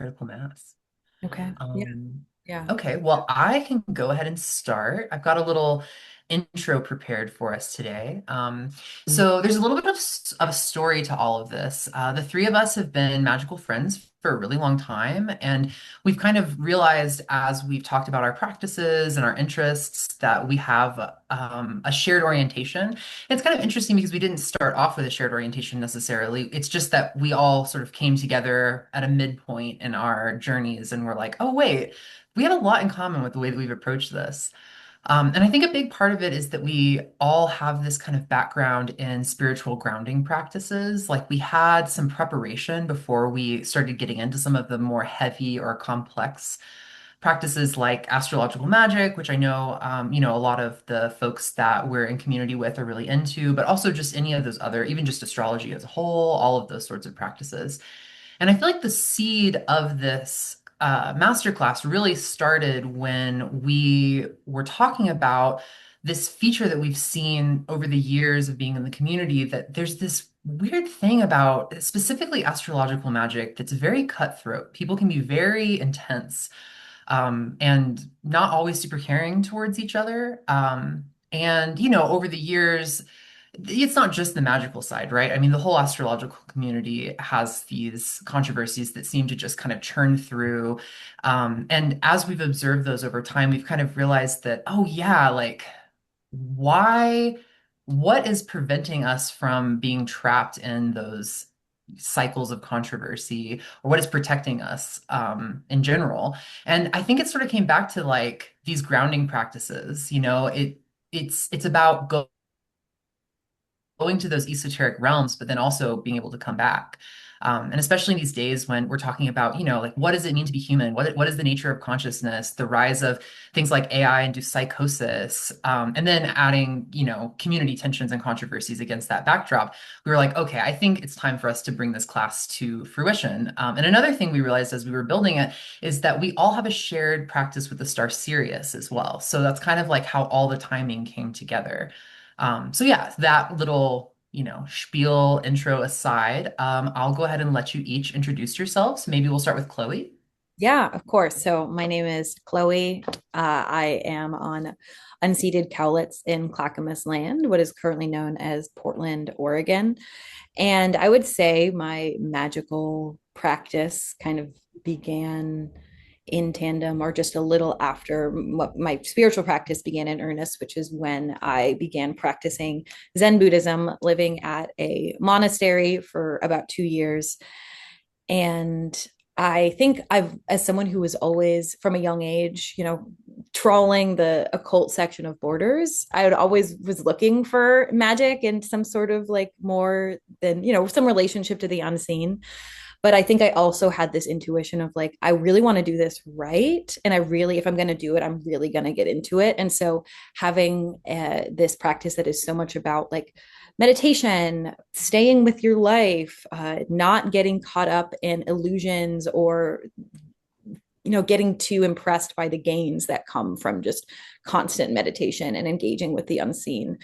critical mass. Okay. Yeah. Um, Yeah. okay, well, I can go ahead and start. I've got a little intro prepared for us today. So there's a little bit of a story to all of this. The three of us have been magical friends for a really long time, and we've kind of realized as we've talked about our practices and our interests that we have a shared orientation. It's kind of interesting because we didn't start off with a shared orientation necessarily. It's just that we all sort of came together at a midpoint in our journeys and we're like, oh, wait, we have a lot in common with the way that we've approached this. And I think a big part of it is that we all have this kind of background in spiritual grounding practices. Like we had some preparation before we started getting into some of the more heavy or complex practices like astrological magic, which I know, a lot of the folks that we're in community with are really into, but also just any of those other, even just astrology as a whole, all of those sorts of practices. And I feel like the seed of this masterclass really started when we were talking about this feature that we've seen over the years of being in the community that there's this weird thing about specifically astrological magic that's very cutthroat. People can be very intense and not always super caring towards each other. And, over the years, it's not just the magical side, right? I mean, the whole astrological community has these controversies that seem to just kind of churn through. And as we've observed those over time, we've kind of realized that, oh, yeah, like, why, what is preventing us from being trapped in those cycles of controversy, or what is protecting us in general? And I think it sort of came back to like these grounding practices. It's about going to those esoteric realms, but then also being able to come back. And especially in these days when we're talking about, like what does it mean to be human? What is the nature of consciousness? The rise of things like AI induced psychosis, and then adding, community tensions and controversies against that backdrop. We were like, okay, I think it's time for us to bring this class to fruition. And another thing we realized as we were building it is that we all have a shared practice with the star Sirius as well. So that's kind of like how all the timing came together. So yeah, that little, spiel intro aside, I'll go ahead and let you each introduce yourselves. Maybe we'll start with Chloe. Yeah, of course. So my name is Chloe. I am on unceded Cowlitz in Clackamas Land, what is currently known as Portland, Oregon. And I would say my magical practice kind of began in tandem or just a little after what my spiritual practice began in earnest, which is when I began practicing Zen Buddhism, living at a monastery for about 2 years. And I think as someone who was always from a young age, trawling the occult section of Borders, I would always was looking for magic and some sort of like more than, some relationship to the unseen. But I think I also had this intuition of like, I really want to do this right. And if I'm going to do it, I'm really going to get into it. And so having this practice that is so much about like meditation, staying with your life, not getting caught up in illusions or getting too impressed by the gains that come from just constant meditation and engaging with the unseen.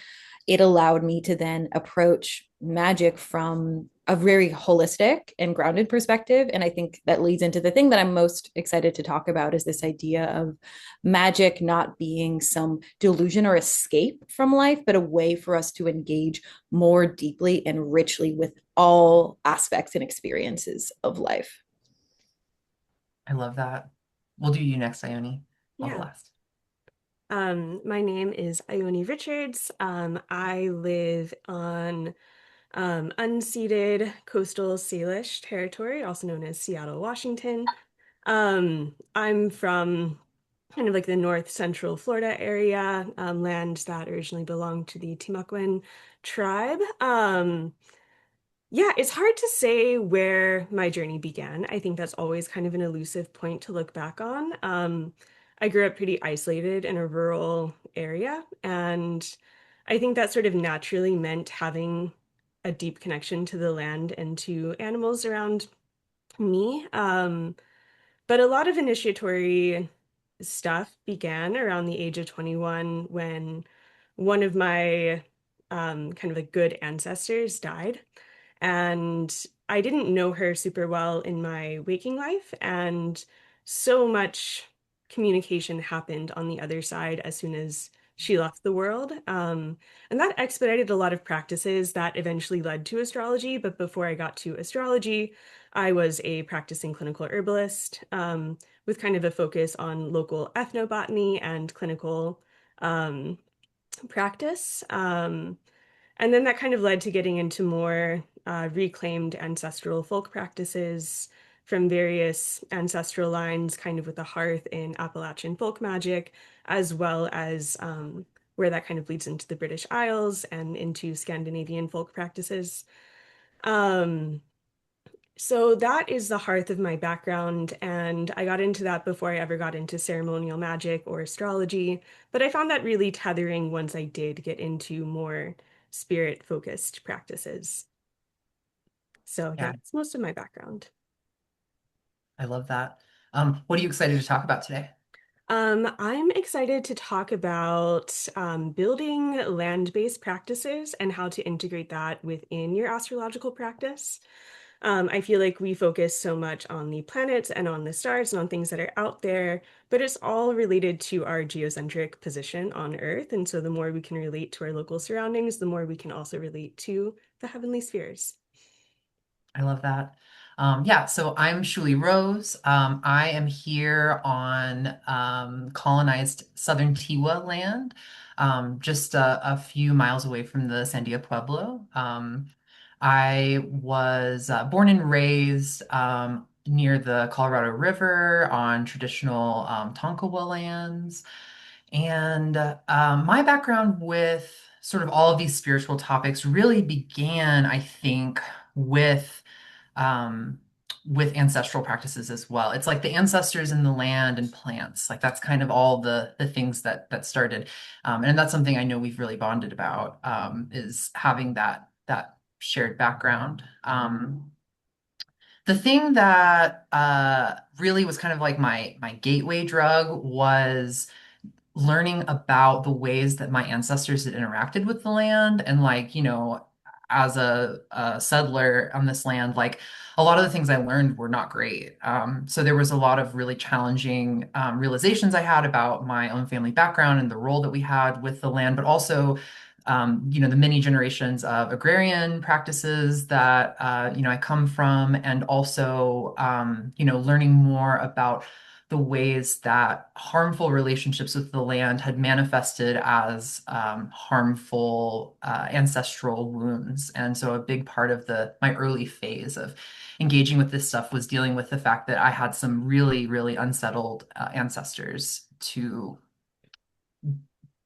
It allowed me to then approach magic from a very holistic and grounded perspective. And I think that leads into the thing that I'm most excited to talk about is this idea of magic not being some delusion or escape from life, but a way for us to engage more deeply and richly with all aspects and experiences of life. I love that. We'll do you next, Ione. I'll go Yeah. last. My name is Ione Richards. I live on unceded coastal Salish territory, also known as Seattle, Washington. I'm from kind of like the north central Florida area, land that originally belonged to the Timucuan tribe. Yeah, it's hard to say where my journey began. I think that's always kind of an elusive point to look back on. I grew up pretty isolated in a rural area, and I think that sort of naturally meant having a deep connection to the land and to animals around me. But a lot of initiatory stuff began around the age of 21 when one of my kind of like good ancestors died. And I didn't know her super well in my waking life, and so much communication happened on the other side as soon as she left the world. And that expedited a lot of practices that eventually led to astrology. But before I got to astrology, I was a practicing clinical herbalist, with kind of a focus on local ethnobotany and clinical um, practice. And then that kind of led to getting into more reclaimed ancestral folk practices from various ancestral lines, kind of with a hearth in Appalachian folk magic, as well as where that kind of leads into the British Isles and into Scandinavian folk practices. Um, so that is the hearth of my background, and I got into that before I ever got into ceremonial magic or astrology, but I found that really tethering once I did get into more spirit-focused practices. So yeah, Yeah, that's most of my background. I love that. What are you excited to talk about today? I'm excited to talk about building land-based practices and how to integrate that within your astrological practice. I feel like we focus so much on the planets and on the stars and on things that are out there, but it's all related to our geocentric position on Earth. And so the more we can relate to our local surroundings, the more we can also relate to the heavenly spheres. I love that. Yeah, so I'm Shuly Rose. I am here on colonized southern Tiwa land, just a few miles away from the Sandia Pueblo. I was born and raised near the Colorado River on traditional Tonkawa lands. And my background with sort of all of these spiritual topics really began, I think, with um, with ancestral practices as well. It's like the ancestors in the land and plants. Like that's kind of all the things that started, and that's something I know we've really bonded about is having that shared background. The thing that really was kind of like my gateway drug was learning about the ways that my ancestors had interacted with the land and like as a settler on this land like a lot of the things I learned were not great, so there was a lot of really challenging realizations I had about my own family background and the role that we had with the land, but also the many generations of agrarian practices that I come from, and also learning more about the ways that harmful relationships with the land had manifested as harmful ancestral wounds. And so a big part of the my early phase of engaging with this stuff was dealing with the fact that I had some really, really unsettled ancestors to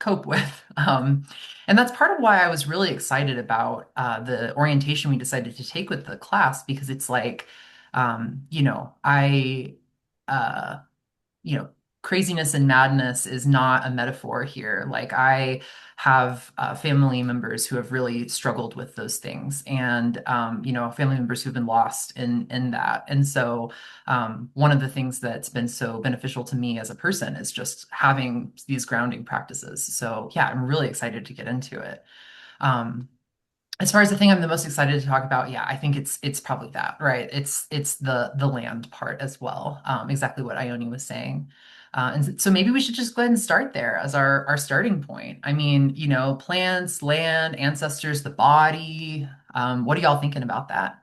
cope with. And that's part of why I was really excited about the orientation we decided to take with the class, because it's like, I uh, you know, craziness and madness is not a metaphor here. Like I have family members who have really struggled with those things, and family members who've been lost in that. And so, one of the things that's been so beneficial to me as a person is just having these grounding practices. So yeah, I'm really excited to get into it. Um, as far as the thing I'm the most excited to talk about, yeah, I think it's probably that, right? It's the land part as well. Exactly what Ione was saying. And so maybe we should just go ahead and start there as our starting point. I mean, plants, land, ancestors, the body. What are y'all thinking about that?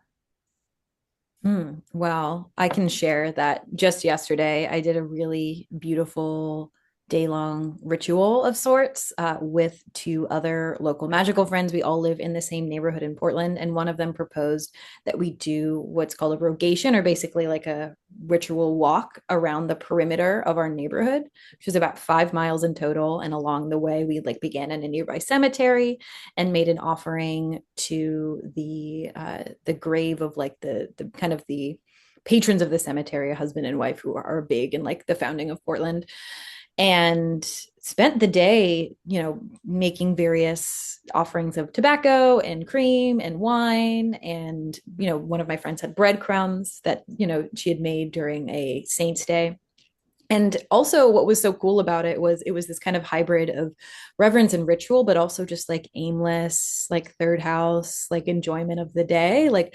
Well, I can share that just yesterday I did a really beautiful day-long ritual of sorts with two other local magical friends. We all live in the same neighborhood in Portland, and one of them proposed that we do what's called a rogation, or basically like a ritual walk around the perimeter of our neighborhood, which is about 5 miles in total. And along the way, we like began in a nearby cemetery and made an offering to the grave of like the kind of the patrons of the cemetery, a husband and wife who are big in like the founding of Portland, and spent the day, making various offerings of tobacco and cream and wine. And, one of my friends had breadcrumbs that, she had made during a saint's day. And also, what was so cool about it was this kind of hybrid of reverence and ritual, but also just like aimless, like third house, like enjoyment of the day. Like,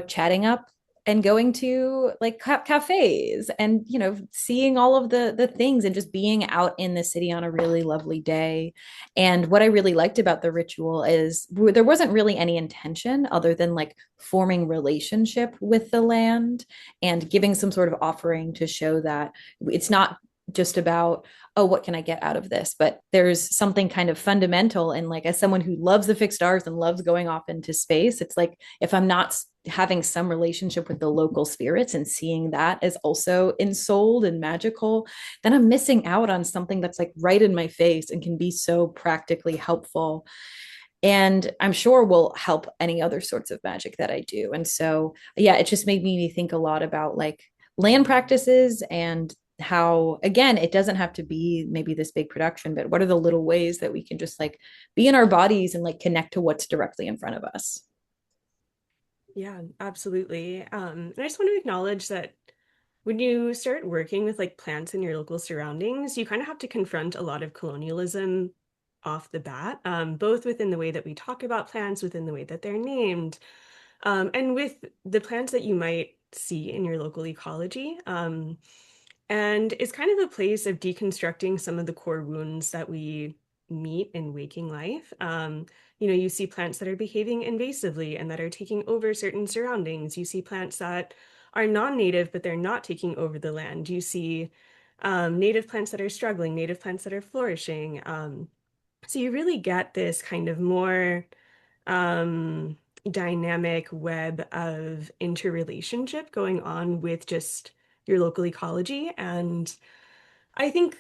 chatting up and going to like cafes and seeing all of the things and just being out in the city on a really lovely day. And what I really liked about the ritual is there wasn't really any intention other than like forming relationship with the land and giving some sort of offering to show that it's not just about, oh, what can I get out of this? But there's something kind of fundamental. And like, as someone who loves the fixed stars and loves going off into space, it's like, if I'm not having some relationship with the local spirits and seeing that as also ensouled and magical, then I'm missing out on something that's like right in my face and can be so practically helpful. And I'm sure will help any other sorts of magic that I do. And so, yeah, it just made me think a lot about like land practices and how, again, it doesn't have to be maybe this big production, but what are the little ways that we can just like be in our bodies and like connect to what's directly in front of us? Yeah, absolutely. And I just want to acknowledge that when you start working with like plants in your local surroundings, you kind of have to confront a lot of colonialism off the bat, both within the way that we talk about plants, within the way that they're named, and with the plants that you might see in your local ecology. And it's kind of a place of deconstructing some of the core wounds that we meet in waking life. You see plants that are behaving invasively and that are taking over certain surroundings. You see plants that are non-native, but they're not taking over the land. You see native plants that are struggling, native plants that are flourishing. So you really get this kind of more um, dynamic web of interrelationship going on with just your local ecology. And I think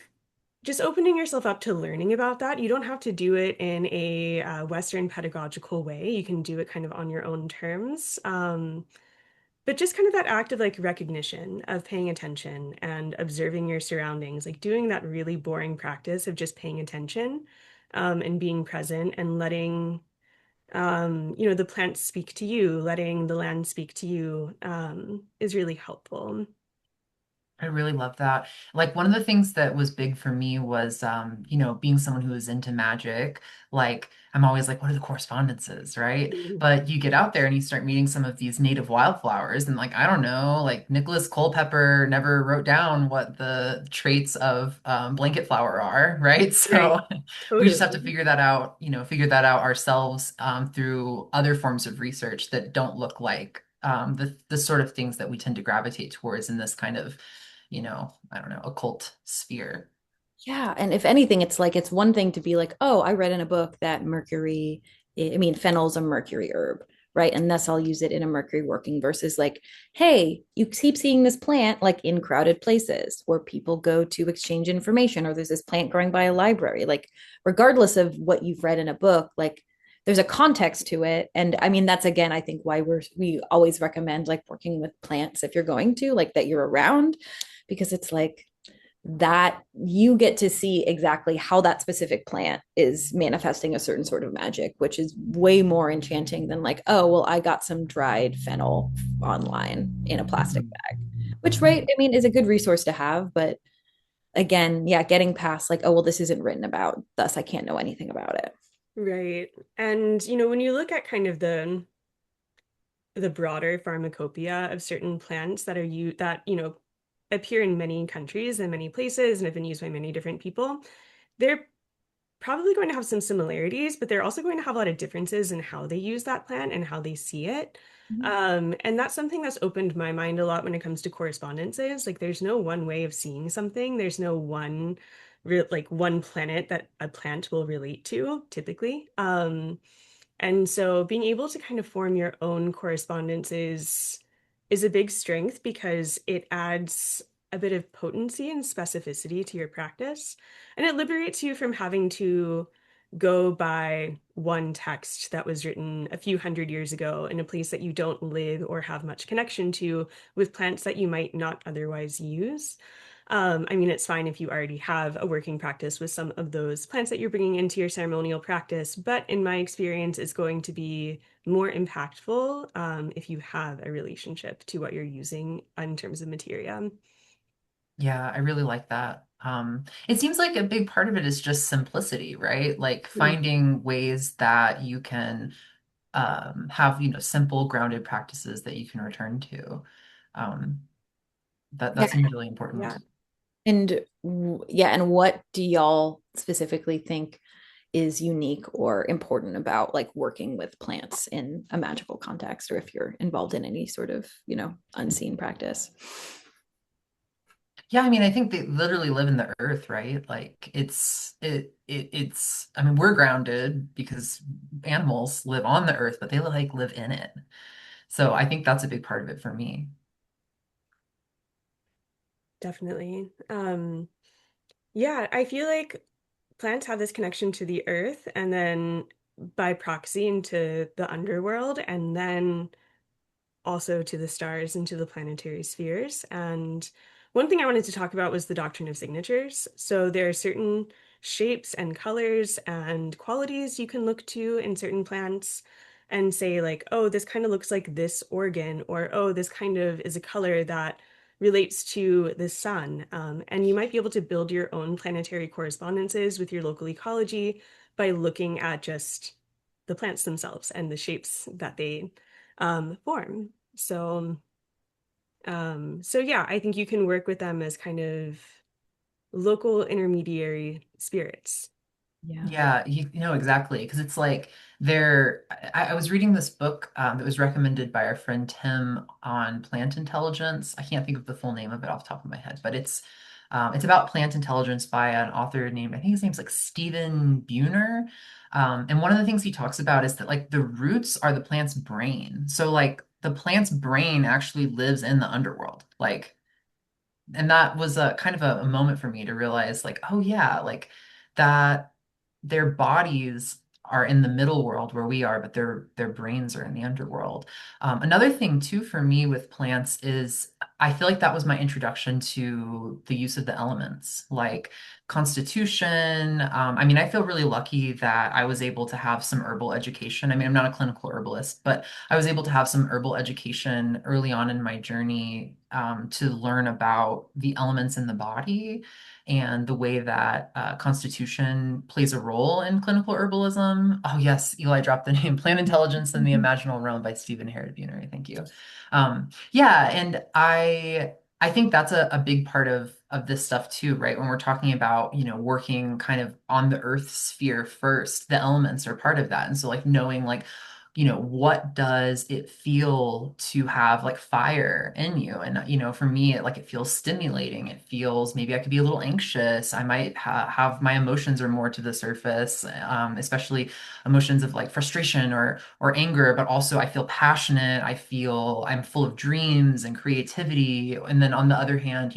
just opening yourself up to learning about that, you don't have to do it in a Western pedagogical way. You can do it kind of on your own terms. But just kind of that act of like recognition of paying attention and observing your surroundings, like doing that really boring practice of just paying attention and being present and letting the plants speak to you, letting the land speak to you, is really helpful. I really love that. Like one of the things that was big for me was being someone who is into magic, like I'm always like, what are the correspondences, right? Mhm. But you get out there and you start meeting some of these native wildflowers, and like, I don't know, like Nicholas Culpeper never wrote down what the traits of blanket flower are, right? Right. So we just have to Totally. figure that out ourselves through other forms of research that don't look like the sort of things that we tend to gravitate towards in this kind of I don't know, occult sphere. Yeah. And if anything, it's like, it's one thing to be like, oh, I read in a book that mercury, I mean, fennel's a mercury herb, right? And thus I'll use it in a mercury working versus like, hey, you keep seeing this plant like in crowded places where people go to exchange information, or there's this plant growing by a library. Like, regardless of what you've read in a book, like, there's a context to it. And I mean, that's again, I think why we always recommend like working with plants if you're going to, like, that you're around, because it's like, that you get to see exactly how that specific plant is manifesting a certain sort of magic, which is way more enchanting than like, oh, well, I got some dried fennel online in a plastic Mhm. bag, which, right, I mean, is a good resource to have. But again, yeah, getting past like, oh, well, this isn't written about, thus I can't know anything about it. Right. And when you look at kind of the broader pharmacopoeia of certain plants that are you that, appear in many countries and many places and have been used by many different people, they're probably going to have some similarities, but they're also going to have a lot of differences in how they use that plant and how they see it. Mhm. And that's something that's opened my mind a lot when it comes to correspondences. Like, there's no one way of seeing something. There's no one planet that a plant will relate to, typically. And so being able to kind of form your own correspondences is a big strength because it adds a bit of potency and specificity to your practice. And it liberates you from having to go by one text that was written a few hundred years ago in a place that you don't live or have much connection to with plants that you might not otherwise use. I mean, it's fine if you already have a working practice with some of those plants that you're bringing into your ceremonial practice, but in my experience, it's going to be more impactful if you have a relationship to what you're using in terms of materia. Yeah, I really like that. It seems like a big part of it is just simplicity, right? Like Mm. finding ways that you can have, simple grounded practices that you can return to. Um, that Yeah. seems really important. Yeah. And yeah, and what do y'all specifically think is unique or important about like working with plants in a magical context, or if you're involved in any sort of, unseen practice? Yeah, I mean, I think they literally live in the earth, right? Like it's I mean, we're grounded because animals live on the earth, but they like live in it. So I think that's a big part of it for me. Definitely. Yeah, I feel like plants have this connection to the earth and then by proxy into the underworld and then also to the stars and to the planetary spheres. And one thing I wanted to talk about was the doctrine of signatures. So there are certain shapes and colors and qualities you can look to in certain plants and say, like, oh, this kind of looks like this organ, or oh, this kind of is a color that relates to the sun. And you might be able to build your own planetary correspondences with your local ecology by looking at just the plants themselves and the shapes that they form. So yeah, I think you can work with them as kind of local intermediary spirits. Yeah. Yeah, you know exactly because it's like there. I was reading this book that was recommended by our friend Tim on plant intelligence. I can't think of the full name of it off the top of my head, but it's about plant intelligence by an author named, I think his name's like Stephen Buhner. And one of the things he talks about is that like the roots are the plant's brain. So like the plant's brain actually lives in the underworld. Like and that was a kind of a moment for me to realize like, oh yeah, like that their bodies are in the middle world where we are, but their brains are in the underworld. Another thing too for me with plants is I feel like that was my introduction to the use of the elements, like constitution. I mean, I feel really lucky that I was able to have some herbal education. I mean, I'm not a clinical herbalist, but I was able to have some herbal education early on in my journey to learn about the elements in the body and the way that constitution plays a role in clinical herbalism. Oh, yes, Eli dropped the name Plant Intelligence in the Imaginal Realm by Stephen Herod Buhner. Thank you. Yeah, and I think that's a big part of this stuff too, right? When we're talking about, working kind of on the earth sphere first, the elements are part of that. And so like knowing like what does it feel to have like fire in you? And, for me, it feels stimulating. It feels maybe I could be a little anxious. I might have my emotions are more to the surface, especially emotions of like frustration or anger, but also I feel passionate. I feel I'm full of dreams and creativity. And then on the other hand,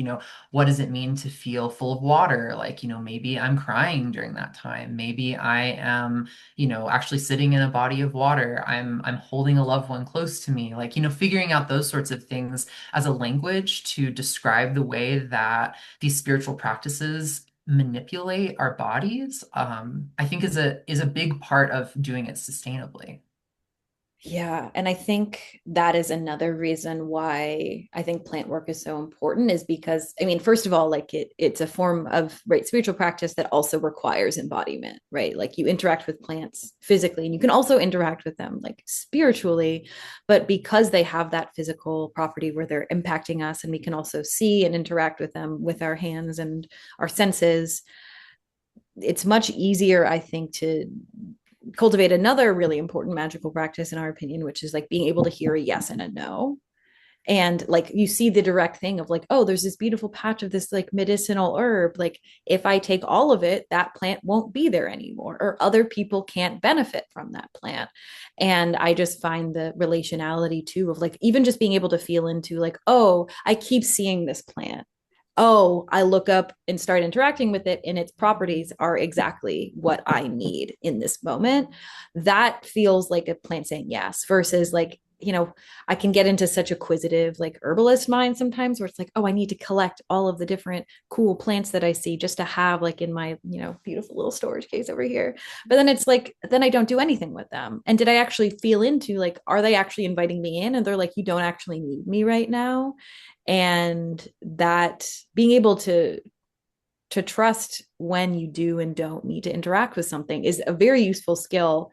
what does it mean to feel full of water? Like, maybe I'm crying during that time. Maybe I am actually sitting in a body of water. I'm holding a loved one close to me. Like, figuring out those sorts of things as a language to describe the way that these spiritual practices manipulate our bodies, I think is a big part of doing it sustainably. Yeah, and I think that is another reason why I think plant work is so important is because I mean, first of all, like it's a form of right spiritual practice that also requires embodiment, right? Like you interact with plants physically and you can also interact with them like spiritually, but because they have that physical property where they're impacting us and we can also see and interact with them with our hands and our senses, it's much easier, I think, to cultivate another really important magical practice, in our opinion, which is like being able to hear a yes and a no. And like you see the direct thing of like, oh, there's this beautiful patch of this like medicinal herb. Like, if I take all of it, that plant won't be there anymore, or other people can't benefit from that plant. And I just find the relationality too of like, even just being able to feel into like, oh, I keep seeing this plant, oh, I look up and start interacting with it, and its properties are exactly what I need in this moment. That feels like a plant saying yes, versus like, I can get into such acquisitive, like herbalist mind sometimes where it's like, oh, I need to collect all of the different cool plants that I see just to have like in my, beautiful little storage case over here. But then it's like, then I don't do anything with them. And did I actually feel into like, are they actually inviting me in? And they're like, you don't actually need me right now. And that being able to trust when you do and don't need to interact with something is a very useful skill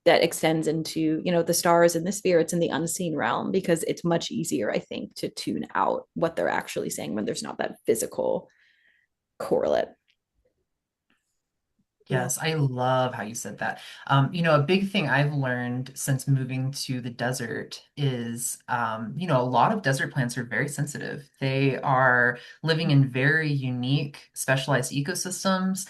that extends into, the stars and the spirits and the unseen realm, because it's much easier, I think, to tune out what they're actually saying when there's not that physical correlate. Yeah. Yes, I love how you said that. A big thing I've learned since moving to the desert is, a lot of desert plants are very sensitive. They are living in very unique, specialized ecosystems.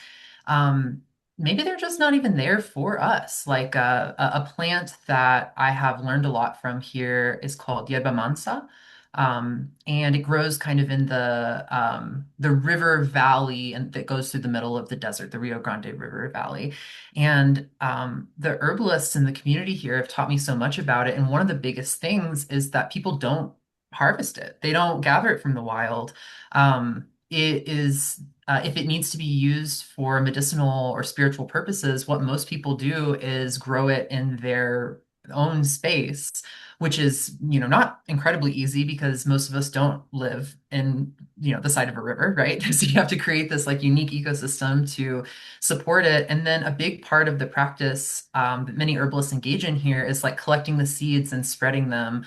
Um, Maybe they're just not even there for us. Like a plant that I have learned a lot from here is called yerba mansa. And it grows kind of in the river valley and that goes through the middle of the desert, the Rio Grande River Valley. And the herbalists in the community here have taught me so much about it. And one of the biggest things is that people don't harvest it. They don't gather it from the wild. It is if it needs to be used for medicinal or spiritual purposes, what most people do is grow it in their own space, which is, not incredibly easy because most of us don't live in, the side of a river, right? So you have to create this like unique ecosystem to support it. And then a big part of the practice that many herbalists engage in here is like collecting the seeds and spreading them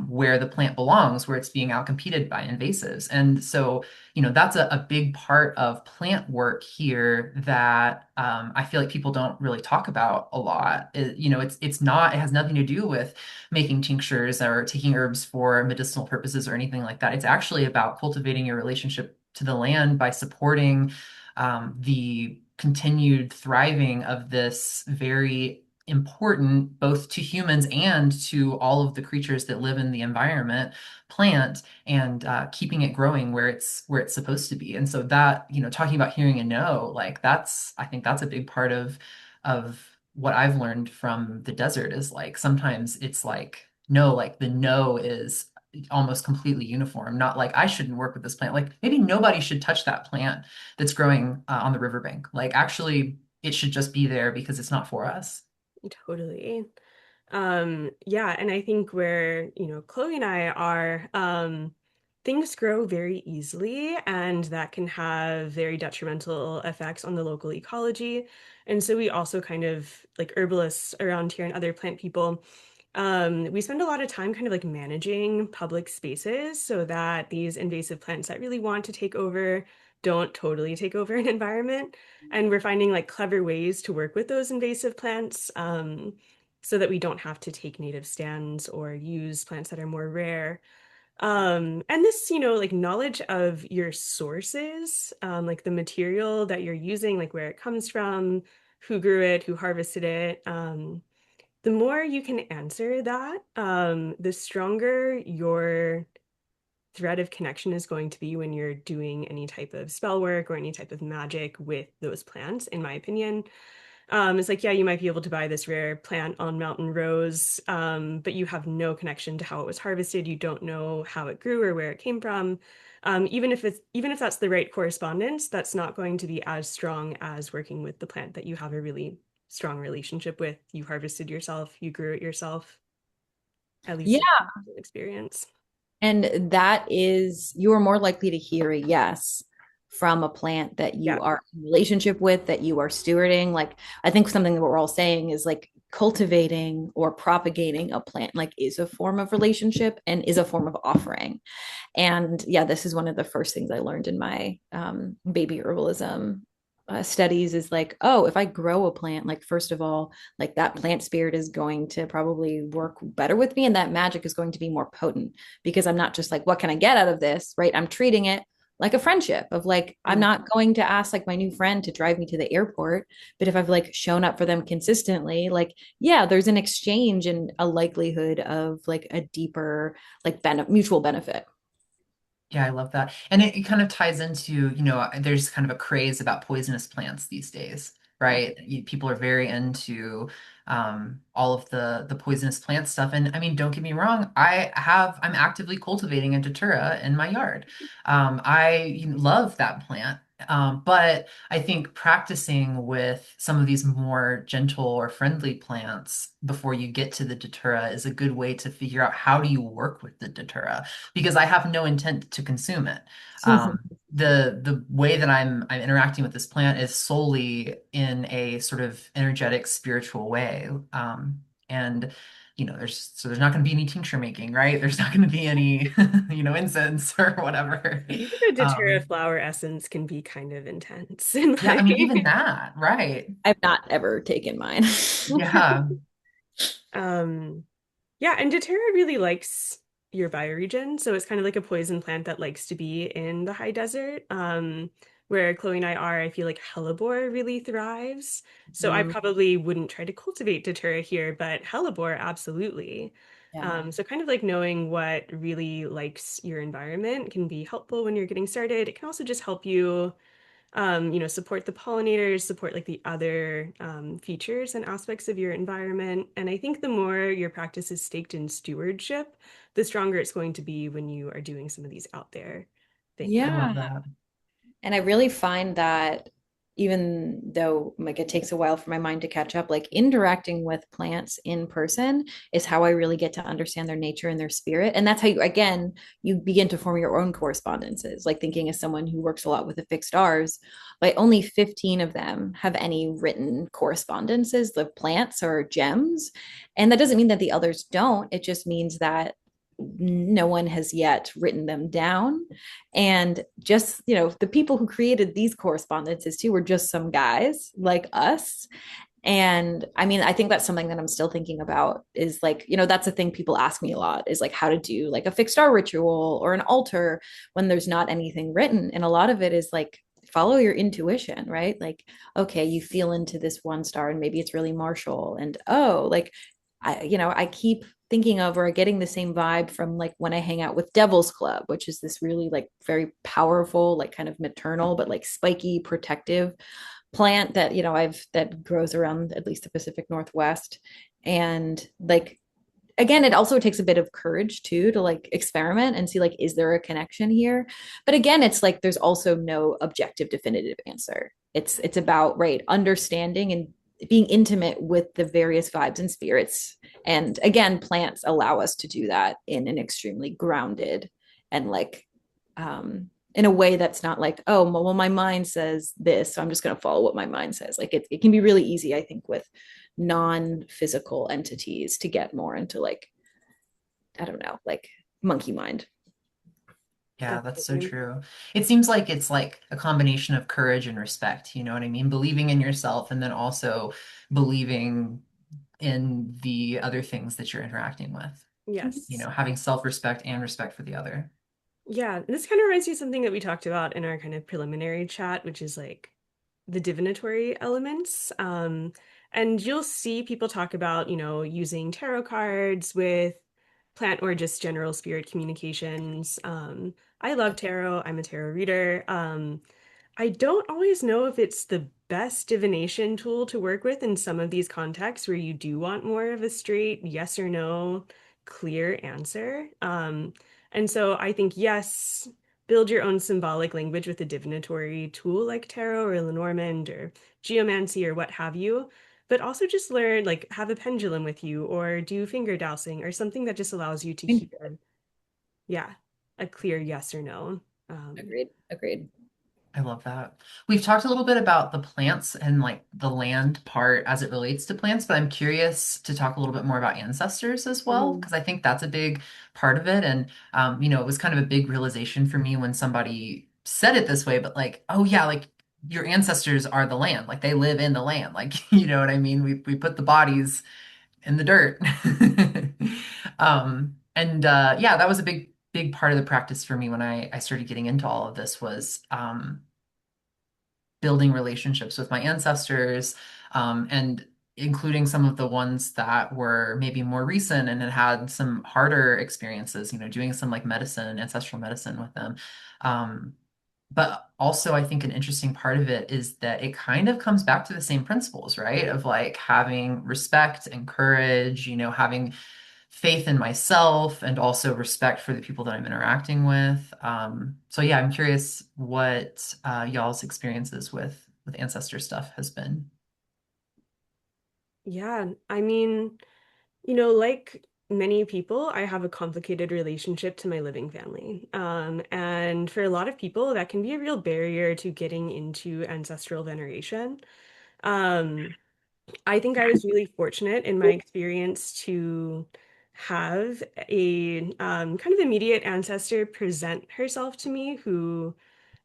where the plant belongs, where it's being outcompeted by invasives. And so, that's a big part of plant work here that I feel like people don't really talk about a lot. It has nothing to do with making tinctures or taking herbs for medicinal purposes or anything like that. It's actually about cultivating your relationship to the land by supporting the continued thriving of this very important, both to humans and to all of the creatures that live in the environment, plant, and keeping it growing where it's supposed to be. And so that, talking about hearing a no, like I think that's a big part of what I've learned from the desert is like sometimes it's like no, like the no is almost completely uniform. Not like I shouldn't work with this plant. Like maybe nobody should touch that plant that's growing on the riverbank. Like actually, it should just be there because it's not for us. Totally. Yeah, and I think where, Chloe and I are, things grow very easily, and that can have very detrimental effects on the local ecology. And so we also kind of like herbalists around here and other plant people, we spend a lot of time kind of like managing public spaces so that these invasive plants that really want to take over don't totally take over an environment. And we're finding like clever ways to work with those invasive plants, so that we don't have to take native stands or use plants that are more rare. And this, like knowledge of your sources, like the material that you're using, like where it comes from, who grew it, who harvested it. The more you can answer that, the stronger your thread of connection is going to be when you're doing any type of spell work or any type of magic with those plants, in my opinion. It's like, yeah, you might be able to buy this rare plant on Mountain Rose, but you have no connection to how it was harvested. You don't know how it grew or where it came from. Even if that's the right correspondence, that's not going to be as strong as working with the plant that you have a really strong relationship with. You harvested yourself, you grew it yourself, at least Yeah. in my experience. And that is, you are more likely to hear a yes from a plant that Yeah. you are in relationship with, that you are stewarding. Like, I think something that we're all saying is like cultivating or propagating a plant, like, is a form of relationship and is a form of offering. And yeah, this is one of the first things I learned in my baby herbalism studies is like, oh, if I grow a plant, like, first of all, like that plant spirit is going to probably work better with me. And that magic is going to be more potent because I'm not just like, what can I get out of this? Right. I'm treating it like a friendship of like, I'm Mm. not going to ask like my new friend to drive me to the airport, but if I've like shown up for them consistently, like, yeah, there's an exchange and a likelihood of like a deeper, like mutual benefit. Yeah, I love that. And it kind of ties into, there's kind of a craze about poisonous plants these days, right? People are very into all of the poisonous plant stuff. And I mean, don't get me wrong, I'm actively cultivating a datura in my yard. I love that plant. But I think practicing with some of these more gentle or friendly plants before you get to the datura is a good way to figure out how do you work with the datura because I have no intent to consume it. Um, the way that I'm interacting with this plant is solely in a sort of energetic spiritual way. And there's not going to be any tincture making, right? There's not going to be any incense or whatever. The doTERRA Um, flower essence can be kind of intense in yeah, my I mean even that, right? I've not ever taken mine. Yeah. um yeah, and doTERRA really likes your bioregion, so it's kind of like a poison plant that likes to be in the high desert. Where Chloe and I are, I feel like hellebore really thrives. So I Mm, probably wouldn't try to cultivate doTERRA here, but hellebore absolutely. yeah. So kind of like knowing what really likes your environment can be helpful when you're getting started. It can also just help you support the pollinators, support like the other features and aspects of your environment. And I think the more your practice is staked in stewardship, the stronger it's going to be when you are doing some of these out there I things. love Yeah. that. And I really find that even though like it takes a while for my mind to catch up, like interacting with plants in person is how I really get to understand their nature and their spirit. And that's how you, again, you begin to form your own correspondences. Like thinking as someone who works a lot with the fixed R's, but only 15 of them have any written correspondences of plants or gems. And that doesn't mean that the others don't. It just means that no one has yet written them down. And just, the people who created these correspondences too were just some guys like us. And I mean, I think that's something that I'm still thinking about is like, that's a thing people ask me a lot is like how to do like a fixed star ritual or an altar when there's not anything written. And a lot of it is like, follow your intuition, right? Like, okay, you feel into this one star and maybe it's really martial. And oh, like, I keep thinking of or getting the same vibe from like when I hang out with Devil's Club, which is this really like very powerful, like kind of maternal, but like spiky, protective plant that that grows around at least the Pacific Northwest. And like again, it also takes a bit of courage too to like experiment and see like is there a connection here. But again, it's like there's also no objective definitive answer. It's about right understanding and being intimate with the various vibes and spirits. And again, plants allow us to do that in an extremely grounded and like in a way that's not like, oh, well, my mind says this, so I'm just going to follow what my mind says. Like it can be really easy, I think, with non-physical entities to get more into like, I don't know, like monkey mind. Yeah, that's so Absolutely. true. It seems like it's like a combination of courage and respect, you know what I mean? Believing in yourself and then also believing in the other things that you're interacting with. Yes. Having self-respect and respect for the other. Yeah, this kind of reminds me of something that we talked about in our kind of preliminary chat, which is like the divinatory elements. And you'll see people talk about, using tarot cards with plant or just general spirit communications. I love tarot. I'm a tarot reader. I don't always know if it's the best divination tool to work with in some of these contexts where you do want more of a straight yes or no clear answer. And so I think, yes, build your own symbolic language with a divinatory tool like tarot or Lenormand or geomancy or what have you. But also just learn, like, have a pendulum with you or do finger dowsing or something that just allows you to hear, yeah, a clear yes or no. Um, Agreed. Agreed. I love that. We've talked a little bit about the plants and like the land part as it relates to plants, but I'm curious to talk a little bit more about ancestors as well, mhm. because I think that's a big part of it. And, it was kind of a big realization for me when somebody said it this way, but like, oh yeah, like your ancestors are the land, like they live in the land. Like, you know what I mean? We put the bodies in the dirt. And yeah, that was a big part of the practice for me when I started getting into all of this was building relationships with my ancestors, and including some of the ones that were maybe more recent and had some harder experiences, doing some like medicine, ancestral medicine with them. Um, but also, I think an interesting part of it is that it kind of comes back to the same principles, right? Of like having respect and courage, having faith in myself and also respect for the people that I'm interacting with. So yeah, I'm curious what y'all's experiences with ancestor stuff has been. Yeah, I mean, like many people, I have a complicated relationship to my living family. And for a lot of people, that can be a real barrier to getting into ancestral veneration. Um, I think I was really fortunate in my experience to have a kind of immediate ancestor present herself to me who,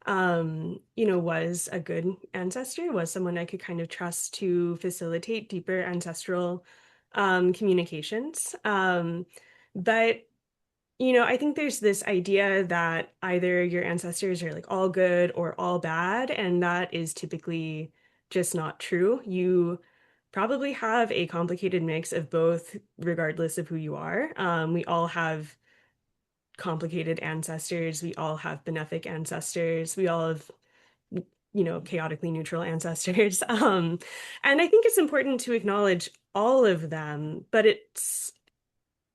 was a good ancestor, was someone I could kind of trust to facilitate deeper ancestral communications. But I think there's this idea that either your ancestors are like all good or all bad, and that is typically just not true. You probably have a complicated mix of both, regardless of who you are. We all have complicated ancestors. We all have benefic ancestors. We all have, chaotically neutral ancestors. And I think it's important to acknowledge all of them, but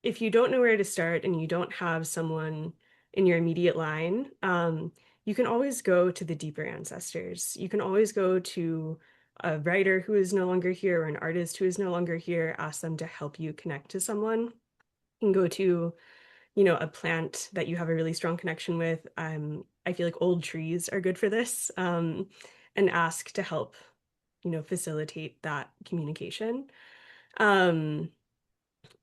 if you don't know where to start and you don't have someone in your immediate line, you can always go to the deeper ancestors. You can always go to a writer who is no longer here or an artist who is no longer here, ask them to help you connect to someone. You can go to, a plant that you have a really strong connection with. I feel like old trees are good for this, and ask to help, facilitate that communication. Um,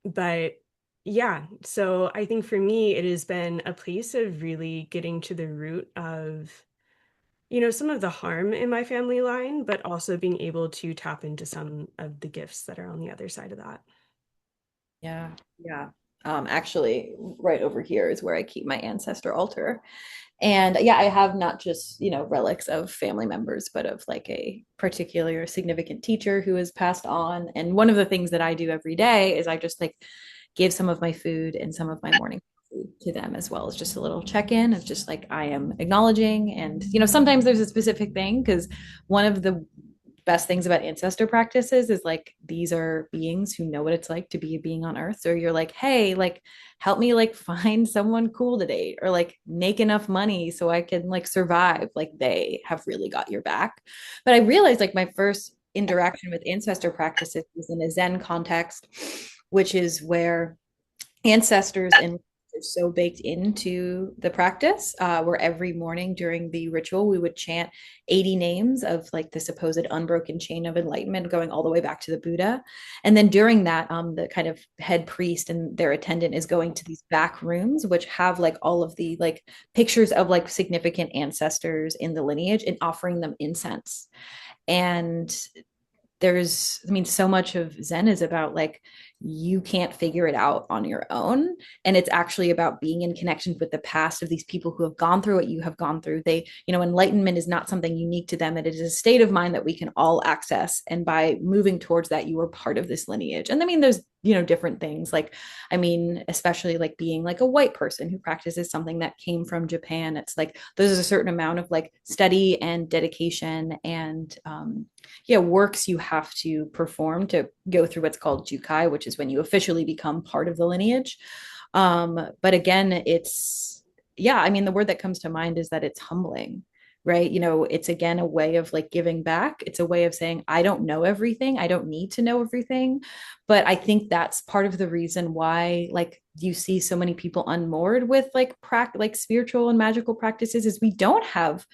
but yeah, so I think for me, it has been a place of really getting to the root of, some of the harm in my family line, but also being able to tap into some of the gifts that are on the other side of that. Yeah, yeah. Actually, right over here is where I keep my ancestor altar. And yeah, I have not just, relics of family members, but of like a particular significant teacher who has passed on. And one of the things that I do every day is I just like give some of my food and some of my morning food to them as well as just a little check-in of just like I am acknowledging. And, sometimes there's a specific thing because one of the best things about ancestor practices is like these are beings who know what it's like to be a being on earth. So you're like, hey, like help me like find someone cool to date or like make enough money so I can like survive. Like they have really got your back. But I realized like my first interaction with ancestor practices was in a Zen context, which is where ancestors and are so baked into the practice, where every morning during the ritual we would chant 80 names of like the supposed unbroken chain of enlightenment going all the way back to the Buddha. And then during that, the kind of head priest and their attendant is going to these back rooms which have like all of the like pictures of like significant ancestors in the lineage and offering them incense. And I mean, so much of Zen is about like you can't figure it out on your own. And it's actually about being in connection with the past of these people who have gone through what you have gone through. Enlightenment is not something unique to them. It is a state of mind that we can all access. And by moving towards that, you are part of this lineage. And I mean, there's, different things like, I mean, especially like being like a white person who practices something that came from Japan. It's like there's a certain amount of like study and dedication and, works you have to perform to go through what's called jukai, which is when you officially become part of the lineage. But again, I mean, the word that comes to mind is that it's humbling, right? It's again a way of like giving back. It's a way of saying, I don't know everything. I don't need to know everything. But I think that's part of the reason why, like, you see so many people unmoored with like spiritual and magical practices is we don't have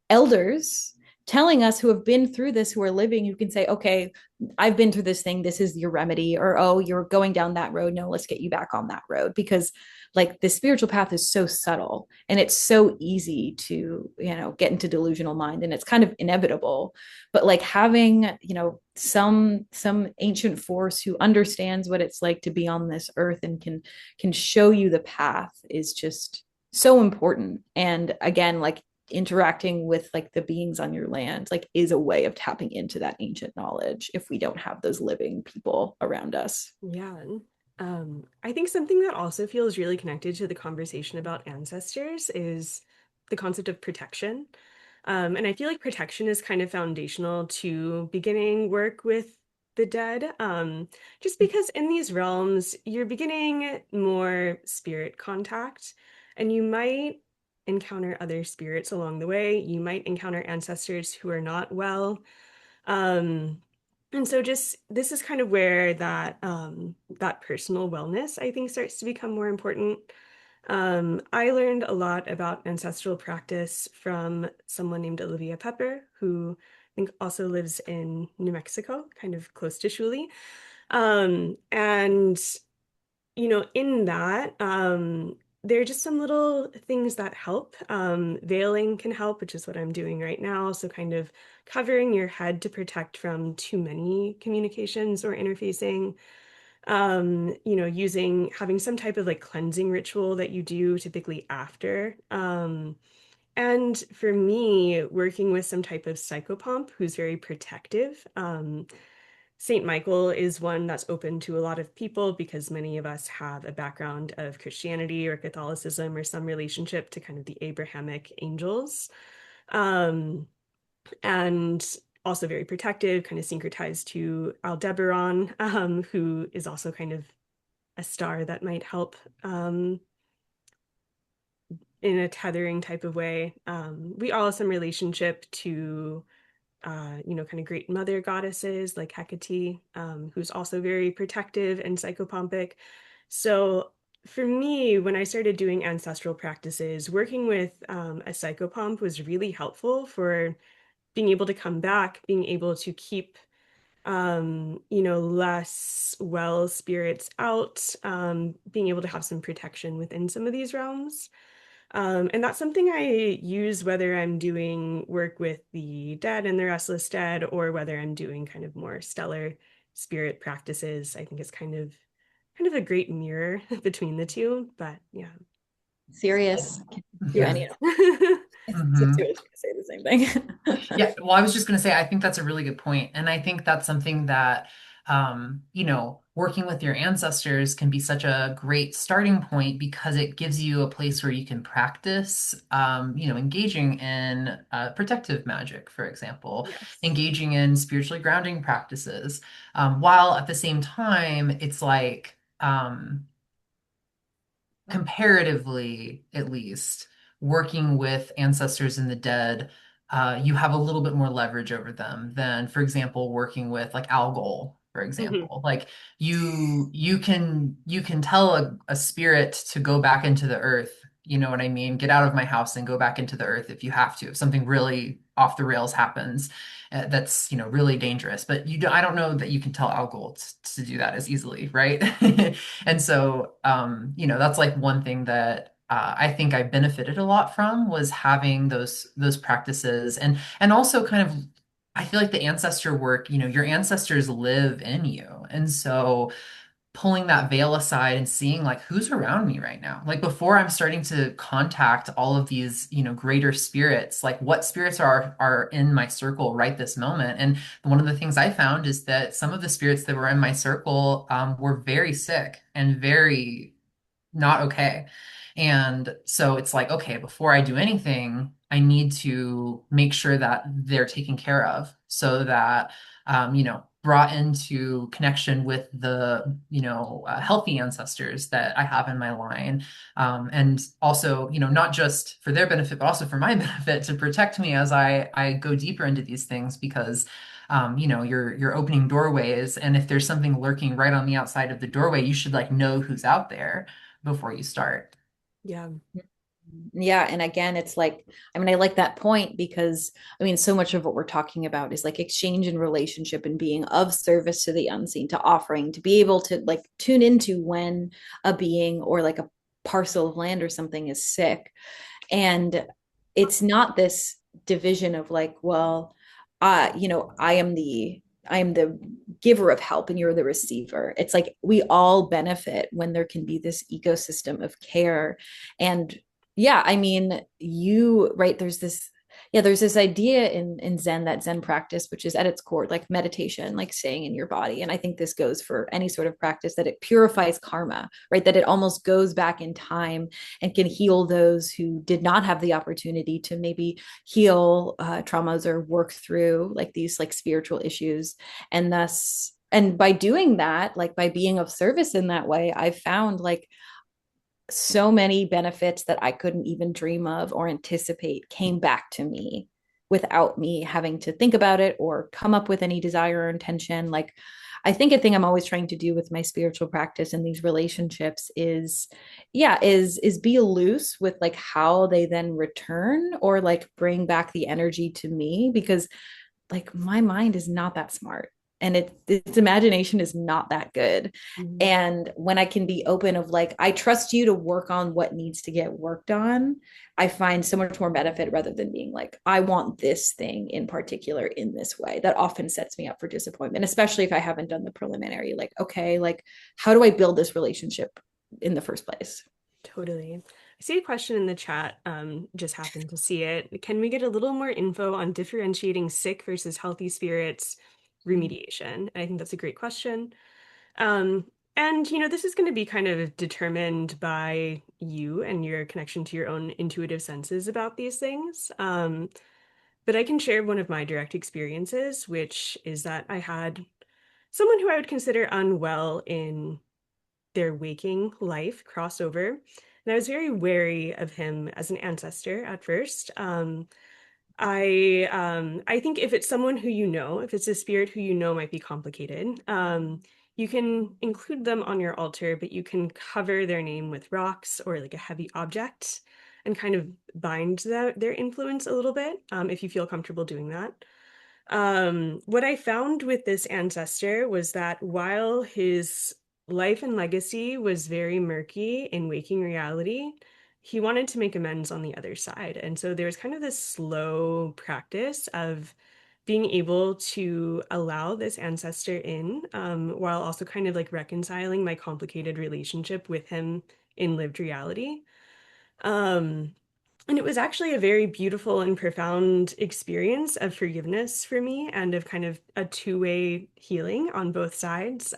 elders telling us who have been through this, who are living, who can say, okay, I've been through this thing. This is your remedy. Or, oh, you're going down that road. No, let's get you back on that road. Because like the spiritual path is so subtle and it's so easy to, get into delusional mind and it's kind of inevitable. But like having, some ancient force who understands what it's like to be on this earth and can show you the path is just so important. And again, like interacting with like the beings on your land like is a way of tapping into that ancient knowledge if we don't have those living people around us. Yeah. I think something that also feels really connected to the conversation about ancestors is the concept of protection. And I feel like protection is kind of foundational to beginning work with the dead. Just because in these realms, you're beginning more spirit contact, and you might encounter other spirits along the way. You might encounter ancestors who are not well. Um, And so just this is kind of where that personal wellness, I think, starts to become more important. I learned a lot about ancestral practice from someone named Olivia Pepper, who I think also lives in New Mexico, kind of close to Shuly. And in that, there are just some little things that help. Veiling can help, which is what I'm doing right now. So kind of covering your head to protect from too many communications or interfacing. Having some type of like cleansing ritual that you do typically after. And for me, working with some type of psychopomp who's very protective. Saint Michael is one that's open to a lot of people because many of us have a background of Christianity or Catholicism or some relationship to kind of the Abrahamic angels. Um, and also very protective, kind of syncretized to Aldebaran, who is also kind of a star that might help in a tethering type of way. We all have some relationship to kind of great mother goddesses like Hecate, who's also very protective and psychopompic. So for me, when I started doing ancestral practices, working with a psychopomp was really helpful for being able to come back, being able to keep less well spirits out, being able to have some protection within some of these realms. And that's something I use whether I'm doing work with the dead and the restless dead, or whether I'm doing kind of more stellar spirit practices. I think it's kind of a great mirror between the two. But yeah. Serious. Can do Yeah. any. So Hmm. I was gonna say the same thing. Yeah, well, I was just going to say, I think that's a really good point. And I think that's something that, working with your ancestors can be such a great starting point because it gives you a place where you can practice, engaging in protective magic, for example, Yes. engaging in spiritually grounding practices, while at the same time, it's like, comparatively at least, working with ancestors in the dead, you have a little bit more leverage over them than, for example, working with like algol, for Hmm. example. Like you can tell a spirit to go back into the earth. You know what I mean? Get out of my house and go back into the earth if you have to. If something really off the rails happens, that's really dangerous. But I don't know that you can tell algol to do that as easily, right? And so, that's like one thing that I think I benefited a lot from was having those practices, and also kind of I feel like the ancestor work, your ancestors live in you. And so pulling that veil aside and seeing like who's around me right now. Like before I'm starting to contact all of these, greater spirits, like what spirits are in my circle right this moment. And one of the things I found is that some of the spirits that were in my circle were very sick and very not okay. And so it's like, okay, before I do anything, I need to make sure that they're taken care of so that, brought into connection with the, healthy ancestors that I have in my line. And also, not just for their benefit, but also for my benefit to protect me as I go deeper into these things because you're opening doorways, and if there's something lurking right on the outside of the doorway, you should like know who's out there before you start. Yeah. Yeah. And again, it's like, I mean, I like that point because I mean, so much of what we're talking about is like exchange and relationship and being of service to the unseen, to offering, to be able to like tune into when a being or like a parcel of land or something is sick. And it's not this division of like, well, I am the giver of help and you're the receiver. It's like we all benefit when there can be this ecosystem of care. And yeah, I mean, right, there's this idea in Zen, that Zen practice, which is at its core like meditation, like staying in your body. And I think this goes for any sort of practice, that it purifies karma, right? That it almost goes back in time and can heal those who did not have the opportunity to maybe heal traumas or work through like these like spiritual issues. And by doing that, like by being of service in that way, I've found like so many benefits that I couldn't even dream of or anticipate came back to me without me having to think about it or come up with any desire or intention. Like, I think a thing I'm always trying to do with my spiritual practice in these relationships is, yeah, is be loose with like how they then return or like bring back the energy to me, because like my mind is not that smart, and its imagination is not that good. Mhm. And when I can be open of like, I trust you to work on what needs to get worked on, I find so much more benefit rather than being like, I want this thing in particular in this way. That often sets me up for disappointment, especially if I haven't done the preliminary, like, okay, like how do I build this relationship in the first place? Totally. I see a question in the chat, just happened to see it. Can we get a little more info on differentiating sick versus healthy spirits remediation? And I think that's a great question. Um, and this is going to be kind of determined by you and your connection to your own intuitive senses about these things. But I can share one of my direct experiences, which is that I had someone who I would consider unwell in their waking life crossover. And I was very wary of him as an ancestor at first. I think if it's someone who if it's a spirit who might be complicated, you can include them on your altar, but you can cover their name with rocks or like a heavy object and kind of bind their influence a little bit, if you feel comfortable doing that. What I found with this ancestor was that while his life and legacy was very murky in waking reality, he wanted to make amends on the other side. And so there was kind of this slow practice of being able to allow this ancestor in, while also kind of like reconciling my complicated relationship with him in lived reality. Um, and it was actually a very beautiful and profound experience of forgiveness for me and of kind of a two-way healing on both sides.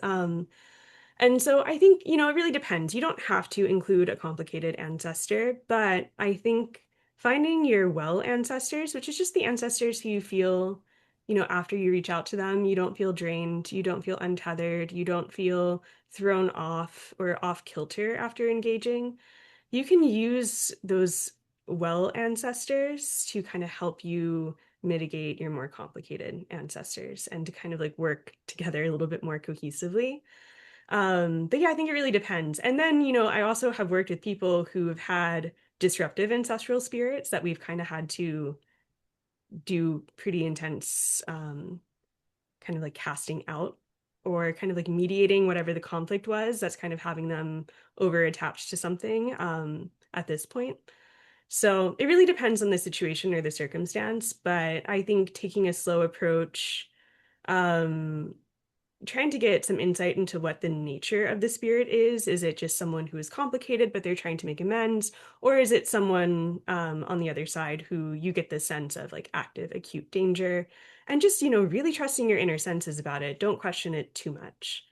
And so I think, it really depends. You don't have to include a complicated ancestor, but I think finding your well ancestors, which is just the ancestors who you feel, after you reach out to them, you don't feel drained, you don't feel untethered, you don't feel thrown off or off kilter after engaging. You can use those well ancestors to kind of help you mitigate your more complicated ancestors and to kind of like work together a little bit more cohesively. But yeah, I think it really depends. And then, I also have worked with people who have had disruptive ancestral spirits that we've kind of had to do pretty intense kind of like casting out or kind of like mediating whatever the conflict was that's kind of having them over attached to something at this point. So it really depends on the situation or the circumstance, but I think taking a slow approach, um, trying to get some insight into what the nature of the spirit is. Is it just someone who is complicated, but they're trying to make amends? Or is it someone on the other side who you get the sense of like active, acute danger? And just, really trusting your inner senses about it. Don't question it too much.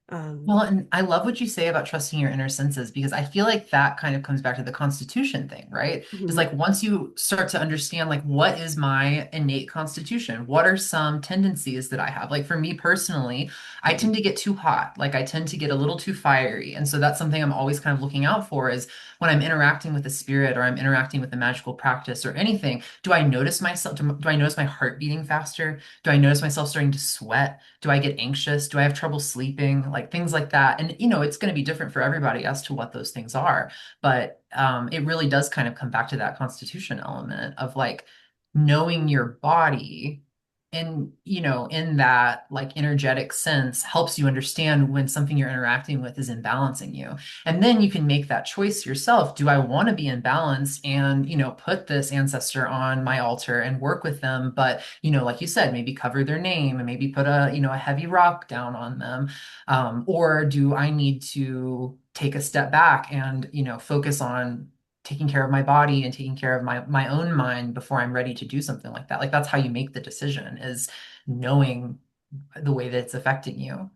Well, Um, and I love what you say about trusting your inner senses because I feel like that kind of comes back to the constitution thing, right? Is mhm, like once you start to understand like what is my innate constitution? What are some tendencies that I have? Like for me personally, I tend to get too hot. Like I tend to get a little too fiery. And so that's something I'm always kind of looking out for is when I'm interacting with a spirit or I'm interacting with a magical practice or anything, do I notice myself? Do I notice my heart beating faster? Do I notice myself starting to sweat? Do I get anxious? Do I have trouble sleeping? Like things like that. And it's going to be different for everybody as to what those things are. But it really does kind of come back to that constitution element of like knowing your body in in that like energetic sense helps you understand when something you're interacting with is imbalancing you, and then you can make that choice yourself. Do I want to be in balance and put this ancestor on my altar and work with them, but like you said, maybe cover their name and maybe put a heavy rock down on them, or do I need to take a step back and focus on taking care of my body and taking care of my own mind before I'm ready to do something like that. Like that's how you make the decision, is knowing the way that it's affecting you.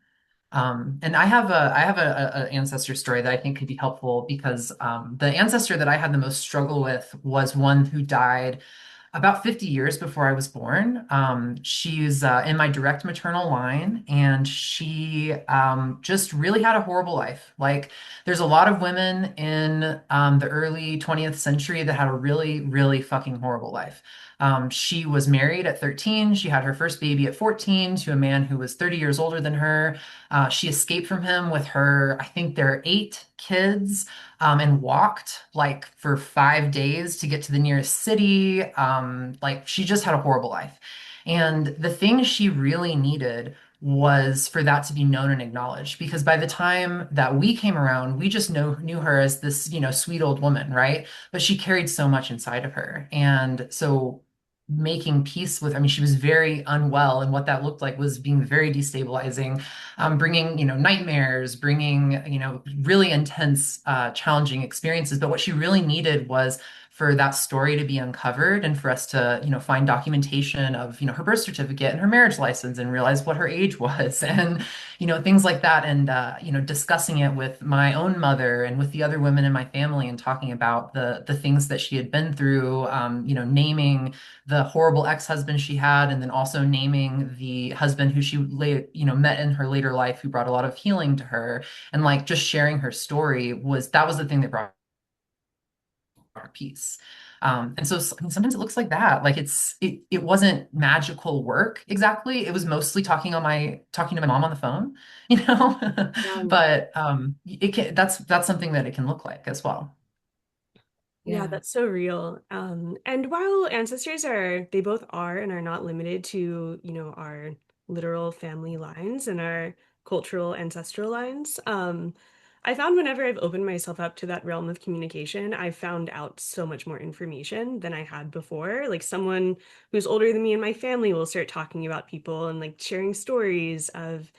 And I have a ancestor story that I think could be helpful because the ancestor that I had the most struggle with was one who died about 50 years before I was born. She's in my direct maternal line, and she just really had a horrible life. Like, there's a lot of women in the early 20th century that had a really, really fucking horrible life. She was married at 13. She had her first baby at 14 to a man who was 30 years older than her. She escaped from him with her, I think there are 8 kids, and walked like for 5 days to get to the nearest city. Like she just had a horrible life. And the thing she really needed was for that to be known and acknowledged, because by the time that we came around, we just knew her as this, sweet old woman, right? But she carried so much inside of her. And so making peace with, I mean, she was very unwell, and what that looked like was being very destabilizing, bringing, nightmares, bringing, really intense, challenging experiences. But what she really needed was for that story to be uncovered and for us to, find documentation of, her birth certificate and her marriage license and realize what her age was and, things like that. And, discussing it with my own mother and with the other women in my family and talking about the things that she had been through, naming the horrible ex-husband she had, and then also naming the husband who she met in her later life, who brought a lot of healing to her, and like just sharing her story was the thing that brought our peace. And so I mean, sometimes it looks like that. Like it wasn't magical work exactly. It was mostly talking to my mom on the phone, you know. Yeah. But that's something that it can look like as well. Yeah, Yeah. that's so real. And while ancestors they both are and are not limited to, our literal family lines and our cultural ancestral lines, I found whenever I've opened myself up to that realm of communication, I've found out so much more information than I had before. Like someone who's older than me in my family will start talking about people and like sharing stories of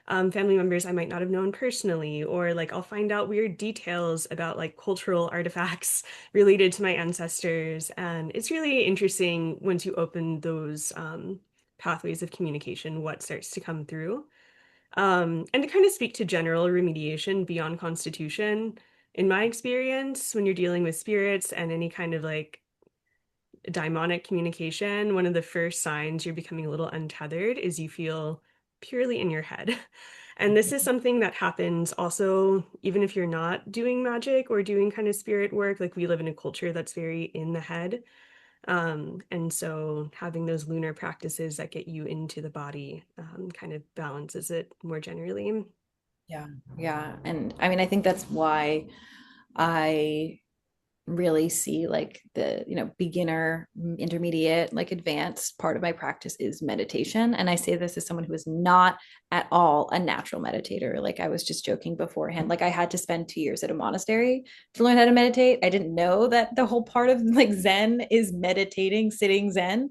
family members I might not have known personally, or like I'll find out weird details about like cultural artifacts related to my ancestors. And it's really interesting once you open those pathways of communication, what starts to come through. And to kind of speak to general remediation beyond constitution, in my experience, when you're dealing with spirits and any kind of like daimonic communication, one of the first signs you're becoming a little untethered is you feel purely in your head. And this is something that happens also, even if you're not doing magic or doing kind of spirit work, like we live in a culture that's very in the head. And so having those lunar practices that get you into the body kind of balances it more generally. Yeah. Yeah. And I mean, I think that's why I really see like the beginner, intermediate, like advanced part of my practice is meditation. And I say this as someone who is not at all a natural meditator. Like I was just joking beforehand, like I had to spend 2 years at a monastery to learn how to meditate. I didn't know that the whole part of like Zen is meditating, sitting Zen.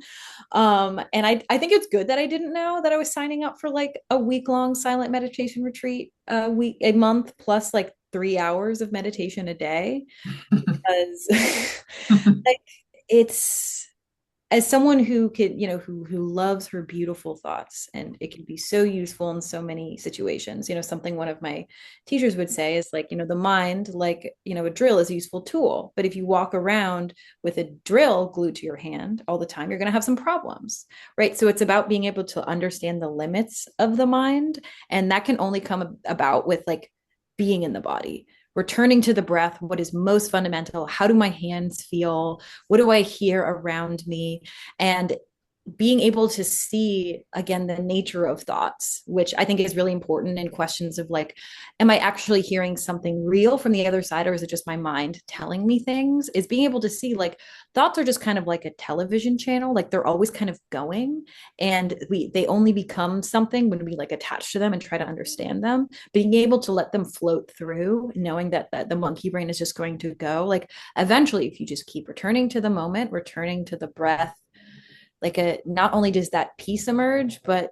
And I think it's good that I didn't know that I was signing up for like a week-long silent meditation retreat, a month, plus like 3 hours of meditation a day, because like it's, as someone who could, who loves her beautiful thoughts, and it can be so useful in so many situations. Something one of my teachers would say is like, the mind, like, a drill is a useful tool, but if you walk around with a drill glued to your hand all the time, you're going to have some problems, right? So it's about being able to understand the limits of the mind, and that can only come about with like being in the body, returning to the breath, what is most fundamental. How do my hands feel? What do I hear around me? And being able to see again the nature of thoughts, which I think is really important in questions of like, am I actually hearing something real from the other side, or is it just my mind telling me things? Is being able to see like thoughts are just kind of like a television channel, like they're always kind of going, and they only become something when we like attach to them and try to understand them. Being able to let them float through, knowing that the monkey brain is just going to go, like eventually if you just keep returning to the moment, returning to the breath, like a, not only does that peace emerge, but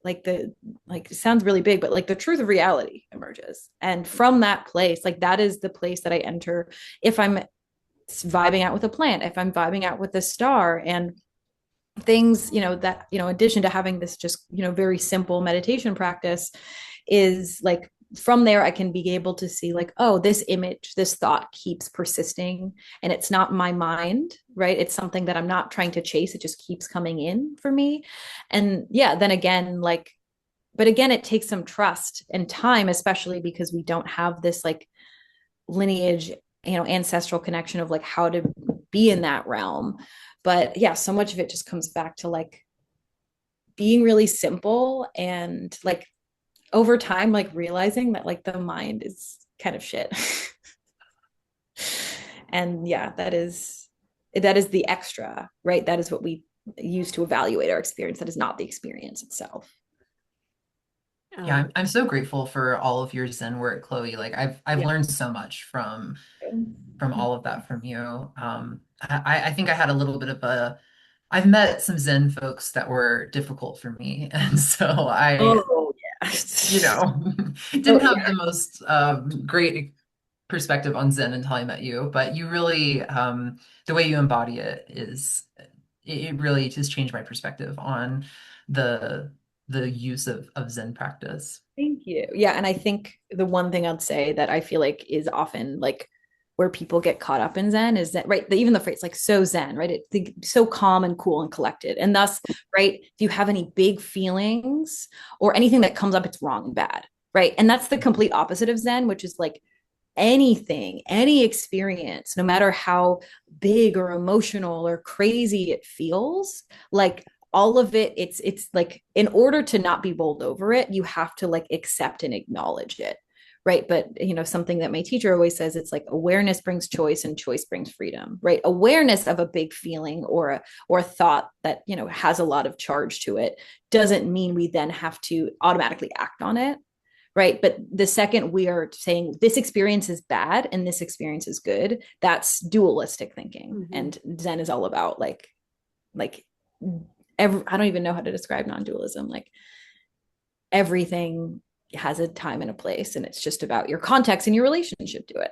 like the, like it sounds really big, but like the truth of reality emerges. And from that place, like that is the place that I enter if I'm vibing out with a plant, if I'm vibing out with a star, and things, that, addition to having this just, very simple meditation practice, is like from there I can be able to see like, oh, this image, this thought keeps persisting, and it's not my mind, right? It's something that I'm not trying to chase, it just keeps coming in for me. And yeah, then again, like, but again, it takes some trust and time, especially because we don't have this like lineage, ancestral connection of like how to be in that realm. But yeah, so much of it just comes back to like being really simple and like over time, like realizing that like the mind is kind of shit. And yeah, that is the extra, right? That is what we use to evaluate our experience. That is not the experience itself. Yeah, Um, I'm so grateful for all of your Zen work, Chloe. Like I've yeah. learned so much from all of that from you. I think I had a little bit of a I've met some Zen folks that were difficult for me, and so I, Oh yeah. you know, Oh didn't have the most great perspective on Zen until I met you. But you really, the way you embody it is, it really just changed my perspective on the the use of Zen practice. thank you. Yeah, and I think the one thing I'd say that I feel like is often like where people get caught up in Zen is that right, even the phrase like so Zen, right? So calm and cool and collected. And thus, right, if you have any big feelings or anything that comes up, it's wrong and bad. Right. And that's the complete opposite of Zen, which is like anything, any experience, no matter how big or emotional or crazy it feels, like all of it, it's like in order to not be bowled over it, you have to like accept and acknowledge it. Right. But, something that my teacher always says, it's like awareness brings choice and choice brings freedom. Right. Awareness of a big feeling or a thought that, has a lot of charge to it doesn't mean we then have to automatically act on it, right? But the second we are saying this experience is bad and this experience is good, that's dualistic thinking. Mhm. And Zen is all about like I don't even know how to describe non-dualism. Like everything has a time and a place, and it's just about your context and your relationship to it.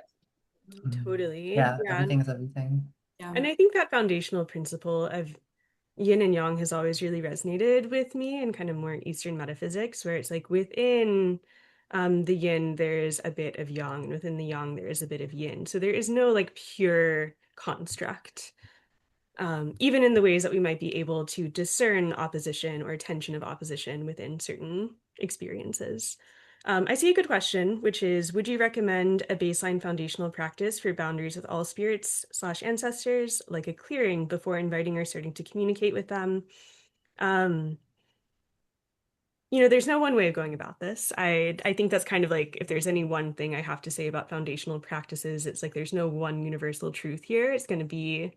Mm. Totally. Yeah, Yeah. everything is everything. Yeah. And I think that foundational principle of yin and yang has always really resonated with me in kind of more Eastern metaphysics, where it's like within the yin, there's a bit of yang, and within the yang, there is a bit of yin. So there is no like pure construct, even in the ways that we might be able to discern opposition or tension of opposition within certain experiences. I see a good question, which is, would you recommend a baseline foundational practice for boundaries with all spirits slash ancestors, like a clearing before inviting or starting to communicate with them? Um, there's no one way of going about this. I think that's kind of like if there's any one thing I have to say about foundational practices, it's like there's no one universal truth here. It's going to be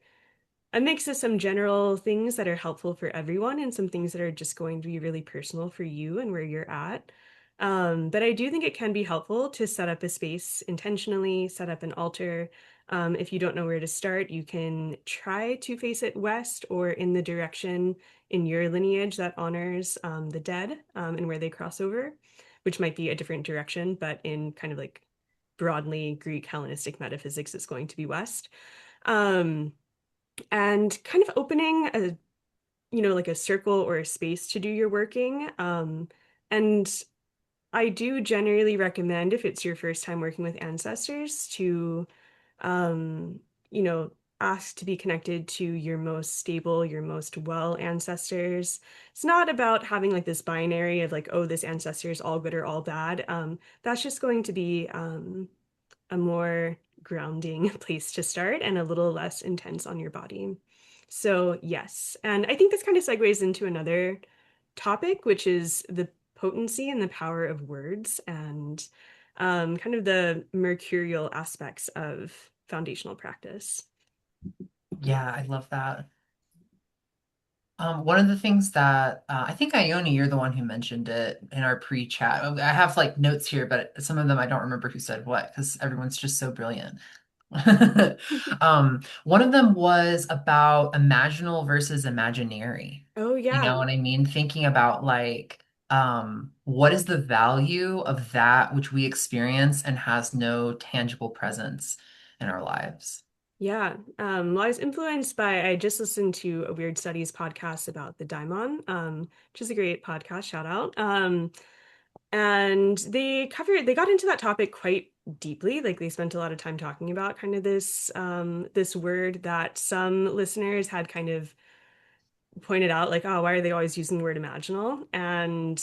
a mix of some general things that are helpful for everyone and some things that are just going to be really personal for you and where you're at. But I do think it can be helpful to set up a space intentionally, set up an altar. If you don't know where to start, you can try to face it west or in the direction in your lineage that honors the dead and where they cross over, which might be a different direction, but in kind of like broadly Greek Hellenistic metaphysics, it's going to be west. Um, and kind of opening a like a circle or a space to do your working. And I do generally recommend if it's your first time working with ancestors to um you know ask to be connected to your most stable, your most well ancestors. It's not about having like this binary of like, oh, this ancestor is all good or all bad. That's just going to be a more grounding place to start and a little less intense on your body. So, yes. And I think this kind of segues into another topic, which is the potency and the power of words and kind of the mercurial aspects of foundational practice. Yeah, I love that. One of the things that I think Ione, you're the one who mentioned it in our pre-chat. I have like notes here, but some of them I don't remember who said what because everyone's just so brilliant. One of them was about imaginal versus imaginary. Oh, You yeah. know what I mean? Thinking about like, what is the value of that which we experience and has no tangible presence in our lives? Yeah. Well, I was influenced by, I just listened to a Weird Studies podcast about the daimon, which is a great podcast, shout out. And they got into that topic quite deeply. Like they spent a lot of time talking about kind of this word that some listeners had kind of pointed out, like, oh, why are they always using the word imaginal? And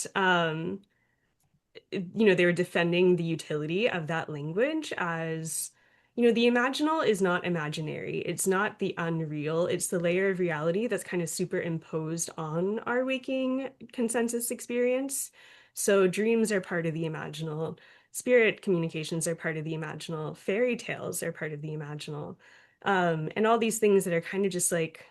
they were defending the utility of that language as the imaginal is not imaginary. It's not the unreal. It's the layer of reality that's kind of superimposed on our waking consensus experience. So dreams are part of the imaginal. Spirit communications are part of the imaginal. Fairy tales are part of the imaginal. And all these things that are kind of just like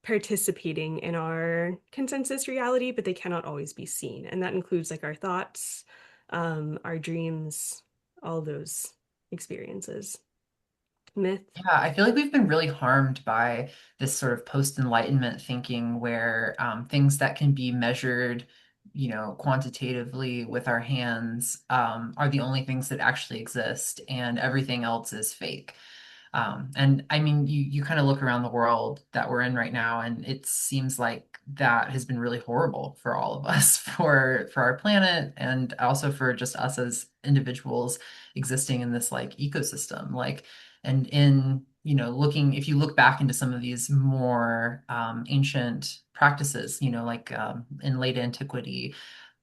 participating in our consensus reality, but they cannot always be seen. And that includes like our thoughts, our dreams, all those experiences. Myth. Yeah, I feel like we've been really harmed by this sort of post-Enlightenment thinking where things that can be measured, quantitatively with our hands, are the only things that actually exist, and everything else is fake. And I mean, you kind of look around the world that we're in right now, and it seems like that has been really horrible for all of us, for our planet, and also for just us as individuals existing in this like ecosystem. Like, and in looking, if you look back into some of these more ancient practices, like in late antiquity,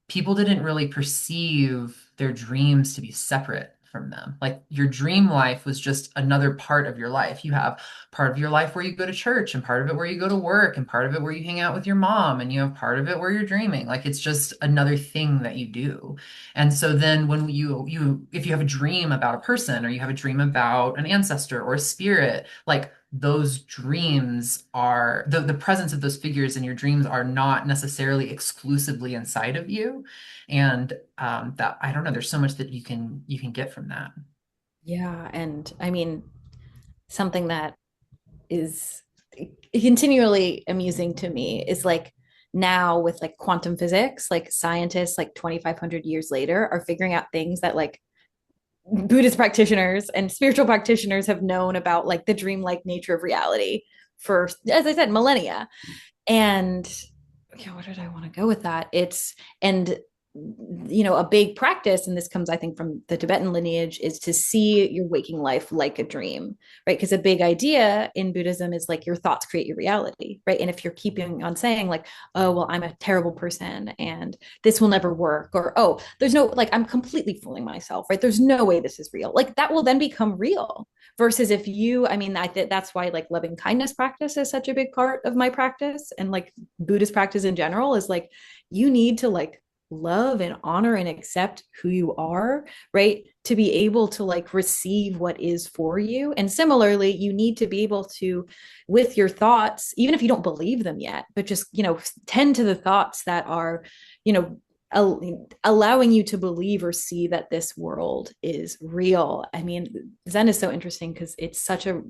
people didn't really perceive their dreams to be separate from them. Like your dream life was just another part of your life. You have part of your life where you go to church, and part of it where you go to work, and part of it where you hang out with your mom, and you have part of it where you're dreaming. Like it's just another thing that you do. And so then when if you have a dream about a person, or you have a dream about an ancestor or a spirit, like those dreams are the presence of those figures in your dreams are not necessarily exclusively inside of you. And that, I don't know, there's so much that you can get from that. Yeah, and I mean, something that is continually amusing to me is like now with like quantum physics, like scientists like 2,500 years later are figuring out things that like Buddhist practitioners and spiritual practitioners have known about like the dreamlike nature of reality for, as I said, millennia. And yeah, where did I want to go with that? And a big practice, and this comes, I think, from the Tibetan lineage, is to see your waking life like a dream, right? Because a big idea in Buddhism is like your thoughts create your reality, right? And if you're keeping on saying like, oh, well, I'm a terrible person and this will never work, or oh, there's no, like, I'm completely fooling myself, right? There's no way this is real. Like that will then become real. Versus if you, I mean, that's why like loving kindness practice is such a big part of my practice, and like Buddhist practice in general is like, you need to like love and honor and accept who you are, right? To be able to like receive what is for you. And similarly, you need to be able to, with your thoughts, even if you don't believe them yet, but just, tend to the thoughts that are, you know, allowing you to believe or see that this world is real. I mean, Zen is so interesting because it's such a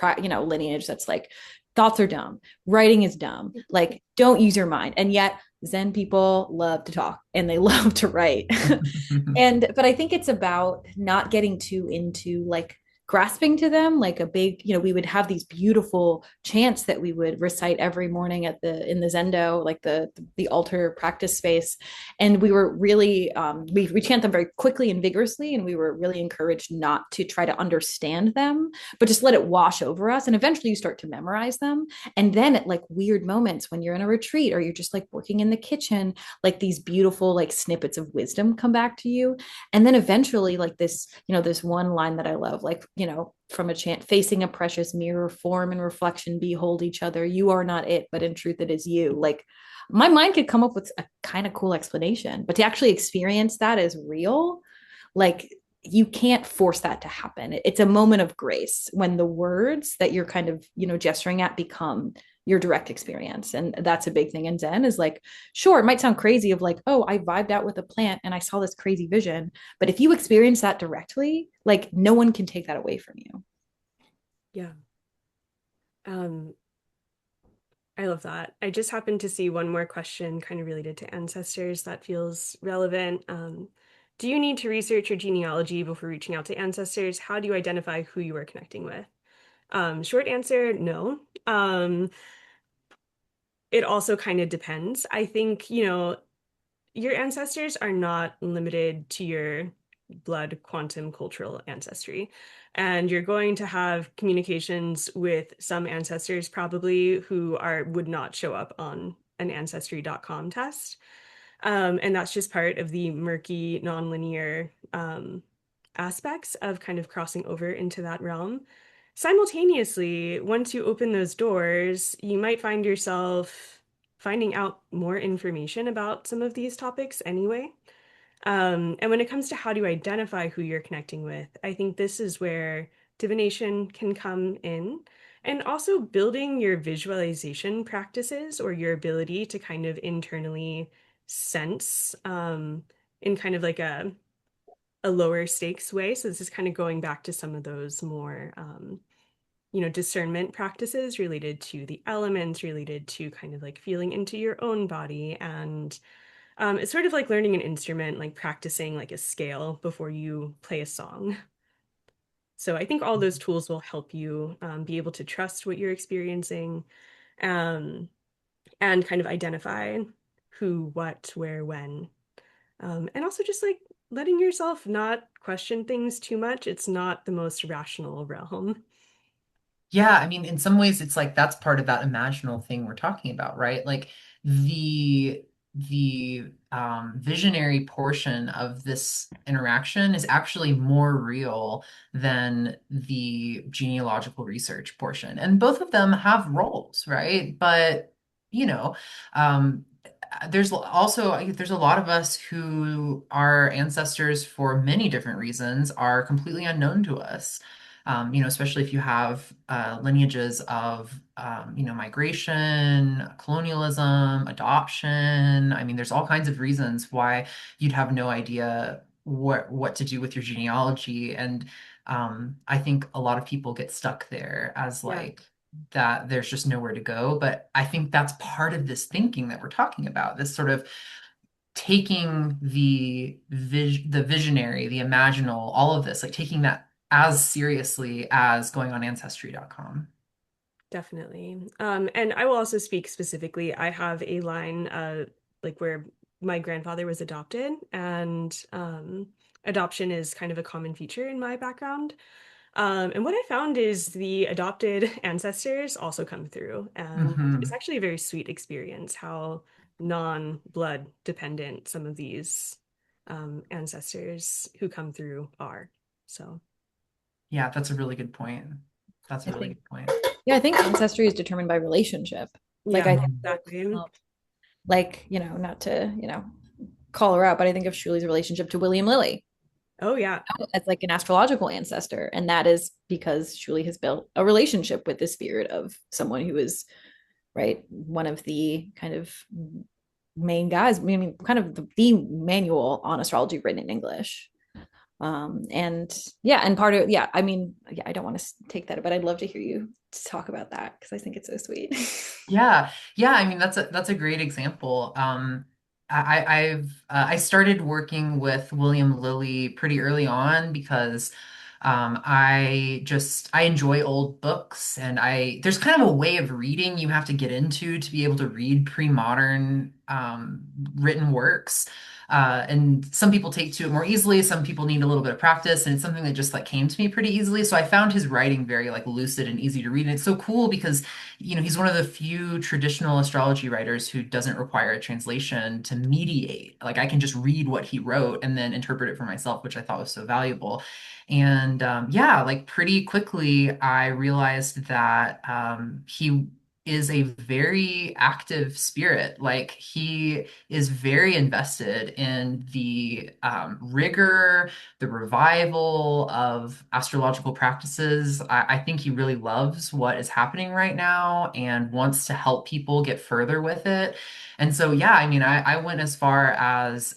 lineage that's like thoughts are dumb, writing is dumb, like don't use your mind, and yet Zen people love to talk and they love to write. But I think it's about not getting too into like grasping to them like a big, we would have these beautiful chants that we would recite every morning in the zendo, like the altar practice space. And we were really we chant them very quickly and vigorously, and we were really encouraged not to try to understand them, but just let it wash over us, and eventually you start to memorize them. And then at like weird moments when you're in a retreat or you're just like working in the kitchen, like these beautiful like snippets of wisdom come back to you. And then eventually like this one line that I love, like, from a chant, facing a precious mirror, form and reflection behold each other, you are not it, but in truth it is you. Like my mind could come up with a kind of cool explanation, but to actually experience that as real, like you can't force that to happen. It's a moment of grace when the words that you're kind of, gesturing at become your direct experience. And that's a big thing in Zen is like, sure, it might sound crazy of like, oh, I vibed out with a plant and I saw this crazy vision. But if you experience that directly, like no one can take that away from you. Yeah. Um, I love that. I just happened to see one more question kind of related to ancestors that feels relevant. Do you need to research your genealogy before reaching out to ancestors? How do you identify who you are connecting with? Short answer, no. It also kind of depends. I think, your ancestors are not limited to your blood quantum cultural ancestry. And you're going to have communications with some ancestors probably who would not show up on an ancestry.com test. And that's just part of the murky, nonlinear aspects of kind of crossing over into that realm. Simultaneously, once you open those doors, you might find yourself finding out more information about some of these topics anyway. And when it comes to how do you identify who you're connecting with, I think this is where divination can come in, and also building your visualization practices or your ability to kind of internally sense in kind of like a lower stakes way. So this is kind of going back to some of those more discernment practices related to the elements, related to kind of like feeling into your own body. And it's sort of like learning an instrument, like practicing like a scale before you play a song. So I think all those tools will help you be able to trust what you're experiencing, um, and kind of identify who, what, where, when. And also just like letting yourself not question things too much. It's not the most rational realm. Yeah, I mean, in some ways, it's like that's part of that imaginal thing we're talking about, right? Like the visionary portion of this interaction is actually more real than the genealogical research portion, and both of them have roles, right? But you know, um, there's a lot of us who our ancestors, for many different reasons, are completely unknown to us. Especially if you have lineages of, migration, colonialism, adoption. I mean, there's all kinds of reasons why you'd have no idea what to do with your genealogy. And I think a lot of people get stuck there as Yeah, like that there's just nowhere to go. But I think that's part of this thinking that we're talking about, this sort of taking the visionary, the imaginal, all of this, like taking that as seriously as going on ancestry.com. definitely. And I will also speak specifically. I have a line like where my grandfather was adopted, and adoption is kind of a common feature in my background. And what I found is the adopted ancestors also come through, and it's Hmm. actually a very sweet experience how non-blood dependent some of these ancestors who come through are. So, Yeah, that's a really good point. That's a I really think, good point. yeah, I think ancestry is determined by relationship. Like yeah, I think, Mhm. exactly. like, not to, call her out, but I think of Shuly's relationship to William Lilly Oh, yeah, as like an astrological ancestor. And that is because Shuly has built a relationship with the spirit of someone who is, right, one of the kind of main guys, I mean, kind of the manual on astrology written in English. And yeah, and part of, yeah, I mean, yeah, I don't want to take that, but I'd love to hear you talk about that because I think it's so sweet. Yeah, yeah. I mean, that's a great example. I started working with William Lilly pretty early on because I enjoy old books, and I there's kind of a way of reading you have to get into to be able to read pre-modern written works. And some people take to it more easily, some people need a little bit of practice, and it's something that just like came to me pretty easily. So I found his writing very like lucid and easy to read. And it's so cool because he's one of the few traditional astrology writers who doesn't require a translation to mediate. Like I can just read what he wrote and then interpret it for myself, which I thought was so valuable. And yeah, like pretty quickly, I realized that he is a very active spirit. Like he is very invested in the rigor, the revival of astrological practices. I think he really loves what is happening right now and wants to help people get further with it. And so, yeah, I mean, I went as far as,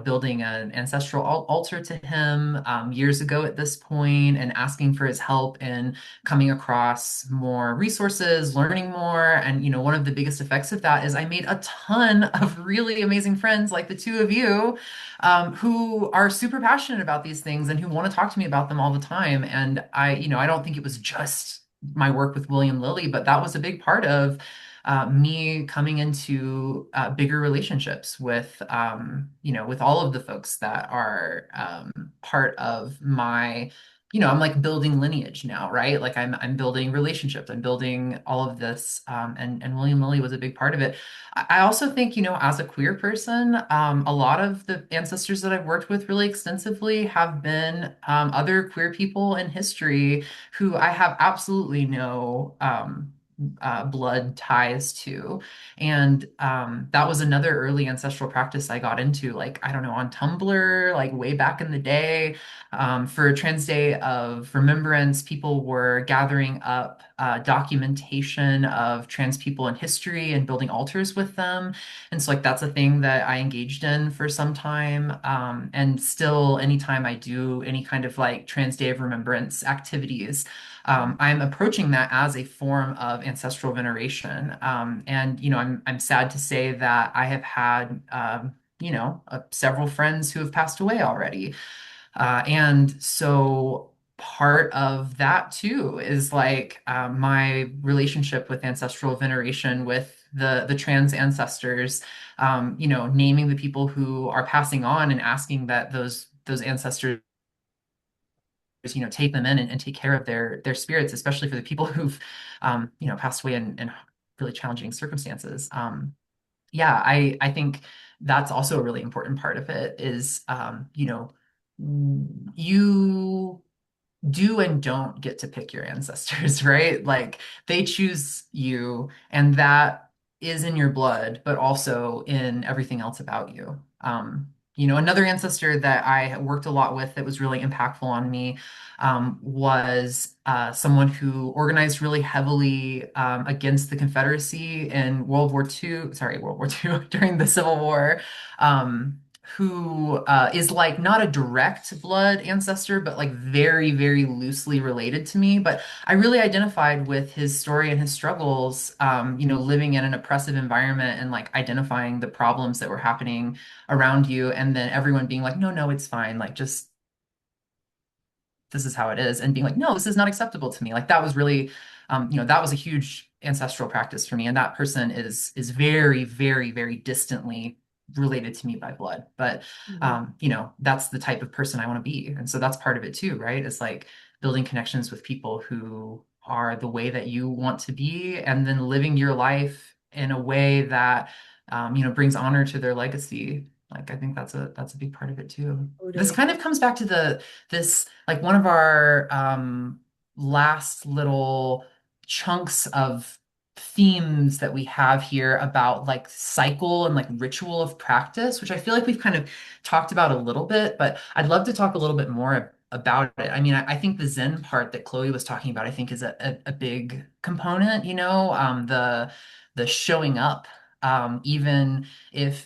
building an ancestral altar to him years ago at this point and asking for his help in coming across more resources, learning more. And, one of the biggest effects of that is I made a ton of really amazing friends like the two of you who are super passionate about these things and who want to talk to me about them all the time. And I don't think it was just my work with William Lilly, but that was a big part of me coming into bigger relationships with all of the folks that are part of my, I'm like building lineage now, right? Like I'm building relationships, I'm building all of this, and William Lilly was a big part of it. I also think, as a queer person, a lot of the ancestors that I've worked with really extensively have been other queer people in history who I have absolutely no blood ties to. And that was another early ancestral practice I got into, like, I don't know, on Tumblr, like way back in the day. For Trans Day of Remembrance, people were gathering up documentation of trans people in history and building altars with them. And so, like, that's a thing that I engaged in for some time. And still, anytime I do any kind of like Trans Day of Remembrance activities, I'm approaching that as a form of ancestral veneration. And I'm sad to say that I have had several friends who have passed away already. And so part of that too is like my relationship with ancestral veneration with the trans ancestors, naming the people who are passing on and asking that those ancestors take them in and take care of their spirits, especially for the people who've passed away in really challenging circumstances. Yeah, I think that's also a really important part of it is you do and don't get to pick your ancestors, right? Like they choose you, and that is in your blood, but also in everything else about you. Another ancestor that I worked a lot with that was really impactful on me was someone who organized really heavily against the Confederacy in World War II, during the Civil War. Who is like not a direct blood ancestor, but like very, very loosely related to me. But I really identified with his story and his struggles, living in an oppressive environment and like identifying the problems that were happening around you. And then everyone being like, no, no, it's fine. Like, just this is how it is, and being like, no, this is not acceptable to me. Like that was really that was a huge ancestral practice for me, and that person is very, very, very distantly related to me by blood, but Mhm. that's the type of person I want to be. And so that's part of it too, right? It's like building connections with people who are the way that you want to be, and then living your life in a way that brings honor to their legacy. Like I think that's a big part of it too. This Totally. kind of comes back to this like one of our last little chunks of themes that we have here about like cycle and like ritual of practice, which I feel like we've kind of talked about a little bit, but I'd love to talk a little bit more about it. I mean, I think the Zen part that Chloe was talking about, I think is a big component, the showing up, even if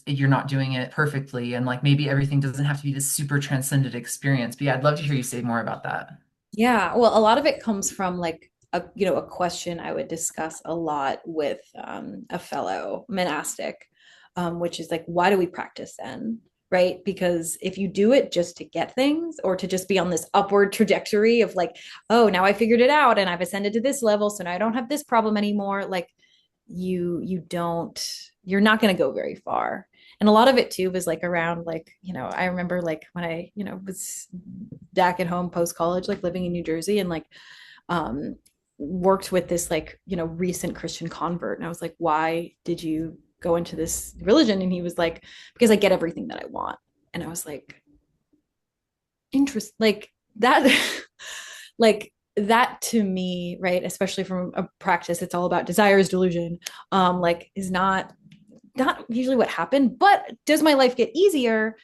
you're not doing it perfectly, and like maybe everything doesn't have to be this super transcendent experience. But yeah, I'd love to hear you say more about that. Yeah, well, a lot of it comes from like a question I would discuss a lot with a fellow monastic, which is like, why do we practice then? Right? Because if you do it just to get things or to just be on this upward trajectory of like, oh, now I figured it out and I've ascended to this level, so now I don't have this problem anymore, like you don't, you're not going to go very far. And a lot of it too was like around like, I remember like when I, was back at home post college, like living in New Jersey, and like um worked with this like, recent Christian convert. And I was like, why did you go into this religion? And he was like, because I get everything that I want. And I was like, interest like that. Like that to me, right, especially from a practice, it's all about desires delusion, like is not usually what happened. But does my life get easier?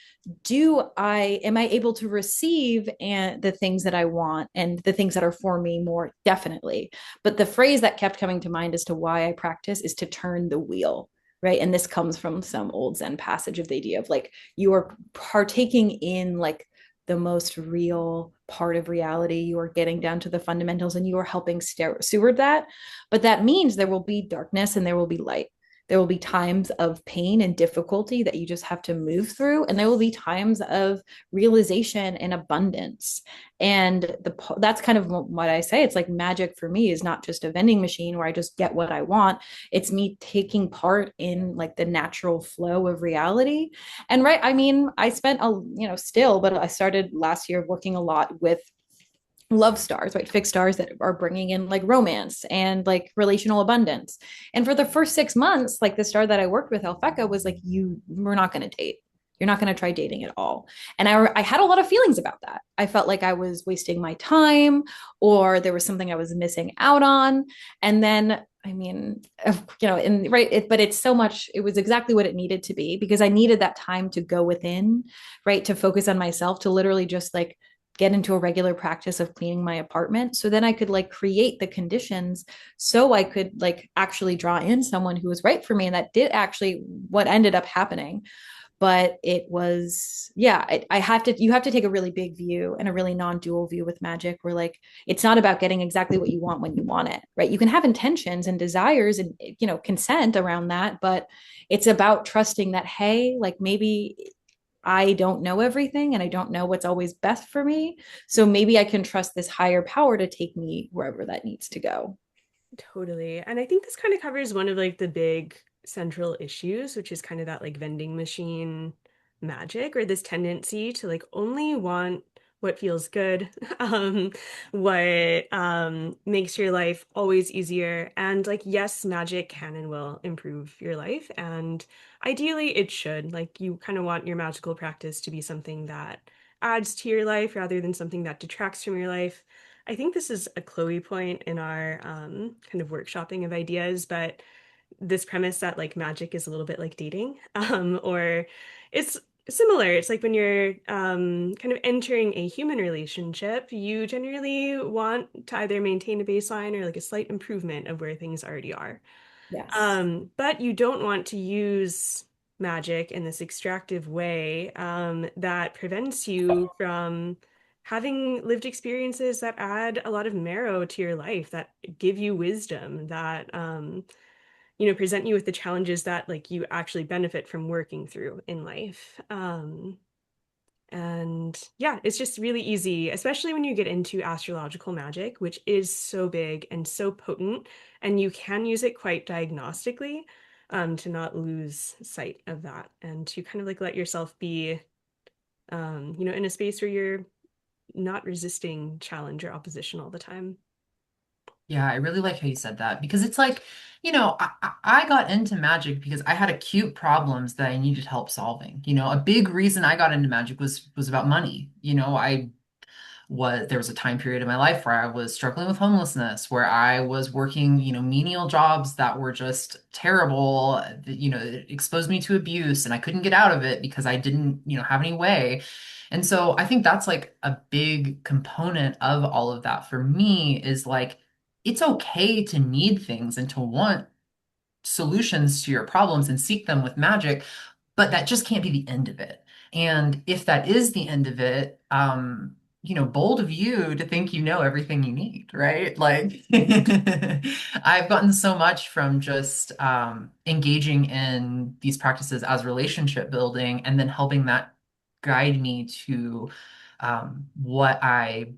Am I able to receive and the things that I want and the things that are for me more? Definitely. But the phrase that kept coming to mind as to why I practice is to turn the wheel, right? And this comes from some old Zen passage of the idea of like you are partaking in like the most real part of reality. You are getting down to the fundamentals and you are helping steward that. But that means there will be darkness and there will be light. There will be times of pain and difficulty that you just have to move through. And there will be times of realization and abundance. And that's kind of what I say. It's like magic for me is not just a vending machine where I just get what I want. It's me taking part in like the natural flow of reality. And right, I mean, I spent still, but I started last year working a lot with love stars, right? Fixed stars that are bringing in like romance and like relational abundance. And for the first 6 months, like the star that I worked with, Alfeka, was like, we're not going to date. You're not going to try dating at all. And I had a lot of feelings about that. I felt like I was wasting my time or there was something I was missing out on. And then, I mean, and right, but it's so much, it was exactly what it needed to be because I needed that time to go within, right? To focus on myself, to literally just like get into a regular practice of cleaning my apartment. So then I could like create the conditions so I could like actually draw in someone who was right for me. And that did actually what ended up happening. But it was, yeah, you have to take a really big view and a really non-dual view with magic where like, it's not about getting exactly what you want when you want it, right? You can have intentions and desires and, consent around that, but it's about trusting that, hey, like maybe I don't know everything and I don't know what's always best for me. So maybe I can trust this higher power to take me wherever that needs to go. Totally. And I think this kind of covers one of like the big central issues, which is kind of that like vending machine magic or this tendency to like only want what feels good, what makes your life always easier. And like, yes, magic can and will improve your life. And ideally it should. Like you kind of want your magical practice to be something that adds to your life rather than something that detracts from your life. I think this is a Chloe point in our kind of workshopping of ideas, but this premise that like magic is a little bit like dating, or it's similar. It's like when you're kind of entering a human relationship, you generally want to either maintain a baseline or like a slight improvement of where things already are. Yes. But you don't want to use magic in this extractive way that prevents you from having lived experiences that add a lot of marrow to your life, that give you wisdom, that present you with the challenges that like you actually benefit from working through in life. And yeah, it's just really easy, especially when you get into astrological magic, which is so big and so potent, and you can use it quite diagnostically, to not lose sight of that and to kind of like let yourself be, in a space where you're not resisting challenge or opposition all the time. Yeah, I really like how you said that because it's like, I got into magic because I had acute problems that I needed help solving. A big reason I got into magic was about money. There was a time period in my life where I was struggling with homelessness, where I was working, menial jobs that were just terrible, it exposed me to abuse and I couldn't get out of it because I didn't, have any way. And so I think that's like a big component of all of that for me is like it's okay to need things and to want solutions to your problems and seek them with magic, but that just can't be the end of it. And if that is the end of it, bold of you to think you know everything you need, right? Like I've gotten so much from just engaging in these practices as relationship building and then helping that guide me to what I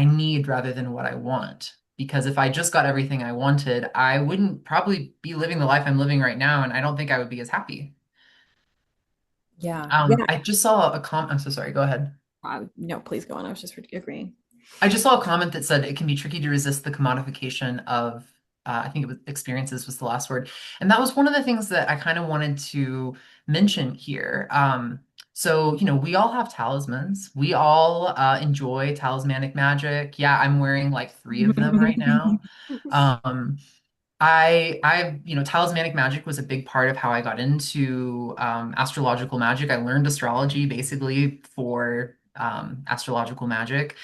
need rather than what I want. Because if I just got everything I wanted, I wouldn't probably be living the life I'm living right now, and I don't think I would be as happy. Yeah. Yeah. I just saw a comment. I'm so sorry. Go ahead. No, please go on. I was just agreeing. I just saw a comment that said it can be tricky to resist the commodification of, I think it was experiences was the last word. And that was one of the things that I kind of wanted to mention here. So, we all have talismans. We all enjoy talismanic magic. Yeah, I'm wearing like three of them right now. Um, talismanic magic was a big part of how I got into astrological magic. I learned astrology basically for astrological magic.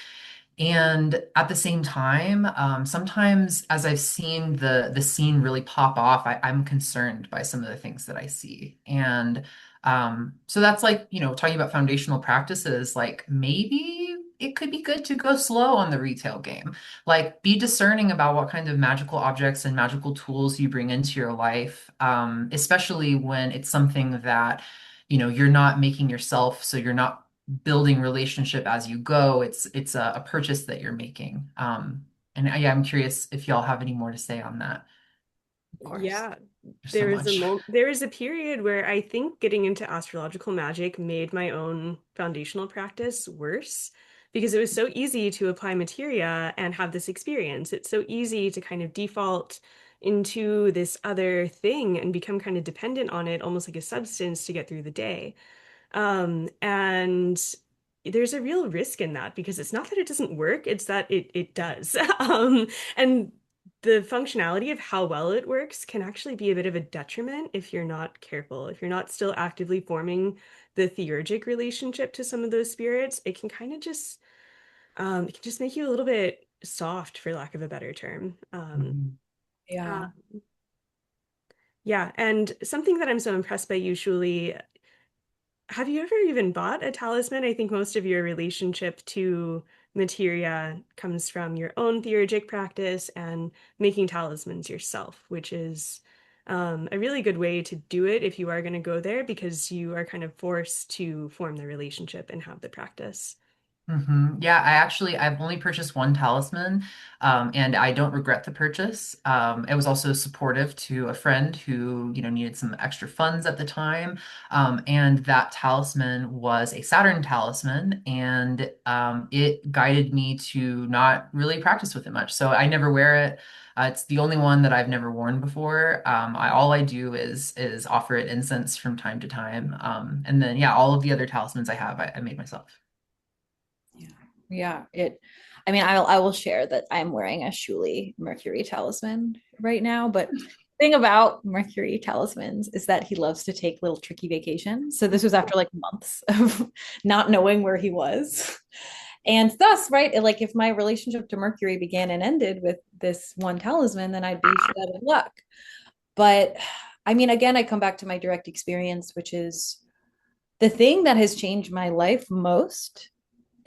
And at the same time, sometimes as I've seen the scene really pop off, I'm concerned by some of the things that I see. And so that's like, talking about foundational practices, like maybe it could be good to go slow on the retail game. Like be discerning about what kind of magical objects and magical tools you bring into your life, especially when it's something that, you're not making yourself, so you're not building relationship as you go. It's a purchase that you're making. And yeah, I'm curious if y'all have any more to say on that. Of course. Yeah, There's so much. there was a period where I think getting into astrological magic made my own foundational practice worse because it was so easy to apply materia and have this experience. It's so easy to kind of default into this other thing and become kind of dependent on it, almost like a substance to get through the day. And there's a real risk in that because it's not that it doesn't work, it's that it does. And the functionality of how well it works can actually be a bit of a detriment if you're not careful. If you're not still actively forming the theurgic relationship to some of those spirits, it can kind of just it can just make you a little bit soft, for lack of a better term. Mhm. Uh, Yeah. yeah, and something that I'm so impressed by usually, have you ever even bought a talisman? I think most of your relationship to materia comes from your own theurgic practice and making talismans yourself, which is a really good way to do it if you are going to go there because you are kind of forced to form the relationship and have the practice. Yeah, I've only purchased one talisman, and I don't regret the purchase. It was also supportive to a friend who, needed some extra funds at the time. And that talisman was a Saturn talisman, and it guided me to not really practice with it much. So I never wear it. It's the only one that I've never worn before. All I do is offer it incense from time to time. And then yeah, all of the other talismans I made myself. Yeah. Yeah. I mean, I will share that I'm wearing a Shuly Mercury talisman right now, but the thing about Mercury talismans is that he loves to take little tricky vacations. So this was after like months of not knowing where he was. And thus, right, like if my relationship to Mercury began and ended with this one talisman, then I'd be shit out of luck. But I mean, again, I come back to my direct experience, which is the thing that has changed my life most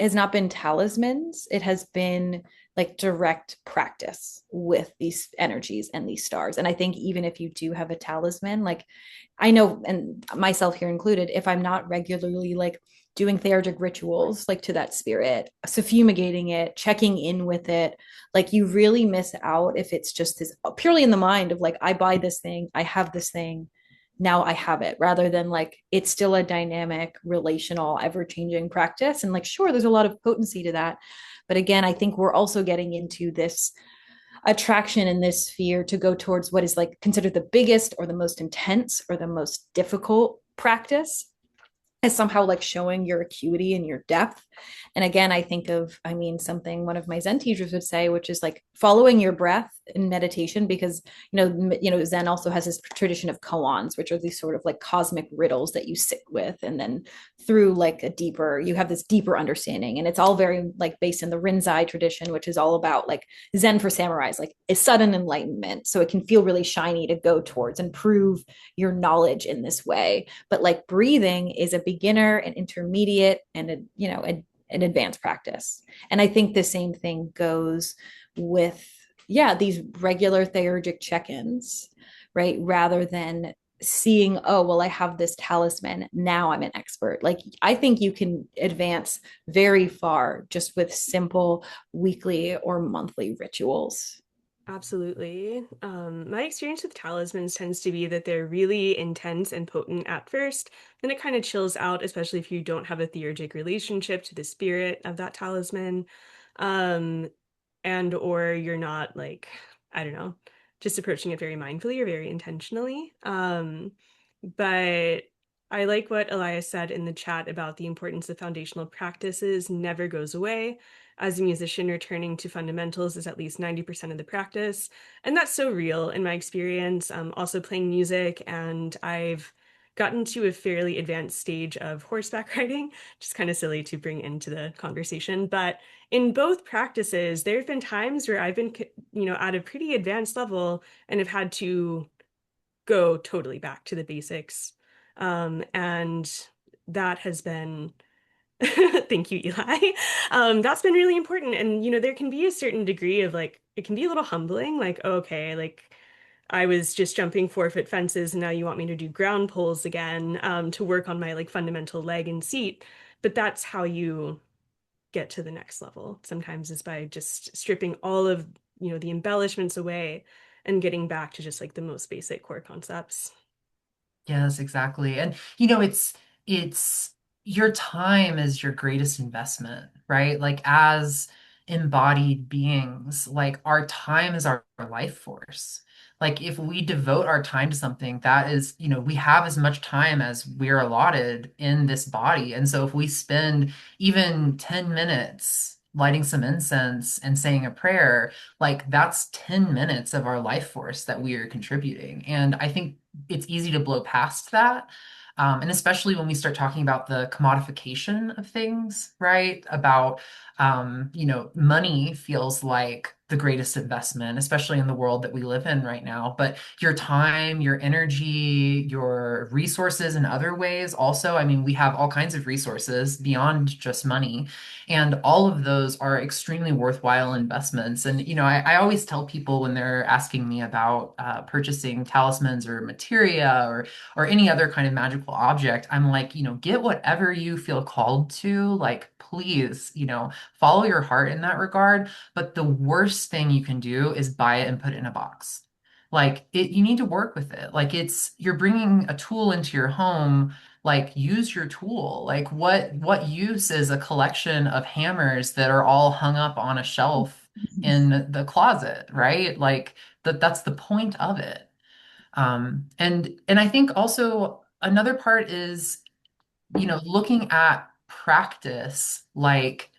has not been talismans. It has been like direct practice with these energies and these stars. And I think even if you do have a talisman, like I know, and myself here included, if I'm not regularly like doing theurgic rituals, like to that spirit, suffumigating it, checking in with it, like you really miss out if it's just this purely in the mind of like, I buy this thing, I have this thing, now I have it, rather than like it's still a dynamic, relational, ever changing practice. And like, sure, there's a lot of potency to that. But again, I think we're also getting into this attraction in this sphere to go towards what is like considered the biggest or the most intense or the most difficult practice as somehow like showing your acuity and your depth. And again, I think of, I mean, something one of my Zen teachers would say, which is like following your breath in meditation, because Zen also has this tradition of koans, which are these sort of like cosmic riddles that you sit with, and then through like you have this deeper understanding, and it's all very like based in the Rinzai tradition, which is all about like Zen for samurais, like a sudden enlightenment, so it can feel really shiny to go towards and prove your knowledge in this way. But like breathing is a beginner, an intermediate, and an advanced practice. And I think the same thing goes with, yeah, these regular theurgic check-ins, right? Rather than seeing, oh, well, I have this talisman, now I'm an expert. Like I think you can advance very far just with simple weekly or monthly rituals. Absolutely. My experience with talismans tends to be that they're really intense and potent at first, then it kind of chills out, especially if you don't have a theurgic relationship to the spirit of that talisman. Um, and or you're not like, I don't know, just approaching it very mindfully or very intentionally. But I like what Elias said in the chat about the importance of foundational practices never goes away. As a musician, returning to fundamentals is at least 90% of the practice. And that's so real in my experience. Also playing music, and I've gotten to a fairly advanced stage of horseback riding, which is kind of silly to bring into the conversation. But in both practices, there have been times where I've been, at a pretty advanced level and have had to go totally back to the basics. And that has been, thank you, Eli. That's been really important. And, there can be a certain degree of like, it can be a little humbling, like, okay, like I was just jumping 4-foot fences and now you want me to do ground poles again, to work on my like fundamental leg and seat. But that's how you get to the next level. Sometimes is by just stripping all of, the embellishments away and getting back to just like the most basic core concepts. Yes, exactly. And it's your time is your greatest investment. right? Like as embodied beings, like our time is our life force. Like if we devote our time to something, that is, we have as much time as we're allotted in this body. And so if we spend even 10 minutes lighting some incense and saying a prayer, like that's 10 minutes of our life force that we are contributing. And I think it's easy to blow past that. And especially when we start talking about the commodification of things, right? About, money feels like the greatest investment, especially in the world that we live in right now. But your time, your energy, your resources in other ways also, I mean, we have all kinds of resources beyond just money. And all of those are extremely worthwhile investments. And, I always tell people when they're asking me about purchasing talismans or materia or any other kind of magical object, I'm like, get whatever you feel called to. Like, please, follow your heart in that regard. But the worst thing you can do is buy it and put it in a box. Like you need to work with it. Like you're bringing a tool into your home, like use your tool. Like what use is a collection of hammers that are all hung up on a shelf in the closet, right? Like that's the point of it. And I think also another part is, looking at practice, like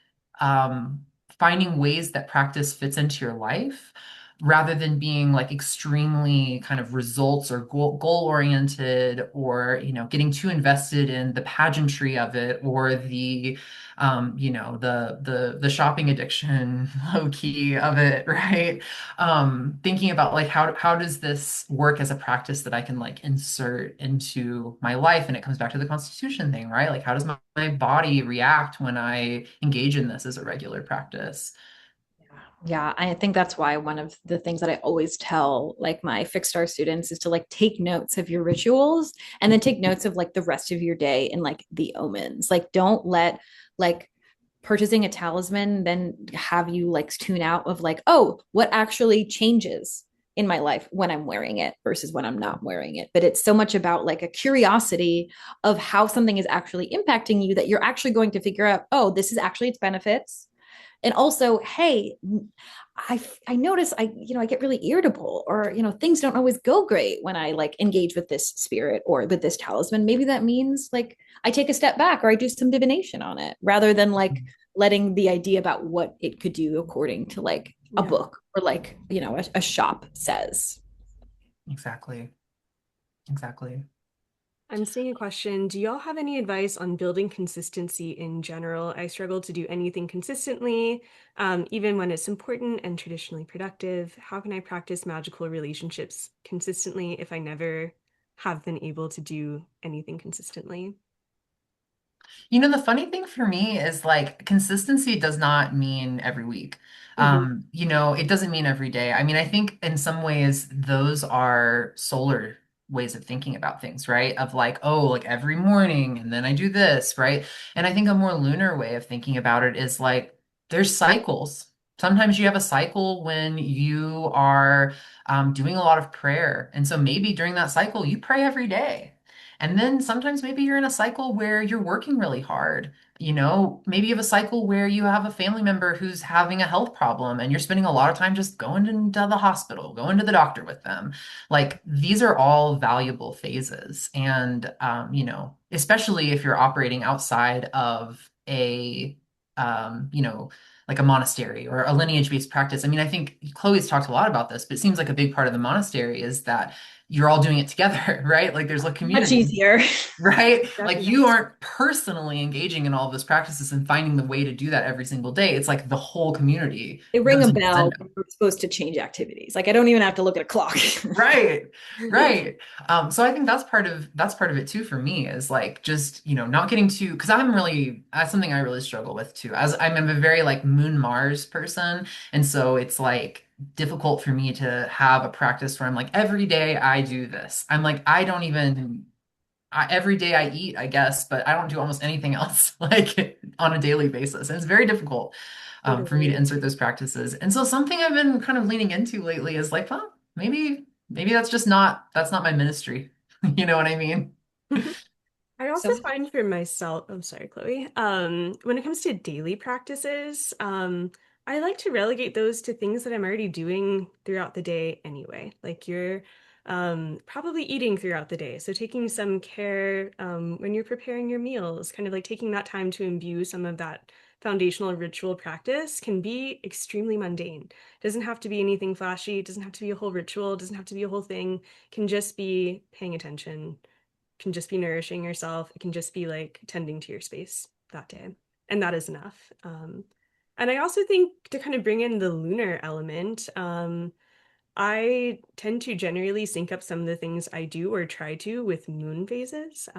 um, finding ways that practice fits into your life rather than being like extremely kind of results or goal oriented or, getting too invested in the pageantry of it or the shopping addiction low key of it, right? Thinking about like how does this work as a practice that I can like insert into my life? And it comes back to the Constitution thing, right? Like how does my body react when I engage in this as a regular practice? Yeah, I think that's why one of the things that I always tell like my fixed star students is to like take notes of your rituals and then take notes of like the rest of your day and like the omens. Like don't let like purchasing a talisman then have you like tune out of like, oh, what actually changes in my life when I'm wearing it versus when I'm not wearing it. But it's so much about like a curiosity of how something is actually impacting you that you're actually going to figure out, oh, this is actually its benefits, and also, hey, I notice I get really irritable, or things don't always go great when I like engage with this spirit or with this talisman. Maybe that means like I take a step back or I do some divination on it rather than like letting the idea about what it could do according to like a Yeah. book or like a shop says. Exactly. Exactly. I'm seeing a question. Do y'all have any advice on building consistency in general? I struggle to do anything consistently, even when it's important and traditionally productive. How can I practice magical relationships consistently if I never have been able to do anything consistently? The funny thing for me is like consistency does not mean every week. Hmm. It doesn't mean every day. I mean, I think in some ways those are solar ways of thinking about things, right? Of like, oh, like every morning and then I do this, right? And I think a more lunar way of thinking about it is like there's cycles. Sometimes you have a cycle when you are doing a lot of prayer. And so maybe during that cycle, you pray every day. And then sometimes maybe you're in a cycle where you're working really hard. Maybe you have a cycle where you have a family member who's having a health problem and you're spending a lot of time just going into the hospital, going to the doctor with them. Like these are all valuable phases. And, especially if you're operating outside of like a monastery or a lineage-based practice. I mean, I think Chloe's talked a lot about this, but it seems like a big part of the monastery is that you're all doing it together, right? Like there's a Much community, easier. right? Like Definitely. you aren't personally engaging in all of those practices and finding the way to do that every single day. It's like the whole community They ring a goes in crescendo. bell when we're supposed to change activities. Like I don't even have to look at a clock. Right, right. So I think that's part of it too for me is like just not getting too because that's something I really struggle with too. As I'm a very like Moon Mars person, and so it's like difficult for me to have a practice where I'm like every day I do this. I'm like I don't even every day I eat, I guess, but I don't do almost anything else like on a daily basis. And it's very difficult for me to Totally. insert those practices. And so something I've been kind of leaning into lately is like, well, maybe that's not my ministry. You know what I mean? I also So find for myself, I'm sorry, Chloe, when it comes to daily practices, I like to relegate those to things that I'm already doing throughout the day anyway. Like you're probably eating throughout the day. So taking some care when you're preparing your meals, kind of like taking that time to imbue some of that foundational ritual practice can be extremely mundane. It doesn't have to be anything flashy. It doesn't have to be a whole ritual. It doesn't have to be a whole thing. It can just be paying attention, can just be nourishing yourself. It can just be like tending to your space that day. And that is enough. And I also think to kind of bring in the lunar element, I tend to generally sync up some of the things I do or try to with moon phases.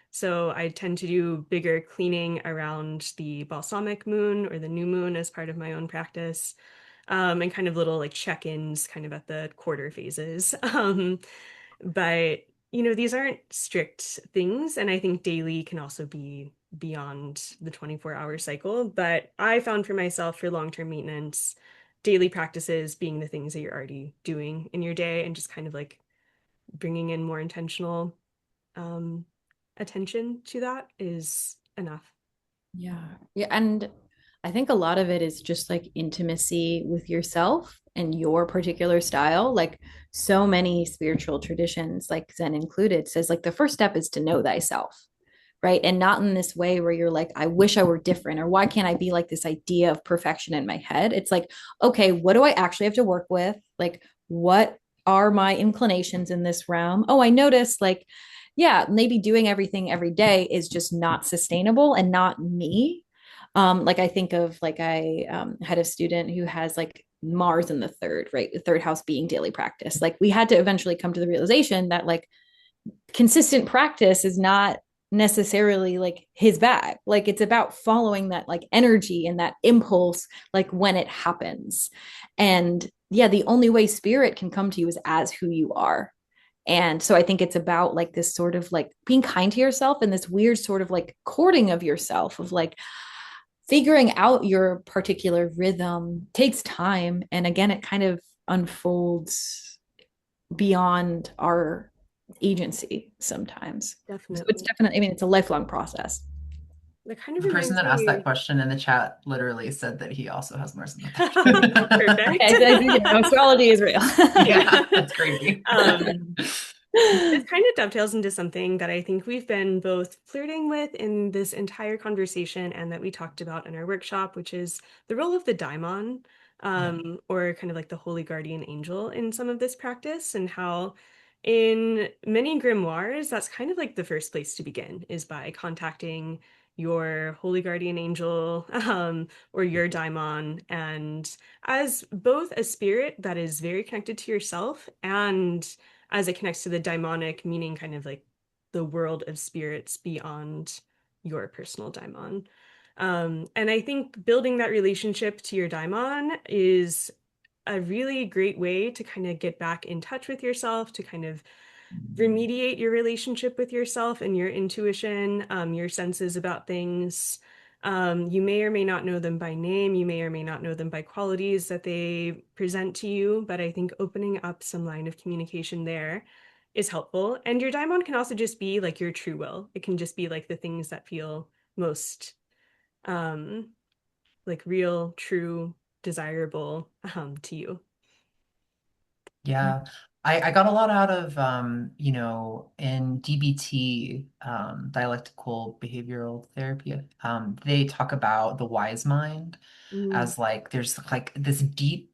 So I tend to do bigger cleaning around the balsamic moon or the new moon as part of my own practice, and kind of little like check-ins kind of at the quarter phases. But these aren't strict things, and I think daily can also be beyond the 24-hour cycle. But I found for myself for long-term maintenance, daily practices being the things that you're already doing in your day and just kind of like bringing in more intentional um, attention to that is enough. yeah. Yeah. And I think a lot of it is just like intimacy with yourself and your particular style. Like so many spiritual traditions, like Zen included, says like the first step is to know thyself, right? And not in this way where you're like, I wish I were different, or why can't I be like this idea of perfection in my head? It's like, okay, what do I actually have to work with? Like, what are my inclinations in this realm? Oh, I noticed like, yeah, maybe doing everything every day is just not sustainable and not me. Like I think of like I had a student who has like Mars in the third, right? The third house being daily practice. Like we had to eventually come to the realization that like consistent practice is not necessarily like his bag. Like it's about following that like energy and that impulse, like when it happens. And yeah, the only way spirit can come to you is as who you are. And so I think it's about like this sort of like being kind to yourself and this weird sort of like courting of yourself of like figuring out your particular rhythm takes time. And again, it kind of unfolds beyond our agency sometimes. So it's Definitely. definitely, I mean, it's a lifelong process. That kind of The person reminds that asked that me. question in the chat literally said that he also has Mars in the Perfect. third. Astrology is real. Yeah, that's crazy. Um, This kind of dovetails into something that I think we've been both flirting with in this entire conversation and that we talked about in our workshop, which is the role of the daimon, Yeah. or kind of like the holy guardian angel in some of this practice, and how in many grimoires, that's kind of like the first place to begin is by contacting your holy guardian angel, or your daimon, and as both a spirit that is very connected to yourself and as it connects to the daimonic, meaning kind of like the world of spirits beyond your personal daimon. And I think building that relationship to your daimon is a really great way to kind of get back in touch with yourself, to kind of remediate your relationship with yourself and your intuition, your senses about things. You may or may not know them by name, you may or may not know them by qualities that they present to you, but I think opening up some line of communication there is helpful. And your daimon can also just be like your true will. It can just be like the things that feel most um, like real, true, desirable to you. Yeah. I got a lot out of in DBT, dialectical behavioral therapy. They talk about the wise mind Mm, as like there's like this deep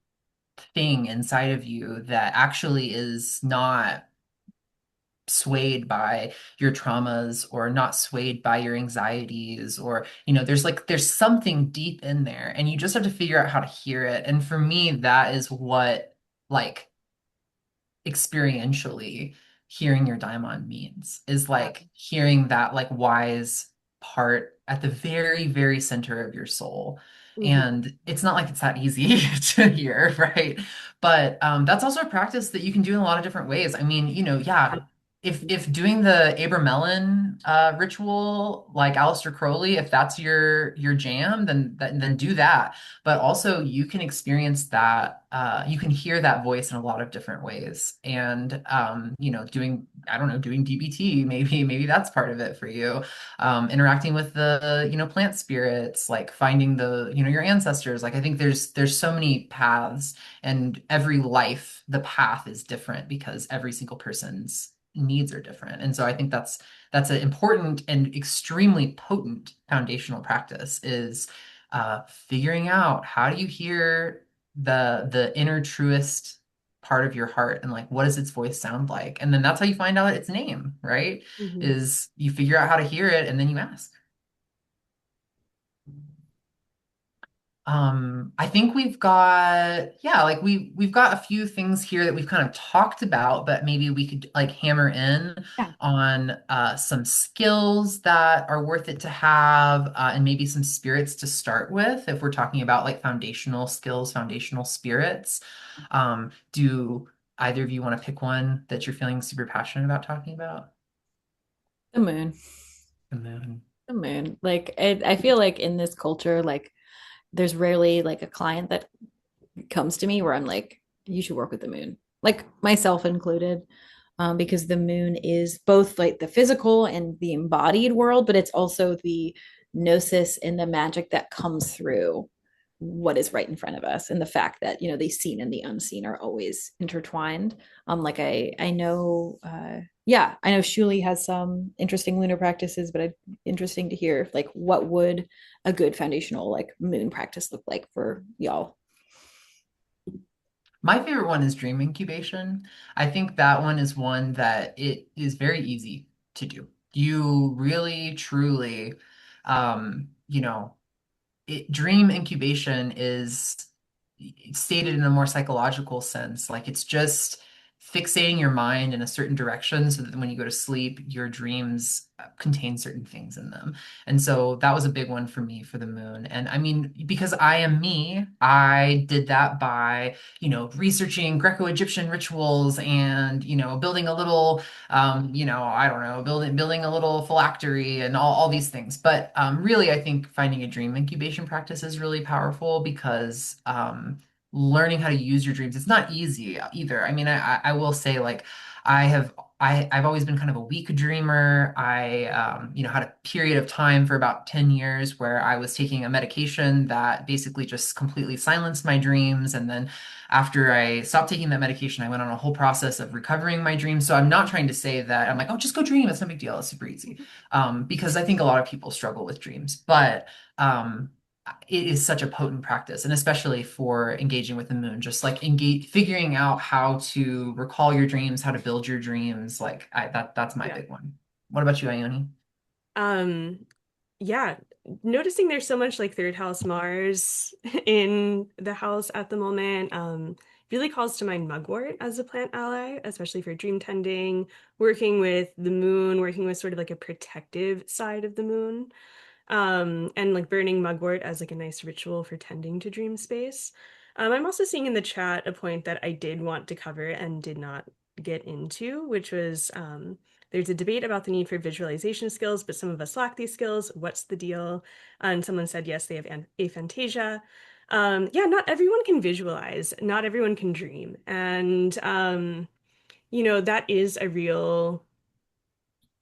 thing inside of you that actually is not swayed by your traumas or not swayed by your anxieties, or there's something deep in there and you just have to figure out how to hear it. And for me that is what like experientially hearing your daimon means, is yeah. like hearing that like wise part at the very, very center of your soul. Mhm. And it's not like it's that easy to hear, right? But that's also a practice that you can do in a lot of different ways. I mean, yeah, if doing the Abramelin ritual like Aleister Crowley, if that's your jam, then do that. But also you can experience that, you can hear that voice in a lot of different ways. And doing I don't know, doing DBT, maybe that's part of it for you. Interacting with the, plant spirits, like finding the, your ancestors. Like I think there's so many paths, and every life, the path is different because every single person's needs are different. And so I think that's an important and extremely potent foundational practice is figuring out how do you hear the inner truest part of your heart, and like what does its voice sound like, and then that's how you find out its name, right? Hmm. Is you figure out how to hear it and then you ask. I think we've got, yeah, like we've got a few things here that we've kind of talked about, but maybe we could like hammer in Yeah. on some skills that are worth it to have, and maybe some spirits to start with if we're talking about like foundational skills, foundational spirits. Do either of you want to pick one that you're feeling super passionate about talking about? The moon. And then The moon. Like I feel like in this culture, like there's rarely like a client that comes to me where I'm like, you should work with the moon, like myself included, because the moon is both like the physical and the embodied world, but it's also the gnosis and the magic that comes through what is right in front of us, and the fact that the seen and the unseen are always intertwined. Like I know, yeah, I know Shuly has some interesting lunar practices, but interesting to hear like what would a good foundational like moon practice look like for y'all. my favorite one is dream incubation. I think that one is one that it is very easy to do. You really, truly, you know, dream incubation is stated in a more psychological sense. Like it's just fixating your mind in a certain direction so that when you go to sleep, your dreams contain certain things in them. And so that was a big one for me for the moon. And I mean, because I am me, I did that by, researching Greco-Egyptian rituals and, building a little I don't know, building a little phylactery and all these things. But really, I think finding a dream incubation practice is really powerful because learning how to use your dreams, it's not easy either. I mean, I will say like I have I've always been kind of a weak dreamer. I had a period of time for about 10 years where I was taking a medication that basically just completely silenced my dreams, and then after I stopped taking that medication, I went on a whole process of recovering my dreams. So I'm not trying to say that I'm like, oh, just go dream. It's no big deal. It's super easy. Because I think a lot of people struggle with dreams, but um, it is such a potent practice, and especially for engaging with the moon, just like figuring out how to recall your dreams, how to build your dreams. Like that's my Yeah. big one. What about you, Ione? Um, yeah, noticing there's so much like third house Mars in the house at the moment, really calls to mind mugwort as a plant ally, especially for dream tending, working with the moon, working with sort of like a protective side of the moon. And like burning mugwort as like a nice ritual for tending to dream space. I'm also seeing in the chat a point that I did want to cover and did not get into, which was there's a debate about the need for visualization skills, but some of us lack these skills. What's the deal? And someone said, yes, they have aphantasia. Yeah, not everyone can visualize, not everyone can dream. And, that is a real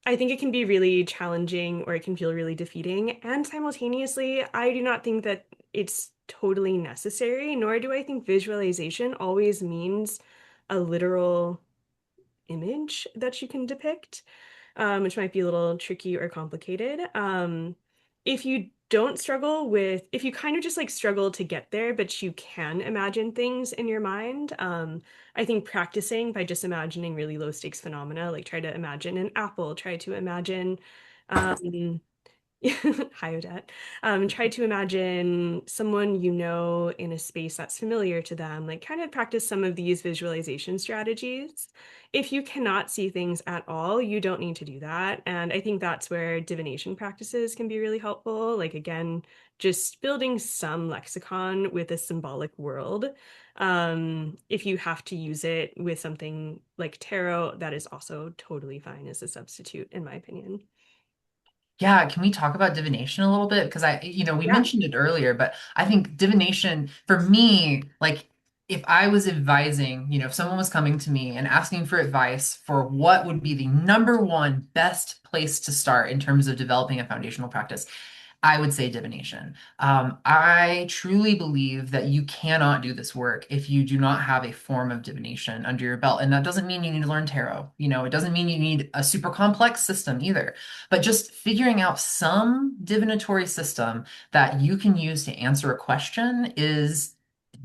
I think it can be really challenging or it can feel really defeating. And simultaneously, I do not think that it's totally necessary, nor do I think visualization always means a literal image that you can depict, which might be a little tricky or complicated. If you don't struggle with, if you kind of just like struggle to get there, but you can imagine things in your mind, I think practicing by just imagining really low stakes phenomena, like try to imagine an apple, try to imagine um, Hi, Odette. Try to imagine someone you know in a space that's familiar to them. Like, kind of practice some of these visualization strategies. If you cannot see things at all, you don't need to do that. And I think that's where divination practices can be really helpful. Like, again, just building some lexicon with a symbolic world. If you have to use it with something like tarot, that is also totally fine as a substitute, in my opinion. Yeah, can we talk about divination a little bit? Because we Yeah. mentioned it earlier, but I think divination for me, like if I was advising, if someone was coming to me and asking for advice for what would be the number one best place to start in terms of developing a foundational practice, I would say divination. I truly believe that you cannot do this work if you do not have a form of divination under your belt. And that doesn't mean you need to learn tarot. It doesn't mean you need a super complex system either. But just figuring out some divinatory system that you can use to answer a question is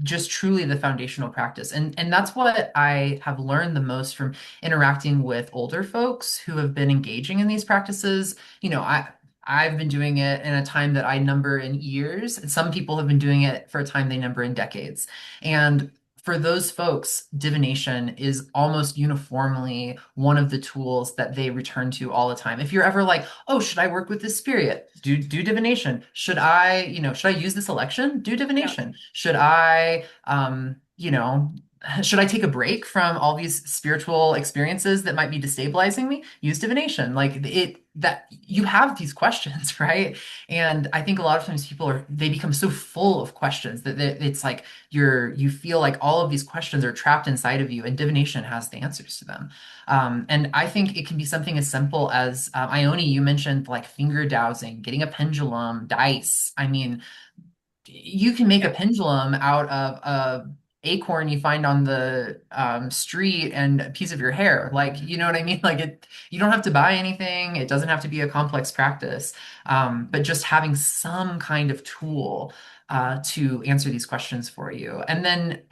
just truly the foundational practice. And that's what I have learned the most from interacting with older folks who have been engaging in these practices. I've been doing it in a time that I number in years, and some people have been doing it for a time they number in decades. And for those folks, divination is almost uniformly one of the tools that they return to all the time. If you're ever like, oh, should I work with this spirit? Do divination. Should I use this election? Do Yeah. divination. Should I take a break from all these spiritual experiences that might be destabilizing me? Use divination. Like it that you have these questions, right? And I think a lot of times they become so full of questions that it's like you feel like all of these questions are trapped inside of you, and divination has the answers to them. And I think it can be something as simple as Ione, you mentioned like finger dowsing, getting a pendulum, dice. I mean, you can make a Yeah. pendulum out of a acorn you find on the street and a piece of your hair. Like, you know what I mean? Like you don't have to buy anything. It doesn't have to be a complex practice. But just having some kind of tool to answer these questions for you. And then,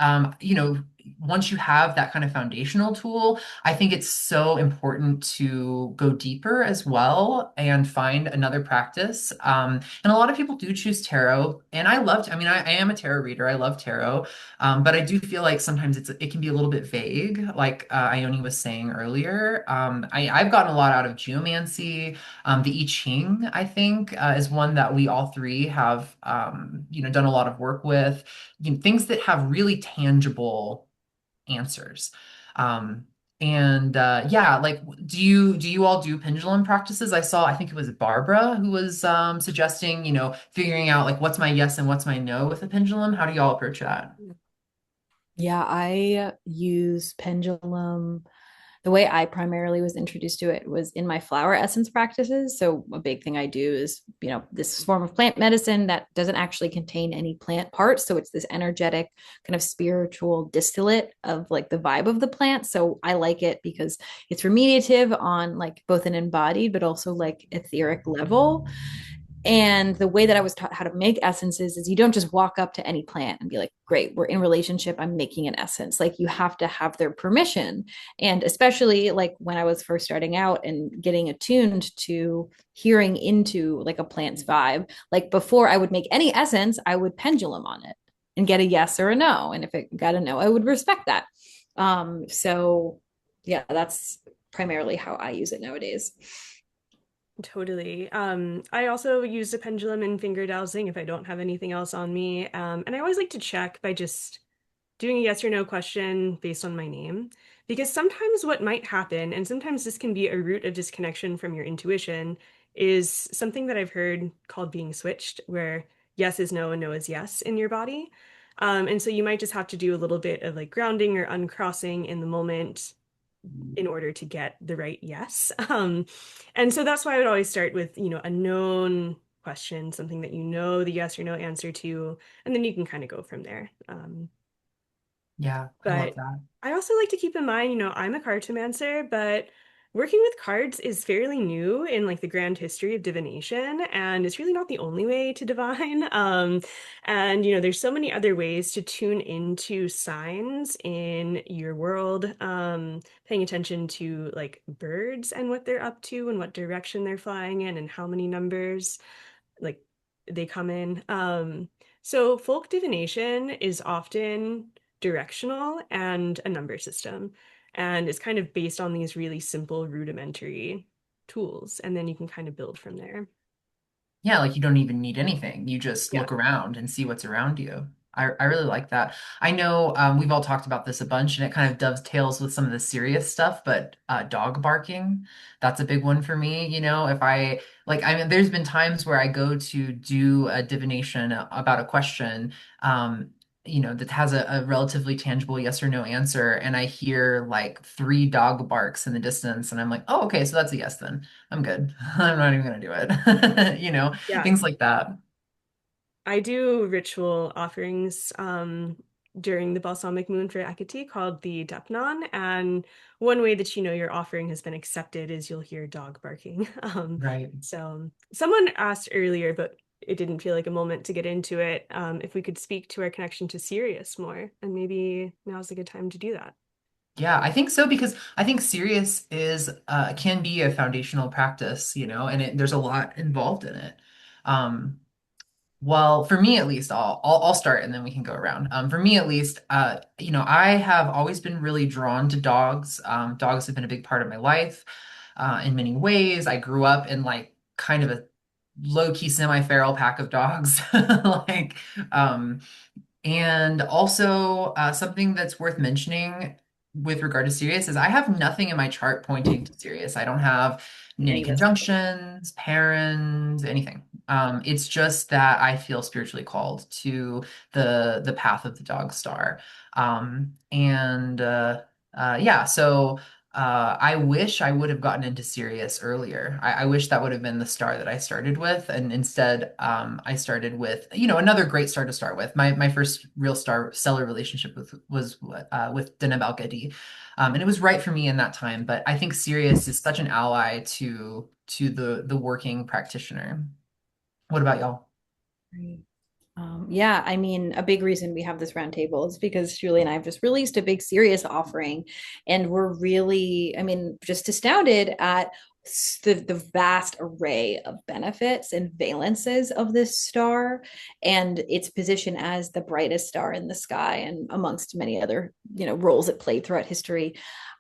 once you have that kind of foundational tool, I think it's so important to go deeper as well and find another practice. And a lot of people do choose tarot, and I mean, I am a tarot reader. I love tarot, but I do feel like sometimes it can be a little bit vague, like Ione was saying earlier. I've gotten a lot out of geomancy. The I Ching, I think, is one that we all three have, done a lot of work with. Things that have really tangible answers. Um, and yeah, like do you all do pendulum practices? I think it was Barbara who was suggesting, figuring out like what's my yes and what's my no with a pendulum. How do y'all approach that? Yeah, I use pendulum. The way I primarily was introduced to it was in my flower essence practices. So a big thing I do is, this form of plant medicine that doesn't actually contain any plant parts. So it's this energetic kind of spiritual distillate of like the vibe of the plant. So I like it because it's remediative on like both an embodied but also like etheric level. And the way that I was taught how to make essences is you don't just walk up to any plant and be like, great, we're in relationship, I'm making an essence. Like you have to have their permission. And especially like when I was first starting out and getting attuned to hearing into like a plant's vibe, like before I would make any essence, I would pendulum on it and get a yes or a no. And if it got a no, I would respect that. So yeah, that's primarily how I use it nowadays. Totally. I also use a pendulum and finger dowsing if I don't have anything else on me. And I always like to check by just doing a yes or no question based on my name. Because sometimes what might happen, and sometimes this can be a root of disconnection from your intuition, is something that I've heard called being switched, where yes is no and no is yes in your body. And so you might just have to do a little bit of like grounding or uncrossing in the moment in order to get the right yes. And so that's why I would always start with, a known question, something that you know the yes or no answer to, and then you can kind of go from there. Yeah, I love But that. I also like to keep in mind, I'm a cartomancer, but working with cards is fairly new in like the grand history of divination, and it's really not the only way to divine. And there's so many other ways to tune into signs in your world, paying attention to like birds and what they're up to and what direction they're flying in and how many numbers like they come in. So folk divination is often directional and a number system, and it's kind of based on these really simple rudimentary tools, and then you can kind of build from there. Yeah, like you don't even need anything. You just Yeah. look around and see what's around you. I really like that. I know we've all talked about this a bunch, and it kind of dovetails with some of the serious stuff, but dog barking, that's a big one for me. If I mean, there's been times where I go to do a divination about a question, that has a relatively tangible yes or no answer, and I hear like three dog barks in the distance, and I'm like, oh, okay, so that's a yes then. I'm good. I'm not even gonna do it. Yeah. Things like that. I do ritual offerings during the balsamic moon for Hecate called the Depnon. And one way that you know your offering has been accepted is you'll hear dog barking. Right. So someone asked earlier, but it didn't feel like a moment to get into it, if we could speak to our connection to Sirius more. And maybe now's a good time to do that. Yeah, I think so because I think Sirius is can be a foundational practice, and there's a lot involved in it. Um, Well, for me at least, I'll start and then we can go around. For me at least, I have always been really drawn to dogs. Dogs have been a big part of my life, in many ways. I grew up in like kind of a low-key semi-feral pack of dogs, like, um, and also, something that's worth mentioning with regard to Sirius is I have nothing in my chart pointing to Sirius. I don't have any Any of us. conjunctions, parens, anything. It's just that I feel spiritually called to the path of the dog star. And yeah, so I wish I would have gotten into Sirius earlier. I wish that would have been the star that I started with, and instead, I started with, another great star to start with. My first real stellar relationship was with Deneb Al-Gadi, and it was right for me in that time. But I think Sirius is such an ally to the working practitioner. What about y'all? Right. Yeah, I mean, a big reason we have this roundtable is because Julie and I have just released a big serious offering, and we're really, I mean, just astounded at the vast array of benefits and valences of this star and its position as the brightest star in the sky, and amongst many other, roles it played throughout history.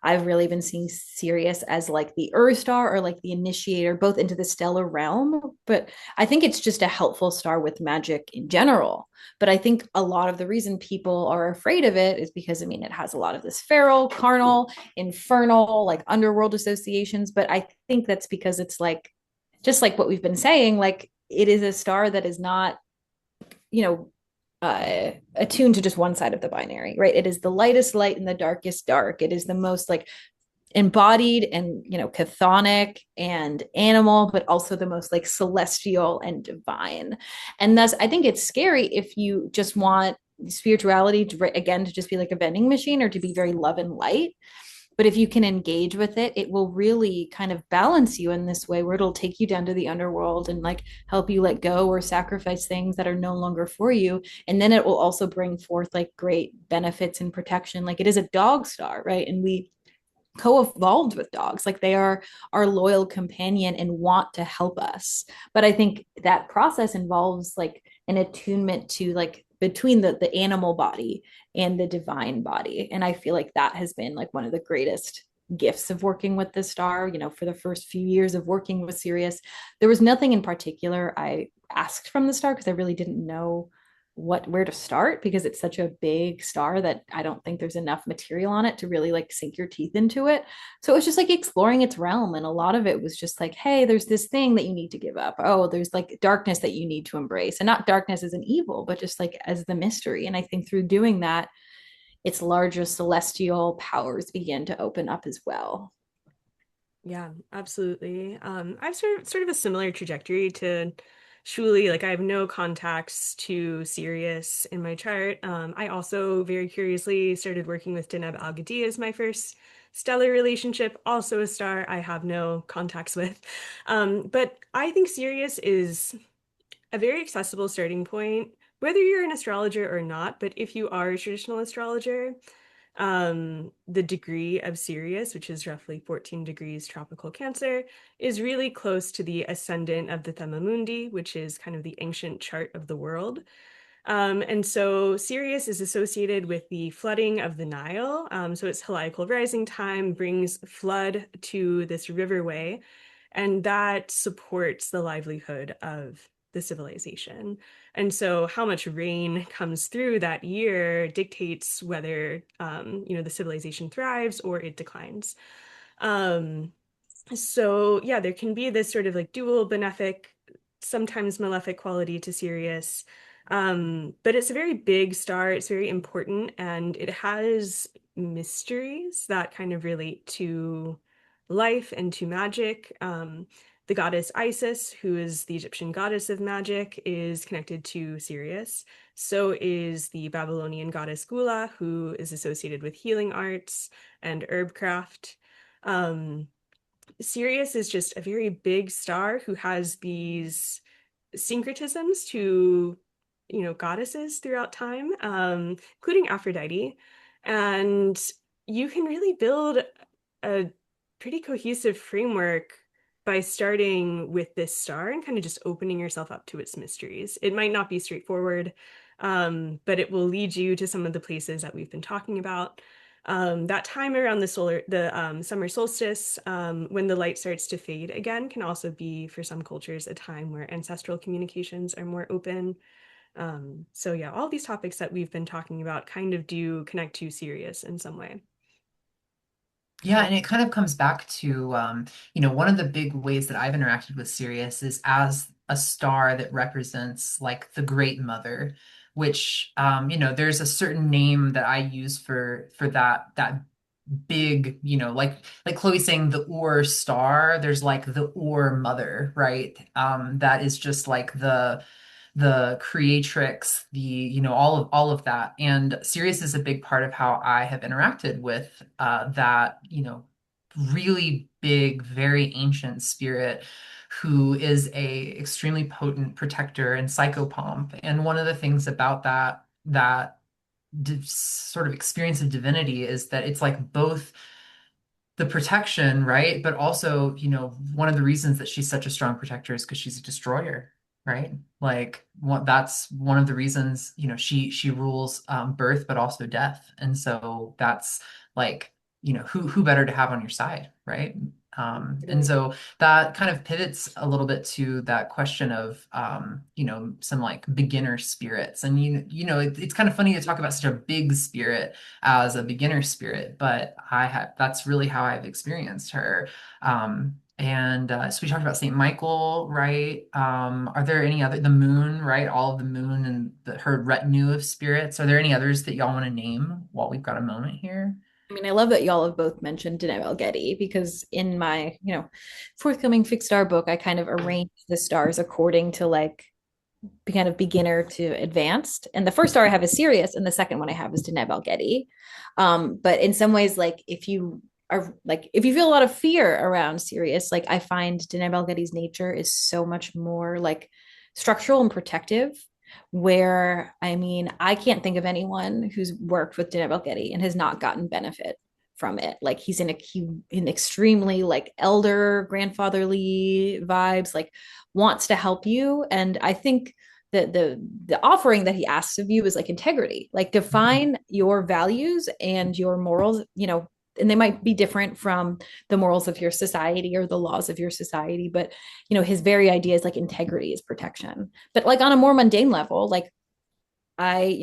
I've really been seeing Sirius as like the Earth star or like the initiator, both into the stellar realm, but I think it's just a helpful star with magic in general. But I think a lot of the reason people are afraid of it is because, I mean, it has a lot of this feral, carnal, infernal, like underworld associations. But I think that's because it's like, just like what we've been saying, like it is a star that is not, you know, attuned to just one side of the binary, right? It is the lightest light and the darkest dark. It is the most like embodied and chthonic and animal, but also the most like celestial and divine. And thus I think it's scary if you just want spirituality to, again, to just be like a vending machine or to be very love and light. But if you can engage with it, it will really kind of balance you in this way where it'll take you down to the underworld and like help you let go or sacrifice things that are no longer for you. And then it will also bring forth like great benefits and protection. Like it is a dog star, right? And we co-evolved with dogs, like they are our loyal companion and want to help us. But I think that process involves like an attunement to like between the animal body and the divine body, and I feel like that has been like one of the greatest gifts of working with the star. For the first few years of working with Sirius, there was nothing in particular I asked from the star because I really didn't know where to start, because it's such a big star that I don't think there's enough material on it to really like sink your teeth into it. So it was just like exploring its realm, and a lot of it was just like, hey, there's this thing that you need to give up. Oh, there's like darkness that you need to embrace, and not darkness as an evil, but just like as the mystery. And I think through doing that, its larger celestial powers begin to open up as well. Yeah, absolutely. I've sort of a similar trajectory to Shuly. Like I have no contacts to Sirius in my chart. I also very curiously started working with Deneb Al-Gadi as my first stellar relationship, also a star I have no contacts with. But I think Sirius is a very accessible starting point, whether you're an astrologer or not. But if you are a traditional astrologer, the degree of Sirius, which is roughly 14 degrees tropical Cancer, is really close to the ascendant of the Themamundi, which is kind of the ancient chart of the world. And so Sirius is associated with the flooding of the Nile. So its heliacal rising time brings flood to this riverway, and that supports the livelihood of the civilization. And so how much rain comes through that year dictates whether, the civilization thrives or it declines. Um, so yeah, there can be this sort of like dual benefic, sometimes malefic quality to Sirius. But it's a very big star. It's very important, and it has mysteries that kind of relate to life and to magic. The goddess Isis, who is the Egyptian goddess of magic, is connected to Sirius. So is the Babylonian goddess Gula, who is associated with healing arts and herbcraft. Um, Sirius is just a very big star who has these syncretisms to, goddesses throughout time, including Aphrodite. And you can really build a pretty cohesive framework by starting with this star and kind of just opening yourself up to its mysteries. It might not be straightforward, but it will lead you to some of the places that we've been talking about. That time around the summer solstice, when the light starts to fade again, can also be for some cultures a time where ancestral communications are more open. So yeah, all these topics that we've been talking about kind of do connect to Sirius in some way. Yeah, and it kind of comes back to, one of the big ways that I've interacted with Sirius is as a star that represents like the Great Mother, which, there's a certain name that I use for that big, like Chloe saying the Ur star, there's like the Ur mother, right? That is just like the creatrix, all of that. And Sirius is a big part of how I have interacted with that, really big, very ancient spirit who is a extremely potent protector and psychopomp. And one of the things about that sort of experience of divinity is that it's like both the protection, right? But also, one of the reasons that she's such a strong protector is because she's a destroyer, right? Like that's one of the reasons, she rules birth, but also death. And so that's like, who better to have on your side, right? And so that kind of pivots a little bit to that question of, some like beginner spirits. And it's kind of funny to talk about such a big spirit as a beginner spirit, but that's really how I've experienced her. And so we talked about Saint Michael, right? Are there any other, the moon, right? All of the moon and her retinue of spirits. Are there any others that y'all want to name while we've got a moment here? I mean, I love that y'all have both mentioned Deneb Getty because in my, forthcoming fixed star book, I kind of arranged the stars according to like kind of beginner to advanced. And the first star I have is Sirius, and the second one I have is Deneb Getty. But in some ways, like if you feel a lot of fear around Sirius, like I find Deneb Getty's nature is so much more like structural and protective. Where I mean, I can't think of anyone who's worked with Deneb Getty and has not gotten benefit from it. Like he's in extremely like elder grandfatherly vibes, like wants to help you. And I think that the offering that he asks of you is like integrity, like define your values and your morals, and they might be different from the morals of your society or the laws of your society, but his very idea is like integrity is protection. But like on a more mundane level, like I,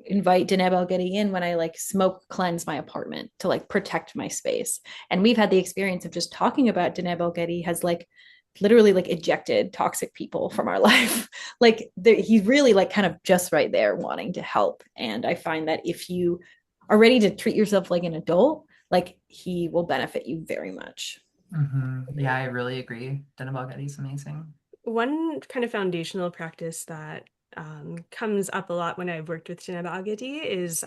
invite Deneb El Getty in when I like smoke cleanse my apartment to like protect my space. And we've had the experience of just talking about Deneb El Getty has like literally like ejected toxic people from our life. Like he's really like kind of just right there wanting to help. And I find that if you are ready to treat yourself like an adult, like he will benefit you very much. Yeah, I really agree. Denebal Getty's amazing. One kind of foundational practice that comes up a lot when I've worked with Janab Agati is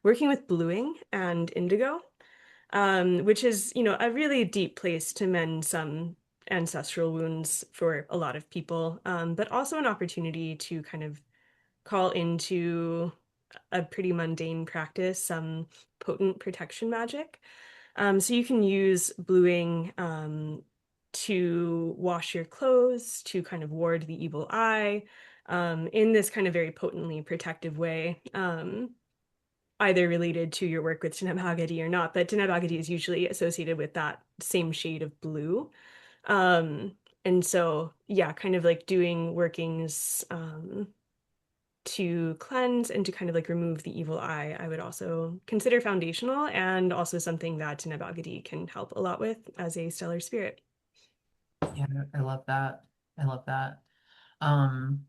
working with bluing and indigo, which is, a really deep place to mend some ancestral wounds for a lot of people, but also an opportunity to kind of call into a pretty mundane practice, some potent protection magic. So you can use bluing to wash your clothes, to kind of ward the evil eye, in this kind of very potently protective way, either related to your work with Tanabhagati or not, but Tanabhagati is usually associated with that same shade of blue. And so, yeah, kind of like doing workings to cleanse and to kind of like remove the evil eye, I would also consider foundational and also something that Nabagadi can help a lot with as a stellar spirit. Yeah, I love that. I love that. Um,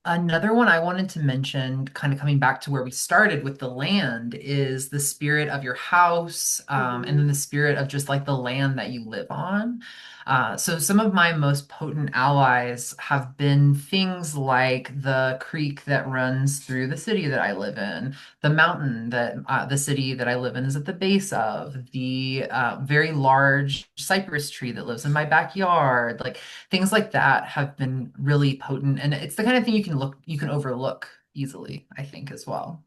Another one I wanted to mention, kind of coming back to where we started with the land, is the spirit of your house, and then Mhm. the spirit of just like the land that you live on. So some of my most potent allies have been things like the creek that runs through the city that I live in, the mountain that the city that I live in is at the base of, the very large cypress tree that lives in my backyard. Like things like that have been really potent, and it's the kind of thing you can overlook easily, I think, as well.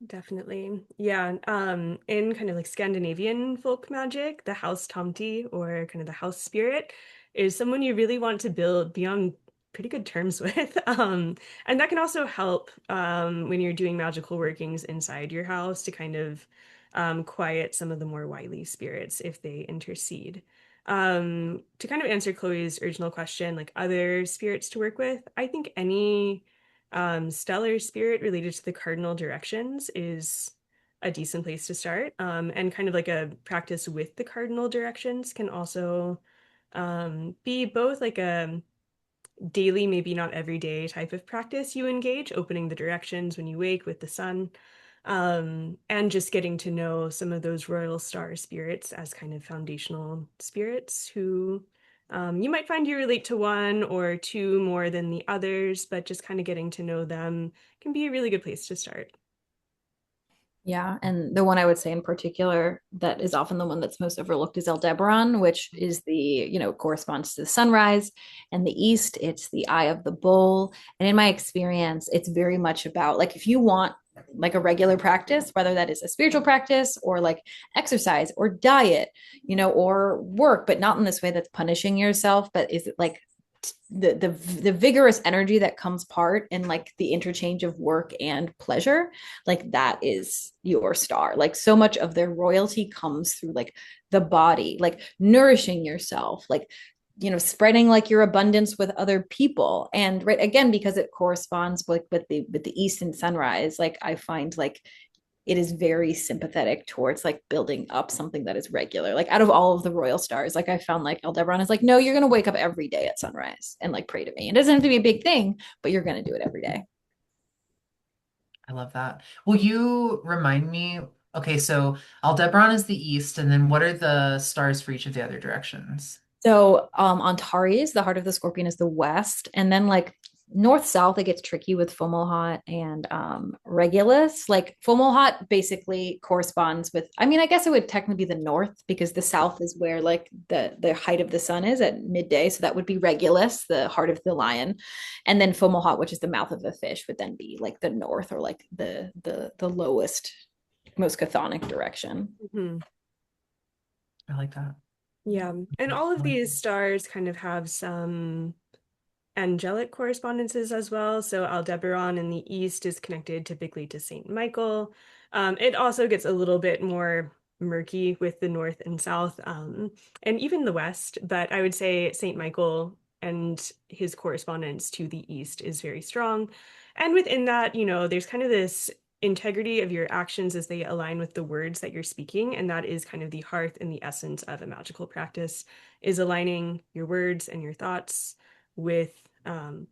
Definitely. Yeah. In kind of like Scandinavian folk magic, the house tomte or kind of the house spirit is someone you really want to be on pretty good terms with. And that can also help when you're doing magical workings inside your house to kind of quiet some of the more wily spirits if they intercede. To kind of answer Chloe's original question, like other spirits to work with, I think any stellar spirit related to the cardinal directions is a decent place to start. And kind of like a practice with the cardinal directions can also be both like a daily, maybe not every day type of practice you engage, opening the directions when you wake with the sun, and just getting to know some of those royal star spirits as kind of foundational spirits who you might find you relate to one or two more than the others, but just kind of getting to know them can be a really good place to start. Yeah, and the one I would say in particular that is often the one that's most overlooked is Aldebaran, which is corresponds to the sunrise, and the east, it's the eye of the bull. And in my experience, it's very much about like if you want like a regular practice, whether that is a spiritual practice or like exercise or diet, or work, but not in this way that's punishing yourself, but is it like the vigorous energy that comes part in like the interchange of work and pleasure, like that is your star. Like so much of their royalty comes through like the body, like nourishing yourself, like spreading like your abundance with other people. And right, again, because it corresponds with the east and sunrise, like I find like it is very sympathetic towards like building up something that is regular. Like out of all of the royal stars, like I found like Aldebaran is like, no, you're gonna wake up every day at sunrise and like pray to me. It doesn't have to be a big thing, but you're gonna do it every day. I love that. Will you remind me? Okay, so Aldebaran is the east, and then what are the stars for each of the other directions? So Antares, the heart of the scorpion, is the west, and then like north south it gets tricky with Fomalhaut and Regulus. Like Fomalhaut basically corresponds with, I mean, I guess it would technically be the north because the south is where like the height of the sun is at midday, so that would be Regulus, the heart of the lion, and then Fomalhaut, which is the mouth of the fish, would then be like the north or like the lowest, most chthonic direction. Mhm. I like that. Yeah. And all I of like these stars kind of have some angelic correspondences as well. So Aldebaran in the east is connected typically to Saint Michael. It also gets a little bit more murky with the north and south, and even the west. But I would say Saint Michael and his correspondence to the east is very strong. And within that, there's kind of this integrity of your actions as they align with the words that you're speaking. And that is kind of the hearth and the essence of a magical practice is aligning your words and your thoughts with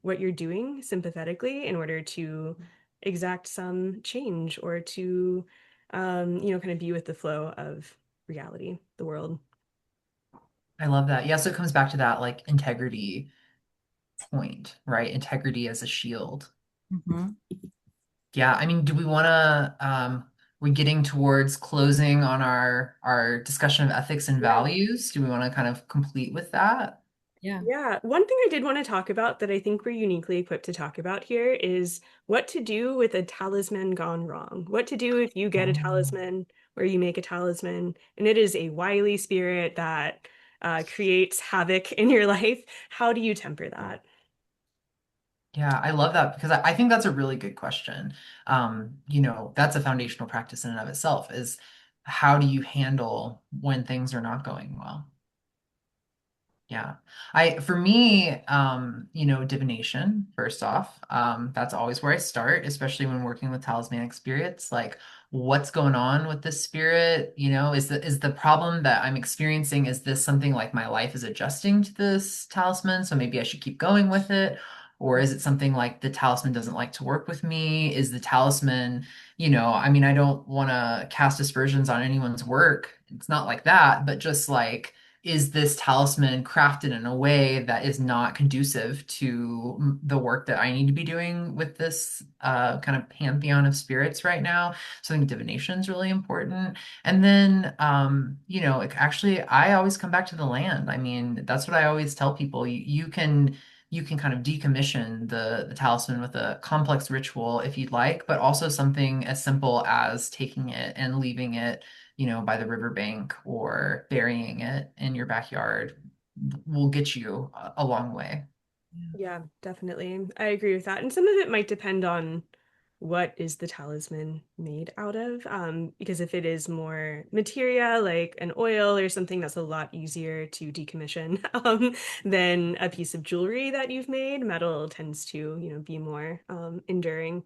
what you're doing sympathetically in order to exact some change or to, kind of be with the flow of reality, the world. I love that. Yeah, so it comes back to that like integrity point, right? Integrity as a shield. Mhm. Yeah, I mean, do we want to we're getting towards closing on our discussion of ethics and Yeah. values. Do we want to kind of complete with that? Yeah. Yeah, one thing I did want to talk about that I think we're uniquely equipped to talk about here is what to do with a talisman gone wrong. What to do if you get a Oh. talisman or you make a talisman and it is a wily spirit that creates havoc in your life. How do you temper that? Yeah, I love that because I think that's a really good question. That's a foundational practice in and of itself is how do you handle when things are not going well? Yeah. For me, divination, first off, that's always where I start, especially when working with talismanic spirits. Like, what's going on with this spirit? Is the problem that I'm experiencing, is this something like my life is adjusting to this talisman? So maybe I should keep going with it. Or is it something like the talisman doesn't like to work with me? Is the talisman, I mean, I don't want to cast aspersions on anyone's work. It's not like that, but just like, is this talisman crafted in a way that is not conducive to the work that I need to be doing with this kind of pantheon of spirits right now? So I think divination is really important. And then, like, actually, I always come back to the land. I mean, that's what I always tell people. You can kind of decommission the talisman with a complex ritual if you'd like, but also something as simple as taking it and leaving it, by the riverbank or burying it in your backyard will get you a long way. Yeah, definitely. I agree with that. And some of it might depend on what is the talisman made out of. Because if it is more materia, like an oil or something that's a lot easier to decommission, than a piece of jewelry that you've made, metal tends to, be more enduring.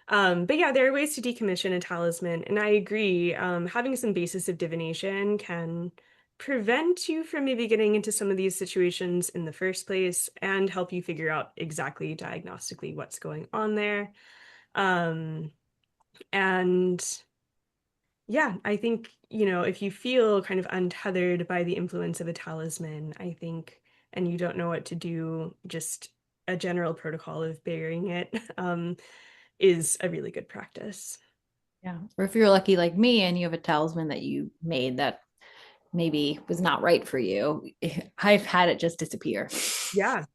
But yeah, there are ways to decommission a talisman, and I agree. Having some basis of divination can prevent you from maybe getting into some of these situations in the first place and help you figure out exactly diagnostically what's going on there. Um, and yeah, I think, if you feel kind of untethered by the influence of a talisman, I think, and you don't know what to do, just a general protocol of burying it, is a really good practice. Yeah. Or if you're lucky like me and you have a talisman that you made that maybe was not right for you, I've had it just disappear. Yeah,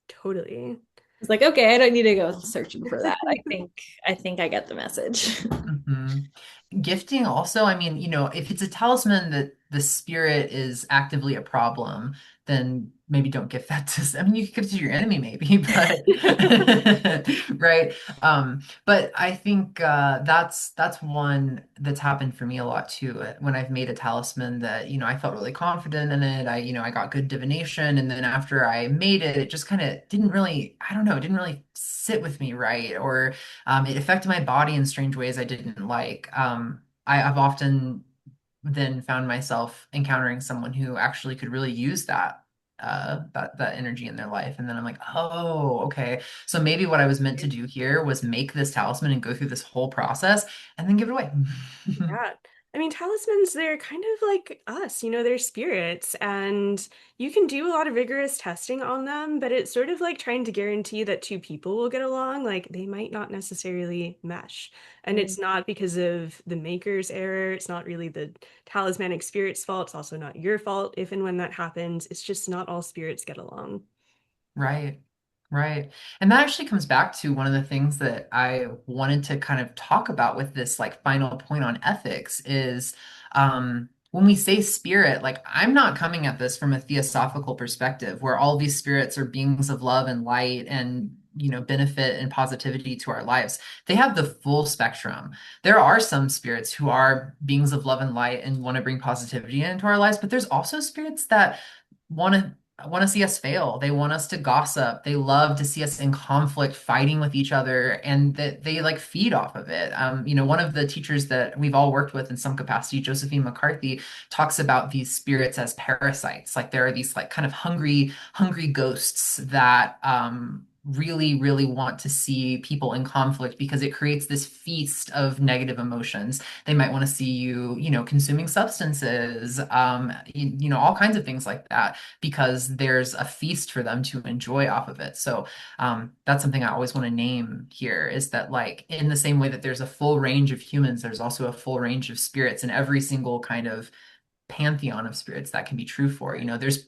totally. It's like, okay, I don't need to go searching for that. I think I get the message. Mhm. Gifting also, I mean, if it's a talisman that the spirit is actively a problem, then maybe don't gift that to, I mean, you could give it to your enemy maybe, but right. But I think that's one that's happened for me a lot too. When I've made a talisman that, I felt really confident in it. I got good divination, and then after I made it, it just kind of didn't really, I don't know, it didn't really sit with me right, or it affected my body in strange ways I didn't like. I've often then found myself encountering someone who actually could really use that energy in their life, and then I'm like, oh, okay. So maybe what I was meant to do here was make this talisman and go through this whole process and then give it away. Yeah. I mean, talismans, they're kind of like us, they're spirits, and you can do a lot of rigorous testing on them, but it's sort of like trying to guarantee that two people will get along. Like, they might not necessarily mesh. And it's not because of the maker's error. It's not really the talismanic spirit's fault. It's also not your fault if and when that happens. It's just not all spirits get along. Right, right. And that actually comes back to one of the things that I wanted to kind of talk about with this like final point on ethics is when we say spirit, like I'm not coming at this from a theosophical perspective where all these spirits are beings of love and light and benefit and positivity to our lives. They have the full spectrum. There are some spirits who are beings of love and light and want to bring positivity into our lives, but there's also spirits that want to see us fail. They want us to gossip. They love to see us in conflict, fighting with each other, and that they like feed off of it. One of the teachers that we've all worked with in some capacity, Josephine McCarthy, talks about these spirits as parasites. Like there are these like kind of hungry ghosts that really, really want to see people in conflict because it creates this feast of negative emotions. They might want to see you, consuming substances, all kinds of things like that because there's a feast for them to enjoy off of it. So that's something I always want to name here is that like in the same way that there's a full range of humans, there's also a full range of spirits and every single kind of pantheon of spirits that can be true for.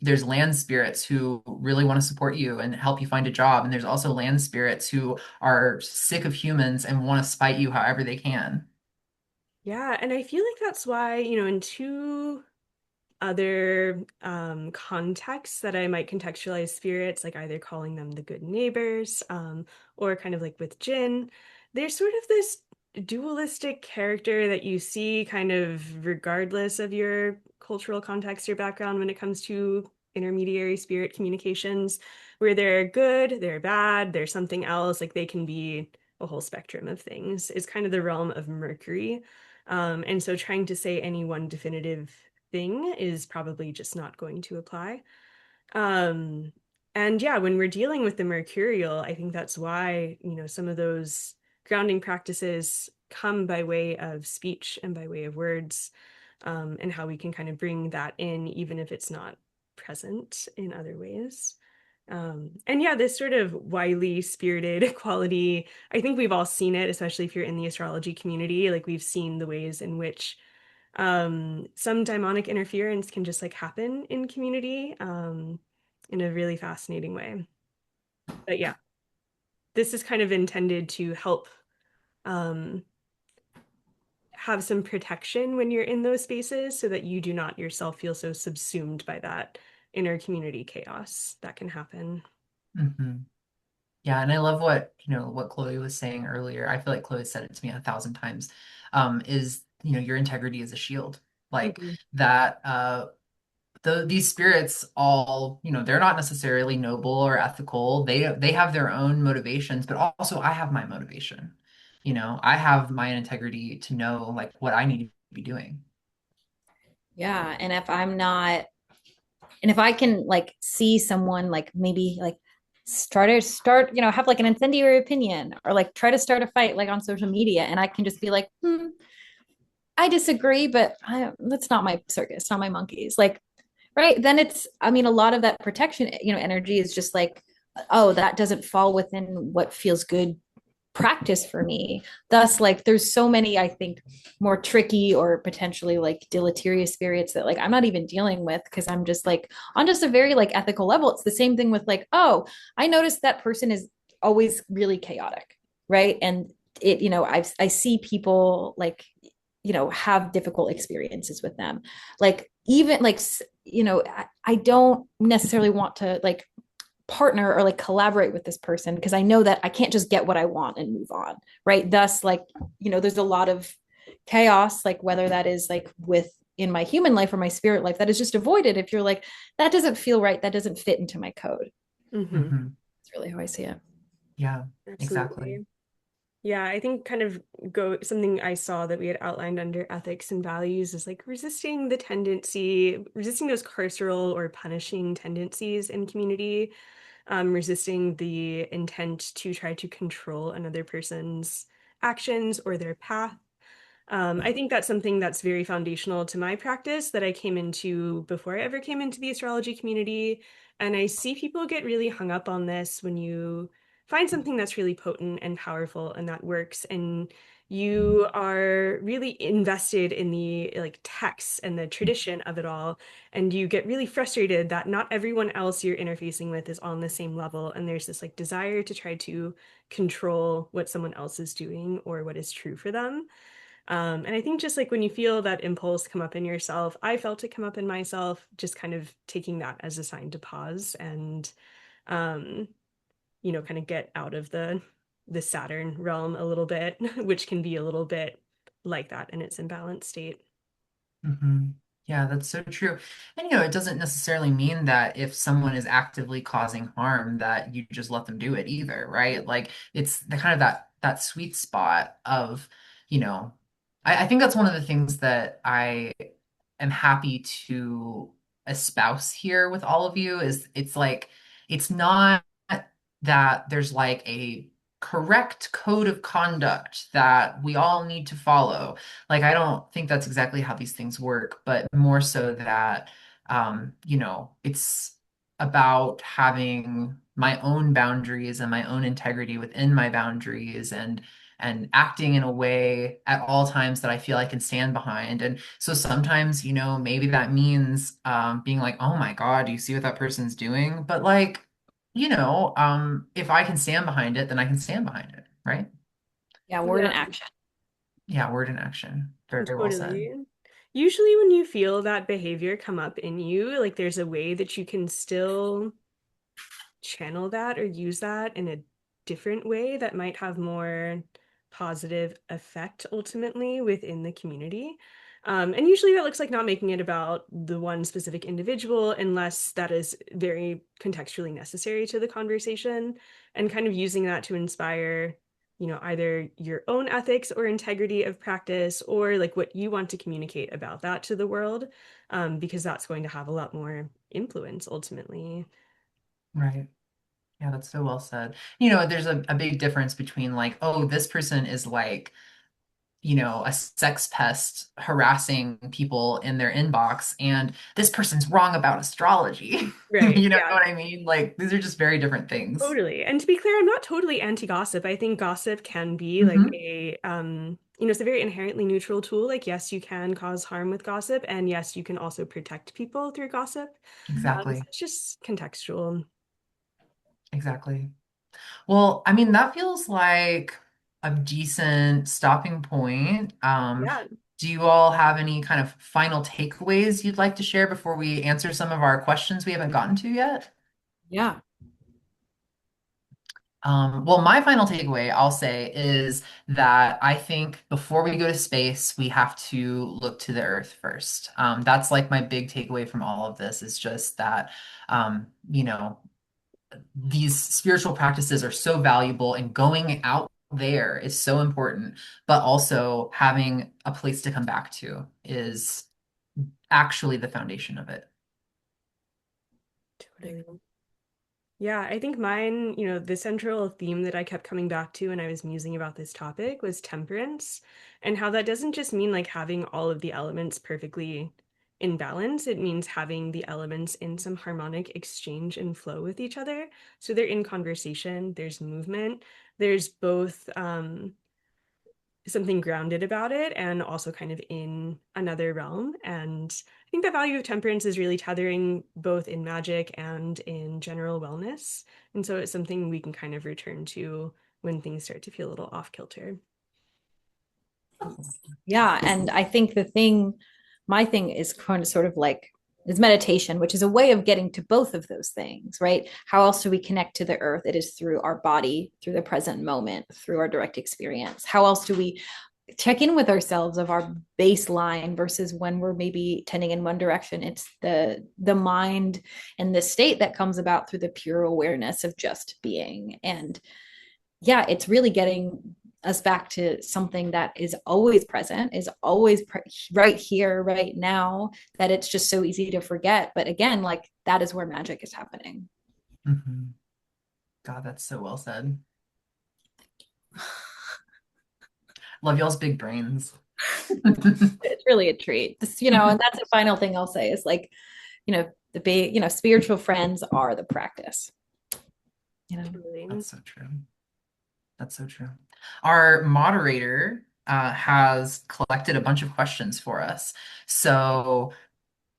There's land spirits who really want to support you and help you find a job. And there's also land spirits who are sick of humans and want to spite you however they can. Yeah, and I feel like that's why, in two other contexts that I might contextualize spirits, like either calling them the good neighbors, or kind of like with Jinn, there's sort of this dualistic character that you see kind of regardless of your cultural context or background when it comes to intermediary spirit communications, where they're good, they're bad, they're something else, like they can be a whole spectrum of things, is kind of the realm of Mercury. And so trying to say any one definitive thing is probably just not going to apply. Um, And yeah, when we're dealing with the mercurial, I think that's why, some of those grounding practices come by way of speech and by way of words, and how we can kind of bring that in, even if it's not present in other ways. And yeah, this sort of wily spirited quality, I think we've all seen it, especially if you're in the astrology community. Like we've seen the ways in which some demonic interference can just like happen in community, in a really fascinating way. But yeah, this is kind of intended to help um, have some protection when you're in those spaces so that you do not yourself feel so subsumed by that inner community chaos that can happen. Hmm. Yeah, and I love what, what Chloe was saying earlier. I feel like Chloe said it to me 1,000 times. Is, your integrity is a shield. Like Mhm. that these spirits all, they're not necessarily noble or ethical. They have their own motivations, but also I have my motivation. I have my integrity to know like what I need to be doing. Yeah. And if I can like see someone like maybe like start, have like an incendiary opinion or like try to start a fight like on social media, and I can just be like, I disagree, but that's not my circus, not my monkeys. Like, right. Then I mean, a lot of that protection, energy is just like, oh, that doesn't fall within what feels good practice for me. Thus, like, there's so many, I think, more tricky or potentially like deleterious spirits that like I'm not even dealing with because I'm just like on just a very like ethical level. It's the same thing with like, oh, I noticed that person is always really chaotic, right? And I see people like, have difficult experiences with them. Like, even like, I don't necessarily want to like partner or like collaborate with this person because I know that I can't just get what I want and move on, right? Thus, like, there's a lot of chaos, like whether that is like with in my human life or my spirit life, that is just avoided if you're like, that doesn't feel right, that doesn't fit into my code. Hmm. Hmm. It's really how I see it. Yeah, exactly. Absolutely. Yeah, I think kind of go something I saw that we had outlined under ethics and values is like resisting those carceral or punishing tendencies in community, resisting the intent to try to control another person's actions or their path. I think that's something that's very foundational to my practice that I came into before I ever came into the astrology community. And I see people get really hung up on this when you find something that's really potent and powerful and that works. And you are really invested in the like texts and the tradition of it all. And you get really frustrated that not everyone else you're interfacing with is on the same level. And there's this like desire to try to control what someone else is doing or what is true for them. And I think just like when you feel that impulse come up in yourself, I felt it come up in myself, just kind of taking that as a sign to pause and, um, kind of get out of the Saturn realm a little bit, which can be a little bit like that in its imbalanced state. Hmm. Yeah, that's so true. And it doesn't necessarily mean that if someone is actively causing harm that you just let them do it either, right? Like it's the kind of that sweet spot of, you know, I think that's one of the things that I am happy to espouse here with all of you is it's like it's not that there's like a correct code of conduct that we all need to follow. Like, I don't think that's exactly how these things work, but more so that, it's about having my own boundaries and my own integrity within my boundaries and acting in a way at all times that I feel I can stand behind. And so sometimes, maybe that means being like, oh my God, do you see what that person's doing? But like, if I can stand behind it, then I can stand behind it, right? Yeah, word Yeah, and action. Yeah, word in action. Very well said. totally. Usually when you feel that behavior come up in you, like there's a way that you can still channel that or use that in a different way that might have more positive effect ultimately within the community. And usually that looks like not making it about the one specific individual unless that is very contextually necessary to the conversation, and kind of using that to inspire, either your own ethics or integrity of practice or like what you want to communicate about that to the world, because that's going to have a lot more influence ultimately. Right. Yeah, that's so well said. There's a big difference between like, oh, this person is like, a sex pest harassing people in their inbox, and this person's wrong about astrology. Right. You know Yeah. what I mean? Like, these are just very different things. Totally. And to be clear, I'm not totally anti-gossip. I think gossip can be like Hmm. it's a very inherently neutral tool. Like, yes, you can cause harm with gossip, and yes, you can also protect people through gossip. So Exactly. it's just contextual. Exactly. Well, I mean, that feels like a decent stopping point. Yeah. Do you all have any kind of final takeaways you'd like to share before we answer some of our questions we haven't gotten to yet? Yeah. Well, my final takeaway, I'll say, is that I think before we go to space, we have to look to the Earth first. That's like my big takeaway from all of this is just that, um, you know, these spiritual practices are so valuable and going out there is so important, but also having a place to come back to is actually the foundation of it. Totally. Yeah, I think mine, the central theme that I kept coming back to when I was musing about this topic was temperance, and how that doesn't just mean like having all of the elements perfectly in balance. It means having the elements in some harmonic exchange and flow with each other. So they're in conversation, there's movement, there's both something grounded about it and also kind of in another realm. And I think the value of temperance is really tethering both in magic and in general wellness. And so it's something we can kind of return to when things start to feel a little off kilter. Yeah. And I think my thing is kind of sort of like is meditation, which is a way of getting to both of those things, right? How else do we connect to the earth? It is through our body, through the present moment, through our direct experience. How else do we check in with ourselves of our baseline versus when we're maybe tending in one direction? It's the mind and the state that comes about through the pure awareness of just being. And yeah, it's really getting us back to something that is always present, is always right here, right now, that it's just so easy to forget. But again, like that is where magic is happening. Hmm. God, that's so well said. Love y'all's big brains. It's really a treat. And that's the final thing I'll say is like, spiritual friends are the practice, you know. Totally. That's so true. That's so true. Our moderator has collected a bunch of questions for us. So,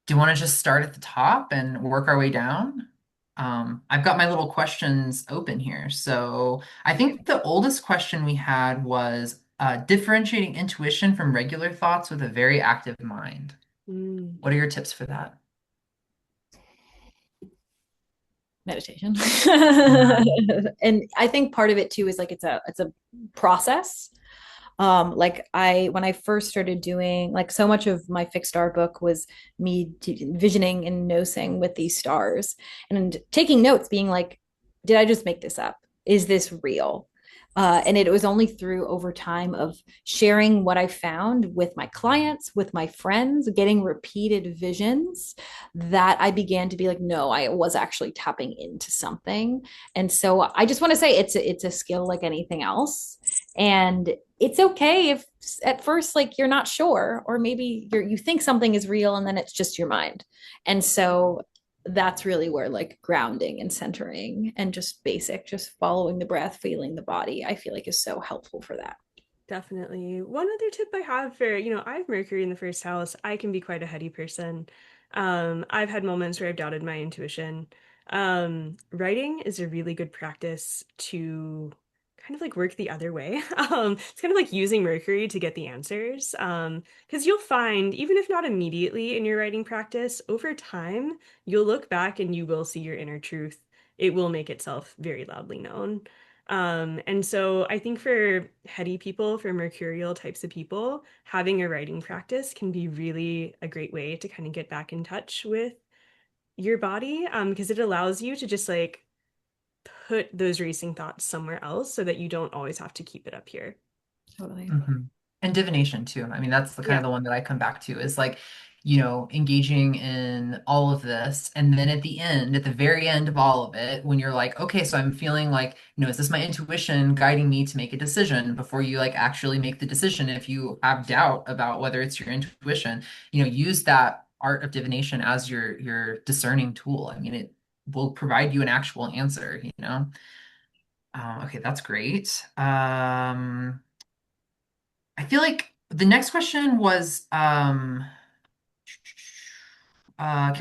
do you want to just start at the top and work our way down? I've got my little questions open here. So, I think the oldest question we had was differentiating intuition from regular thoughts with a very active mind. Mm. What are your tips for that? Meditation. Mhm. And I think part of it too is like it's a process. Like when I first started doing, like, so much of my fixed star book was me visioning and nosing with these stars and taking notes, being like, did I just make this up? Is this real? And it was only through over time of sharing what I found with my clients, with my friends, getting repeated visions, that I began to be like, no, I was actually tapping into something. And so I just want to say it's a skill like anything else. And it's okay if at first like you're not sure, or maybe you think something is real and then it's just your mind. And so that's really where like grounding and centering and just following the breath, feeling the body, I feel like is so helpful for that. Definitely. One other tip I have for, I have Mercury in the first house. I can be quite a heady person. I've had moments where I've doubted my intuition. Writing is a really good practice to kind of like work the other way. It's kind of like using Mercury to get the answers. Because you'll find, even if not immediately in your writing practice, over time, you'll look back and you will see your inner truth. It will make itself very loudly known. And so I think for heady people, for mercurial types of people, having a writing practice can be really a great way to kind of get back in touch with your body, because it allows you to just like put those racing thoughts somewhere else so that you don't always have to keep it up here. Totally. Mhm. And divination too. I mean, that's the kind Yeah. of the one that I come back to is like engaging in all of this. And then at the end, at the very end of all of it, when you're like, okay, so I'm feeling like, is this my intuition guiding me to make a decision before you like actually make the decision? If you have doubt about whether it's your intuition, use that art of divination as your discerning tool. I mean, it will provide you an actual answer. Okay, that's great. I feel like the next question was, can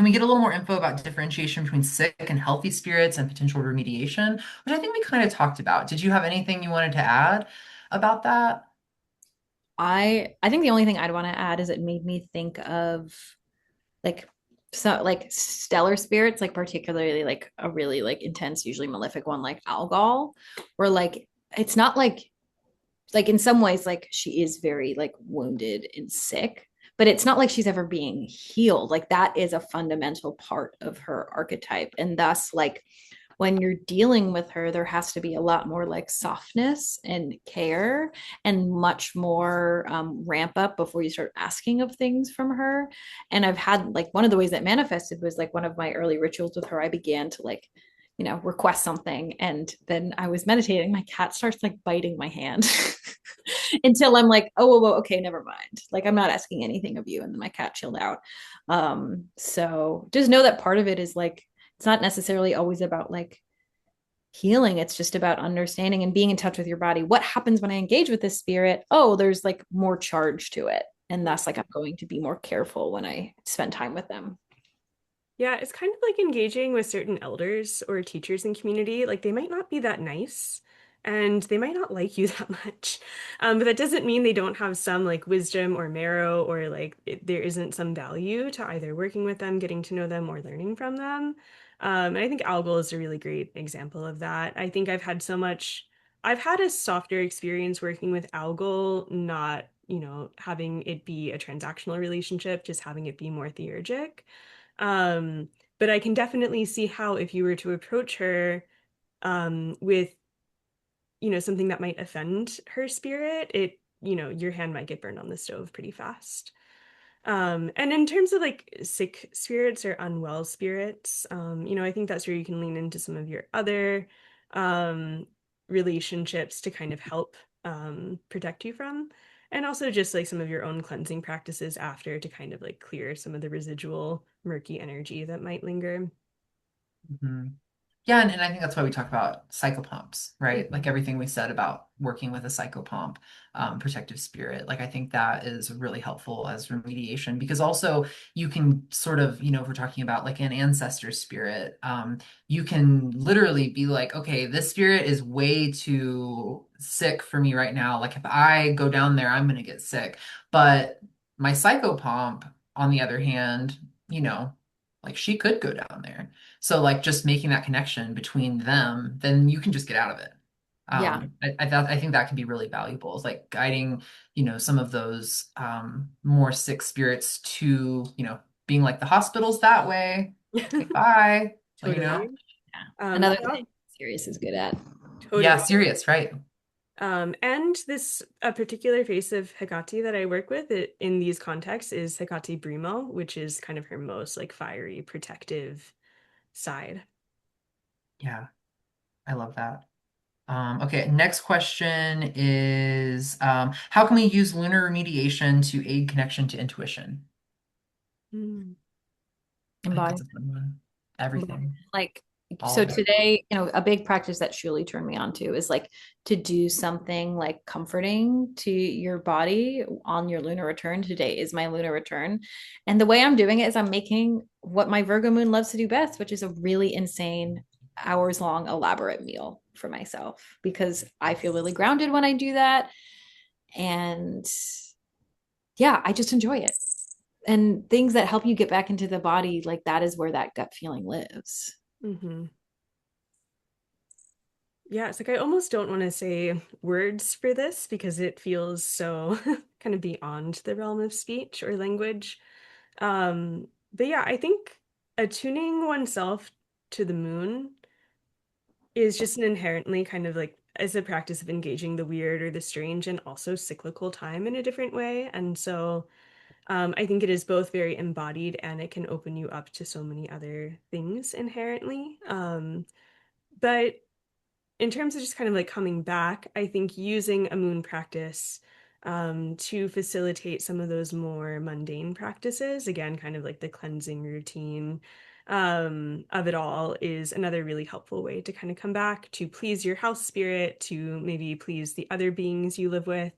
we get a little more info about differentiation between sick and healthy spirits and potential remediation, which I think we kind of talked about. Did you have anything you wanted to add about that? I think the only thing I'd want to add is it made me think of like like stellar spirits, like particularly like a really like intense, usually malefic one like Algol, where like it's not like in some ways like she is very like wounded and sick, but it's not like she's ever being healed. Like that is a fundamental part of her archetype, and thus like when you're dealing with her, there has to be a lot more like softness and care and much more ramp up before you start asking of things from her. And I've had like one of the ways that manifested was like one of my early rituals with her. I began to like, request something. And then I was meditating. My cat starts like biting my hand until I'm like, oh, whoa, whoa, okay, never mind. Like, I'm not asking anything of you. And then my cat chilled out. So just know that part of it is like, it's not necessarily always about like healing. It's just about understanding and being in touch with your body. What happens when I engage with this spirit? Oh, there's like more charge to it. And thus, like, I'm going to be more careful when I spend time with them. Yeah, it's kind of like engaging with certain elders or teachers in community. Like they might not be that nice and they might not like you that much. But that doesn't mean they don't have some like wisdom or marrow or like there isn't some value to either working with them, getting to know them, or learning from them. And I think Algol is a really great example of that. I think I've had a softer experience working with Algol, not, having it be a transactional relationship, just having it be more theurgic. But I can definitely see how if you were to approach her with, something that might offend her spirit, your hand might get burned on the stove pretty fast. And in terms of like sick spirits or unwell spirits, I think that's where you can lean into some of your other um, relationships to kind of help protect you from. And also just like some of your own cleansing practices after to kind of like clear some of the residual murky energy that might linger. Mhm. Yeah, and I think that's why we talk about psychopomps, right? Like Mhm. everything we said about working with a psychopomp, protective spirit. Like I think that is really helpful as remediation because also you can sort of, if we're talking about like an ancestor spirit, you can literally be like, okay, this spirit is way too sick for me right now. Like if I go down there, I'm gonna get sick. But my psychopomp, on the other hand, you know, like she could go down there. So like just making that connection between them, then you can just get out of it. Yeah. I think that can be really valuable. It's like guiding, some of those more sick spirits to, being like the hospitals that way. Like bye, Totally. Yeah. Another And thing Sirius is good at. Yeah, totally. serious, right? And this a particular face of Hecate that I work with in these contexts is Hecate Brimo, which is kind of her most like fiery, protective side. Yeah, I love that. Okay, next question is how can we use lunar remediation to aid connection to intuition? Mm. I think that's Embody. a fun one. Everything, Like, all so of it. today, a big practice that Shuly turned me on to is like to do something like comforting to your body on your lunar return. Today is my lunar return. And the way I'm doing it is I'm making what my Virgo moon loves to do best, which is a really insane hours long elaborate meal for myself because I feel really grounded when I do that. And yeah, I just enjoy it. And things that help you get back into the body, like that is where that gut feeling lives. Hmm. Yeah, it's like I almost don't want to say words for this because it feels so kind of beyond the realm of speech or language. But yeah, I think attuning oneself to the moon is just an inherently kind of like as a practice of engaging the weird or the strange and also cyclical time in a different way. And so I think it is both very embodied and it can open you up to so many other things inherently. But in terms of just kind of like coming back, I think using a moon practice to facilitate some of those more mundane practices, again, kind of like the cleansing routine of it all, is another really helpful way to kind of come back to please your house spirit, to maybe please the other beings you live with,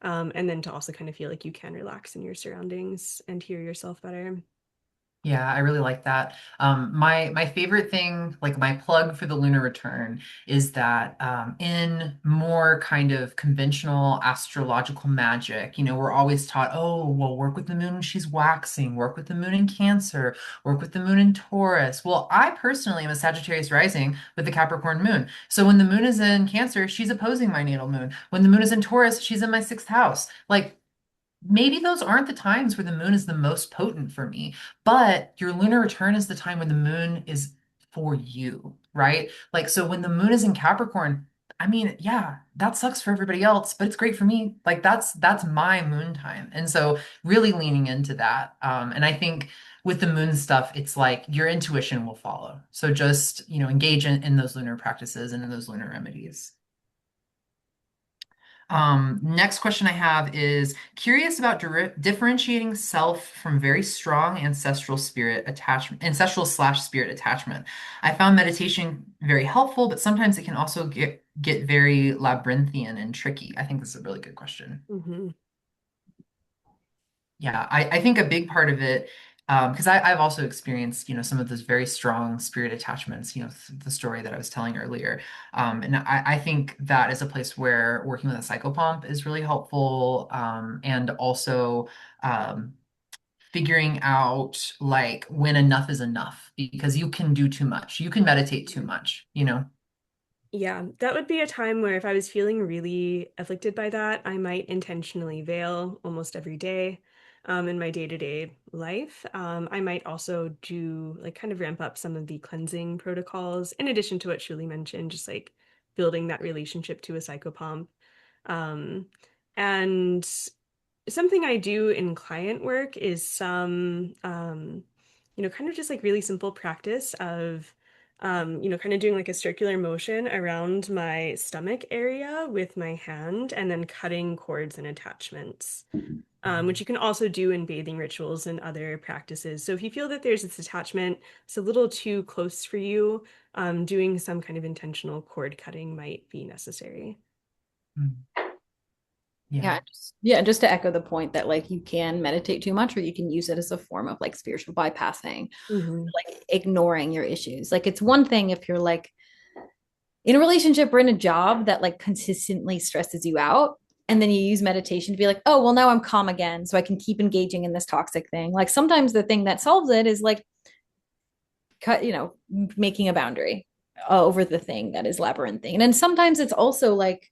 and then to also kind of feel like you can relax in your surroundings and hear yourself better. Yeah, I really like that. My favorite thing, like my plug for the lunar return, is that in more kind of conventional astrological magic, we're always taught, oh, well, work with the moon when she's waxing, work with the moon in Cancer, work with the moon in Taurus. Well, I personally am a Sagittarius rising with the Capricorn moon. So when the moon is in Cancer, she's opposing my natal moon. When the moon is in Taurus, she's in my sixth house. Like, maybe those aren't the times where the moon is the most potent for me, but your lunar return is the time when the moon is for you, right? Like, so when the moon is in Capricorn, I mean, yeah, that sucks for everybody else, but it's great for me. Like that's my moon time. And so really leaning into that. And I think with the moon stuff, it's like your intuition will follow. So just, engage in those lunar practices and in those lunar remedies. Next question I have is curious about differentiating self from very strong ancestral slash spirit attachment. I found meditation very helpful, but sometimes it can also get very labyrinthian and tricky. I think this is a really good question. Hmm. Yeah, I think a big part of it, because I've also experienced, some of those very strong spirit attachments, the story that I was telling earlier. And I think that is a place where working with a psychopomp is really helpful. And also figuring out like when enough is enough, because you can do too much. You can meditate too much. Yeah, that would be a time where if I was feeling really afflicted by that, I might intentionally veil almost every day in my day-to-day life. I might also do like kind of ramp up some of the cleansing protocols, in addition to what Shuly mentioned, just like building that relationship to a psychopomp. Um, and something I do in client work is some, kind of just like really simple practice of, kind of doing like a circular motion around my stomach area with my hand and then cutting cords and attachments, which you can also do in bathing rituals and other practices. So if you feel that there's this attachment, it's a little too close for you, doing some kind of intentional cord cutting might be necessary. Mm. Yeah. Yeah, just to echo the point that like you can meditate too much or you can use it as a form of like spiritual bypassing, Hmm. like ignoring your issues. Like it's one thing if you're like in a relationship or in a job that like consistently stresses you out and then you use meditation to be like, oh well, now I'm calm again so I can keep engaging in this toxic thing. Like sometimes the thing that solves it is like cut, making a boundary over the thing that is labyrinthine. And sometimes it's also like,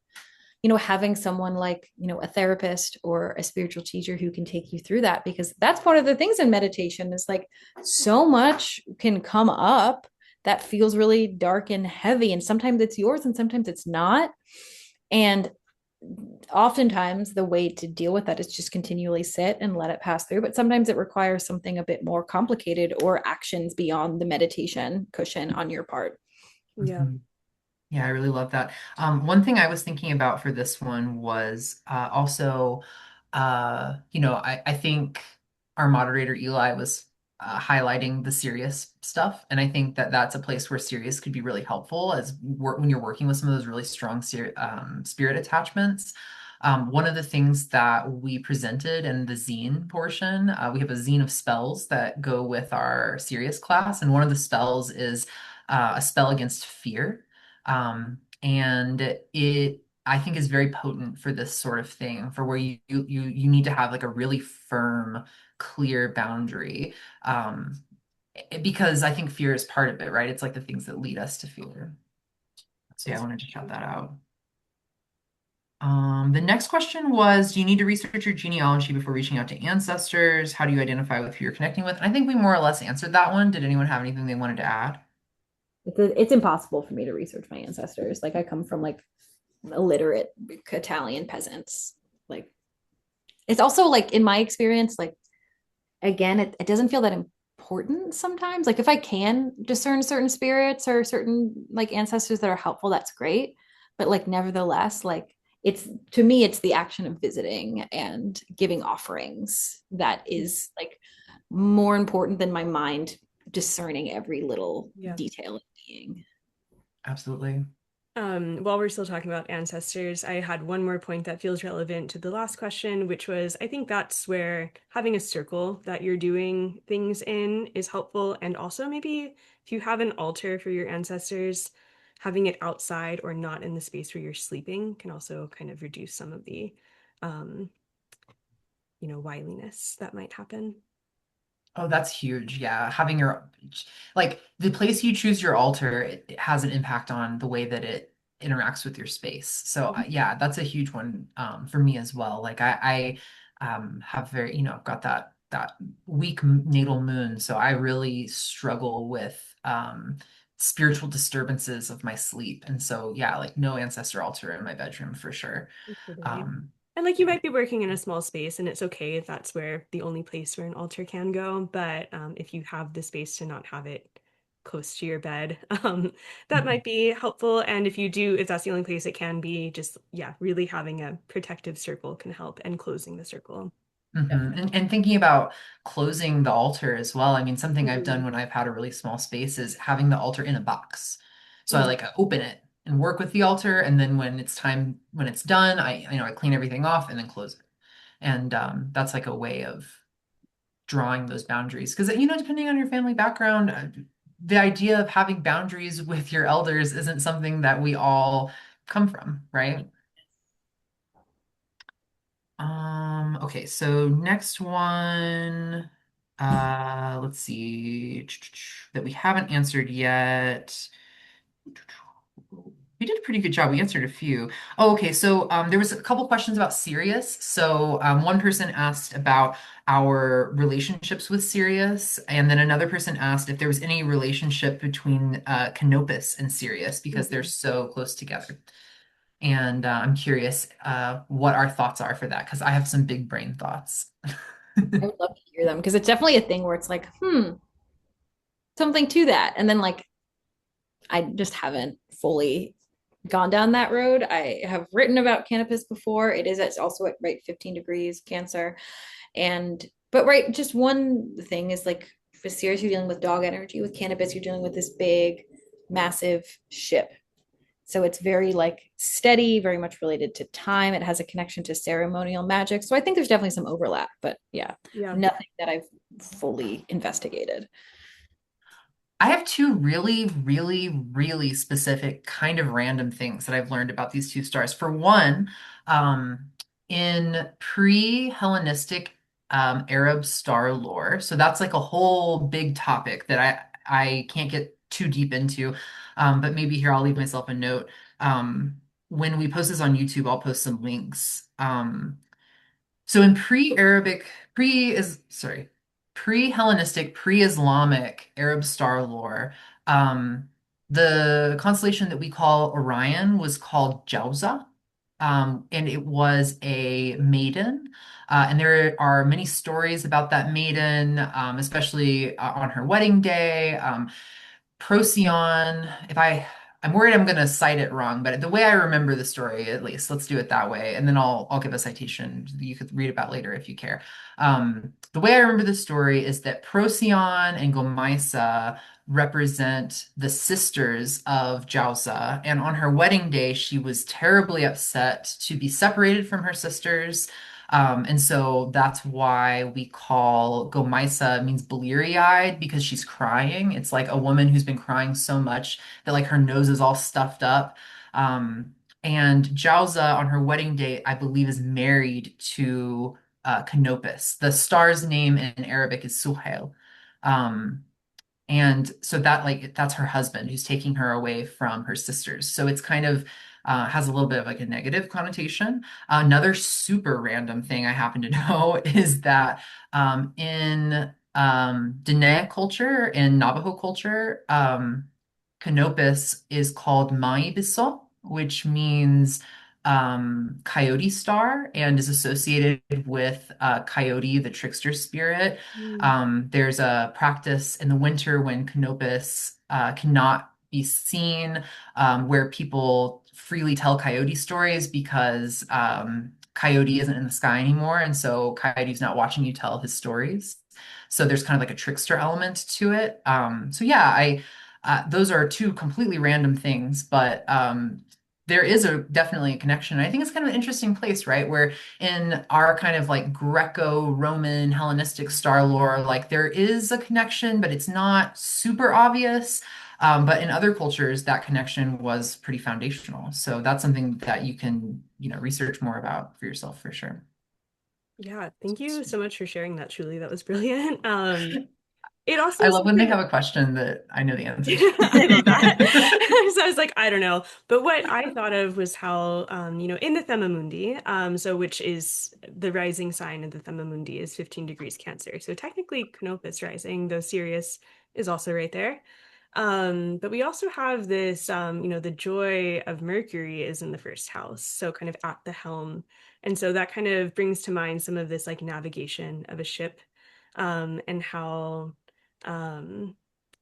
having someone like, a therapist or a spiritual teacher who can take you through that, because that's one of the things in meditation is like so much can come up that feels really dark and heavy. And sometimes it's yours and sometimes it's not. And oftentimes the way to deal with that is just continually sit and let it pass through. But sometimes it requires something a bit more complicated or actions beyond the meditation cushion on your part. Yeah. Mhm. Yeah, I really love that. One thing I was thinking about for this one was also, I think our moderator Eli was highlighting the serious stuff, and I think that that's a place where serious could be really helpful when you're working with some of those really strong spirit attachments. One of the things that we presented in the zine portion, we have a zine of spells that go with our serious class, and one of the spells is a spell against fear. And I think is very potent for this sort of thing, for where you need to have like a really firm, clear boundary. Because I think fear is part of it, right? It's like the things that lead us to fear. So yeah, I That's wanted to shout that out. The next question was, do you need to research your genealogy before reaching out to ancestors? How do you identify with who you're connecting with? And I think we more or less answered that one. Did anyone have anything they wanted to add? It's impossible for me to research my ancestors. Like I come from like illiterate Italian peasants. Like it's also like in my experience, like again, it doesn't feel that important sometimes. Like if I can discern certain spirits or certain like ancestors that are helpful, that's great. But like nevertheless, like it's to me, it's the action of visiting and giving offerings that is like more important than my mind discerning every little Yeah. detail of being. Absolutely. While we're still talking about ancestors, I had one more point that feels relevant to the last question, which was I think that's where having a circle that you're doing things in is helpful. And also, maybe if you have an altar for your ancestors, having it outside or not in the space where you're sleeping can also kind of reduce some of the, um, wiliness that might happen. Oh, that's huge. Yeah. Having your, like, the place you choose your altar, it has an impact on the way that it interacts with your space. So, yeah, that's a huge one for me as well. Like, I have very, I've got that weak natal moon, so I really struggle with spiritual disturbances of my sleep. And so, yeah, like no ancestor altar in my bedroom for sure. Totally. Um, And like you yeah. might be working in a small space, and it's okay if that's where the only place where an altar can go. But if you have the space to not have it close to your bed, that might be helpful. And if you do, if that's the only place it can be, just yeah, really having a protective circle can help and closing the circle. And thinking about closing the altar as well. I mean, something I've done Mhm. when I've had a really small space is having the altar in a box. So I Mm. like open it and work with the altar, and then when it's time, when it's done, I clean everything off and then close it. And that's like a way of drawing those boundaries. Because depending on your family background, the idea of having boundaries with your elders isn't something that we all come from, right? Okay, so next one, let's see, that we haven't answered yet. We did a pretty good job. We answered a few. Oh, okay. So there was a couple questions about Sirius. So one person asked about our relationships with Sirius, and then another person asked if there was any relationship between Canopus and Sirius because they're Mhm. so close together. And I'm curious what our thoughts are for that because I have some big brain thoughts. I would love to hear them because it's definitely a thing where it's like, something to that. And then like I just haven't fully gone down that road. I have written about cannabis before. It's also at right 15 degrees Cancer. And but right, just one thing is like for Sirius, you're dealing with dog energy. With cannabis, you're dealing with this big, massive ship. So it's very like steady, very much related to time. It has a connection to ceremonial magic. So I think there's definitely some overlap, but yeah, Yeah. nothing that I've fully investigated. I have two really, really, really specific kind of random things that I've learned about these two stars. For one, in pre-Hellenistic Arab star lore, so that's like a whole big topic that I can't get too deep into, but maybe here I'll leave myself a note. When we post this on YouTube, I'll post some links. So in pre-Arabic, pre is sorry, pre-Hellenistic, pre-Islamic Arab star lore, um, the constellation that we call Orion was called Jauza, and it was a maiden. And there are many stories about that maiden, especially on her wedding day. Procyon, I'm worried I'm going to cite it wrong, but the way I remember the story, at least, let's do it that way, and then I'll give a citation you could read about later if you care. The way I remember the story is that Procyon and Gomaisa represent the sisters of Jausa, and on her wedding day, she was terribly upset to be separated from her sisters. And so that's why we call Gomaisa means bleary-eyed because she's crying. It's like a woman who's been crying so much that like her nose is all stuffed up. Um, and Jauza on her wedding date, I believe, is married to Canopus. The star's name in Arabic is Suhail. Um, and so that like that's her husband who's taking her away from her sisters. So it's kind of has a little bit of like a negative connotation. Another super random thing I happen to know is that in Diné culture and Navajo culture, Canopus is called Mai Biso, which means coyote star and is associated with Coyote, the trickster spirit. Mm. There's a practice in the winter when Canopus cannot be seen, where people freely tell coyote stories because Coyote isn't in the sky anymore, and so Coyote's not watching you tell his stories. So there's kind of like a trickster element to it. So yeah, I those are two completely random things, but there is a definitely a connection. I think it's kind of an interesting place, right? Where in our kind of like Greco-Roman Hellenistic star lore, like there is a connection, but it's not super obvious. But in other cultures, that connection was pretty foundational. So that's something that you can, research more about for yourself for sure. Yeah, thank you so much for sharing that, Shuly. That was brilliant. It also I is love when they something. have a question that I know the answer I love that. to. So I was like, I don't know. But what I thought of was how, in the Themamundi, so which is the rising sign of the Themamundi is 15 degrees Cancer. So technically Canopus rising, though Sirius is also right there. But we also have this, the joy of Mercury is in the first house, so kind of at the helm. And so that kind of brings to mind some of this like navigation of a ship, and how um,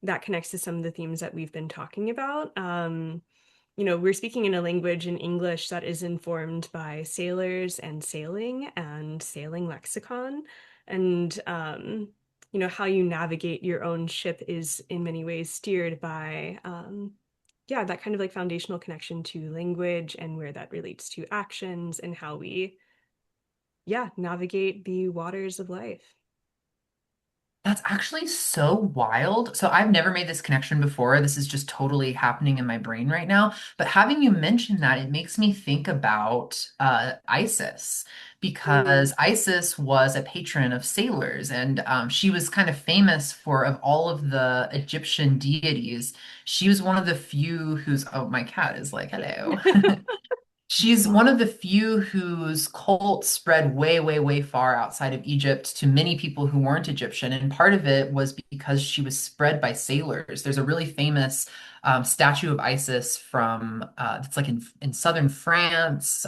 that connects to some of the themes that we've been talking about. We're speaking in a language in English that is informed by sailors and sailing lexicon. And, how you navigate your own ship is in many ways steered by, yeah, that kind of like foundational connection to language and where that relates to actions and how we, yeah, navigate the waters of life. That's actually so wild. So I've never made this connection before. This is just totally happening in my brain right now. But having you mention that, it makes me think about Isis, Mm. because Isis was a patron of sailors, and she was kind of famous for, of all of the Egyptian deities, she was one of the few whose, oh, my cat is like, hello. She's one of the few whose cult spread way, way, way far outside of Egypt to many people who weren't Egyptian. And part of it was because she was spread by sailors. There's a really famous statue of Isis from it's like in southern France.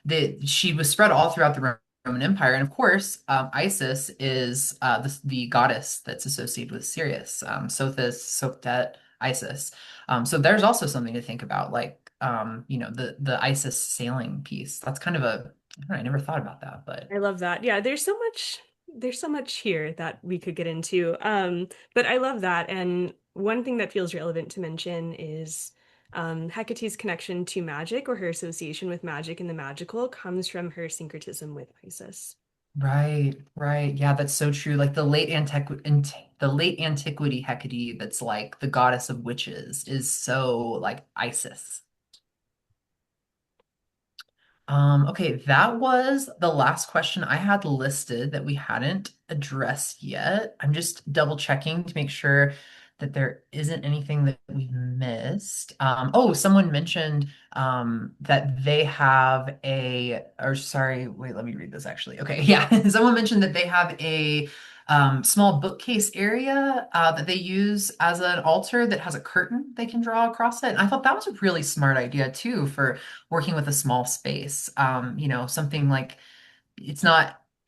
That she was spread all throughout the Roman Empire, and of course, Isis is the goddess that's associated with Sirius, Sothis, Sopdet, Isis. So there's also something to think about, like the ISIS sailing piece. That's kind of I don't know, I never thought about that, but I love that. Yeah, there's so much here that we could get into. But I love that. And one thing that feels relevant to mention is Hecate's connection to magic or her association with magic and the magical comes from her syncretism with Isis. right, right. Yeah, that's so true. Like the late antiquity Hecate, that's like the goddess of witches, is so like Isis. Okay, that was the last question I had listed that we hadn't addressed yet. I'm just double checking to make sure that there isn't anything that we've missed. Oh, someone mentioned that they have or sorry, wait, let me read this actually. Okay, yeah. Someone mentioned that they have a small bookcase area that they use as an altar that has a curtain they can draw across it. And I thought that was a really smart idea too for working with a small space. Something like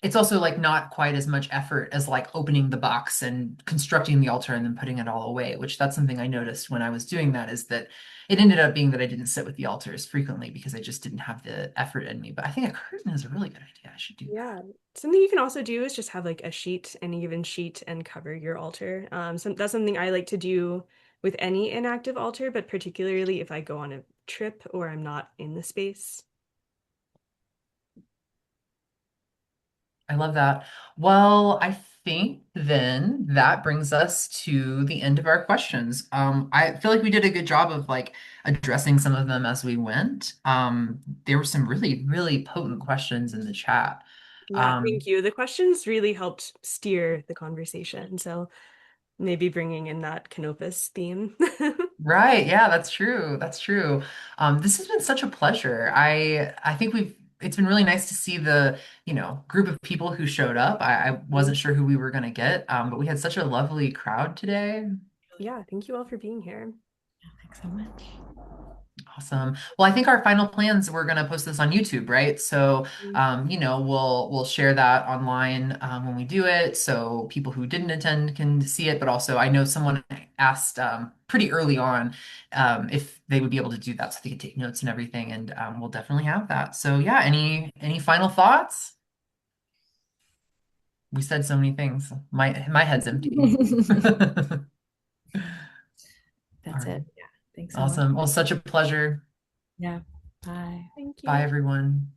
it's also like not quite as much effort as like opening the box and constructing the altar and then putting it all away, which that's something I noticed when I was doing that, is that it ended up being that I didn't sit with the altars frequently because I just didn't have the effort in me. But I think a curtain is a really good idea. I should do that. Yeah. Something you can also do is just have like a sheet, an even sheet, and cover your altar. That's something I like to do with any inactive altar, but particularly if I go on a trip or I'm not in the space. I love that. Well, I think then that brings us to the end of our questions. I feel like we did a good job of like addressing some of them as we went. There were some really, really potent questions in the chat. Yeah, thank Um, you. The questions really helped steer the conversation. So maybe bringing in that Canopus theme. right, yeah, that's true. That's true. This has been such a pleasure. I think it's been really nice to see the, group of people who showed up. I wasn't sure who we were gonna get, but we had such a lovely crowd today. Yeah, thank you all for being here. Thanks so much. Awesome. Well, I think our final plans, we're going to post this on YouTube, right? So, we'll share that online when we do it, so people who didn't attend can see it. But also, I know someone asked pretty early on if they would be able to do that, so they could take notes and everything, and we'll definitely have that. So, yeah, any final thoughts? We said so many things. My head's empty. All That's right. it. Yeah. Thanks so much. Awesome. Well, such a pleasure. Yeah. Bye. Thank Bye, you. everyone.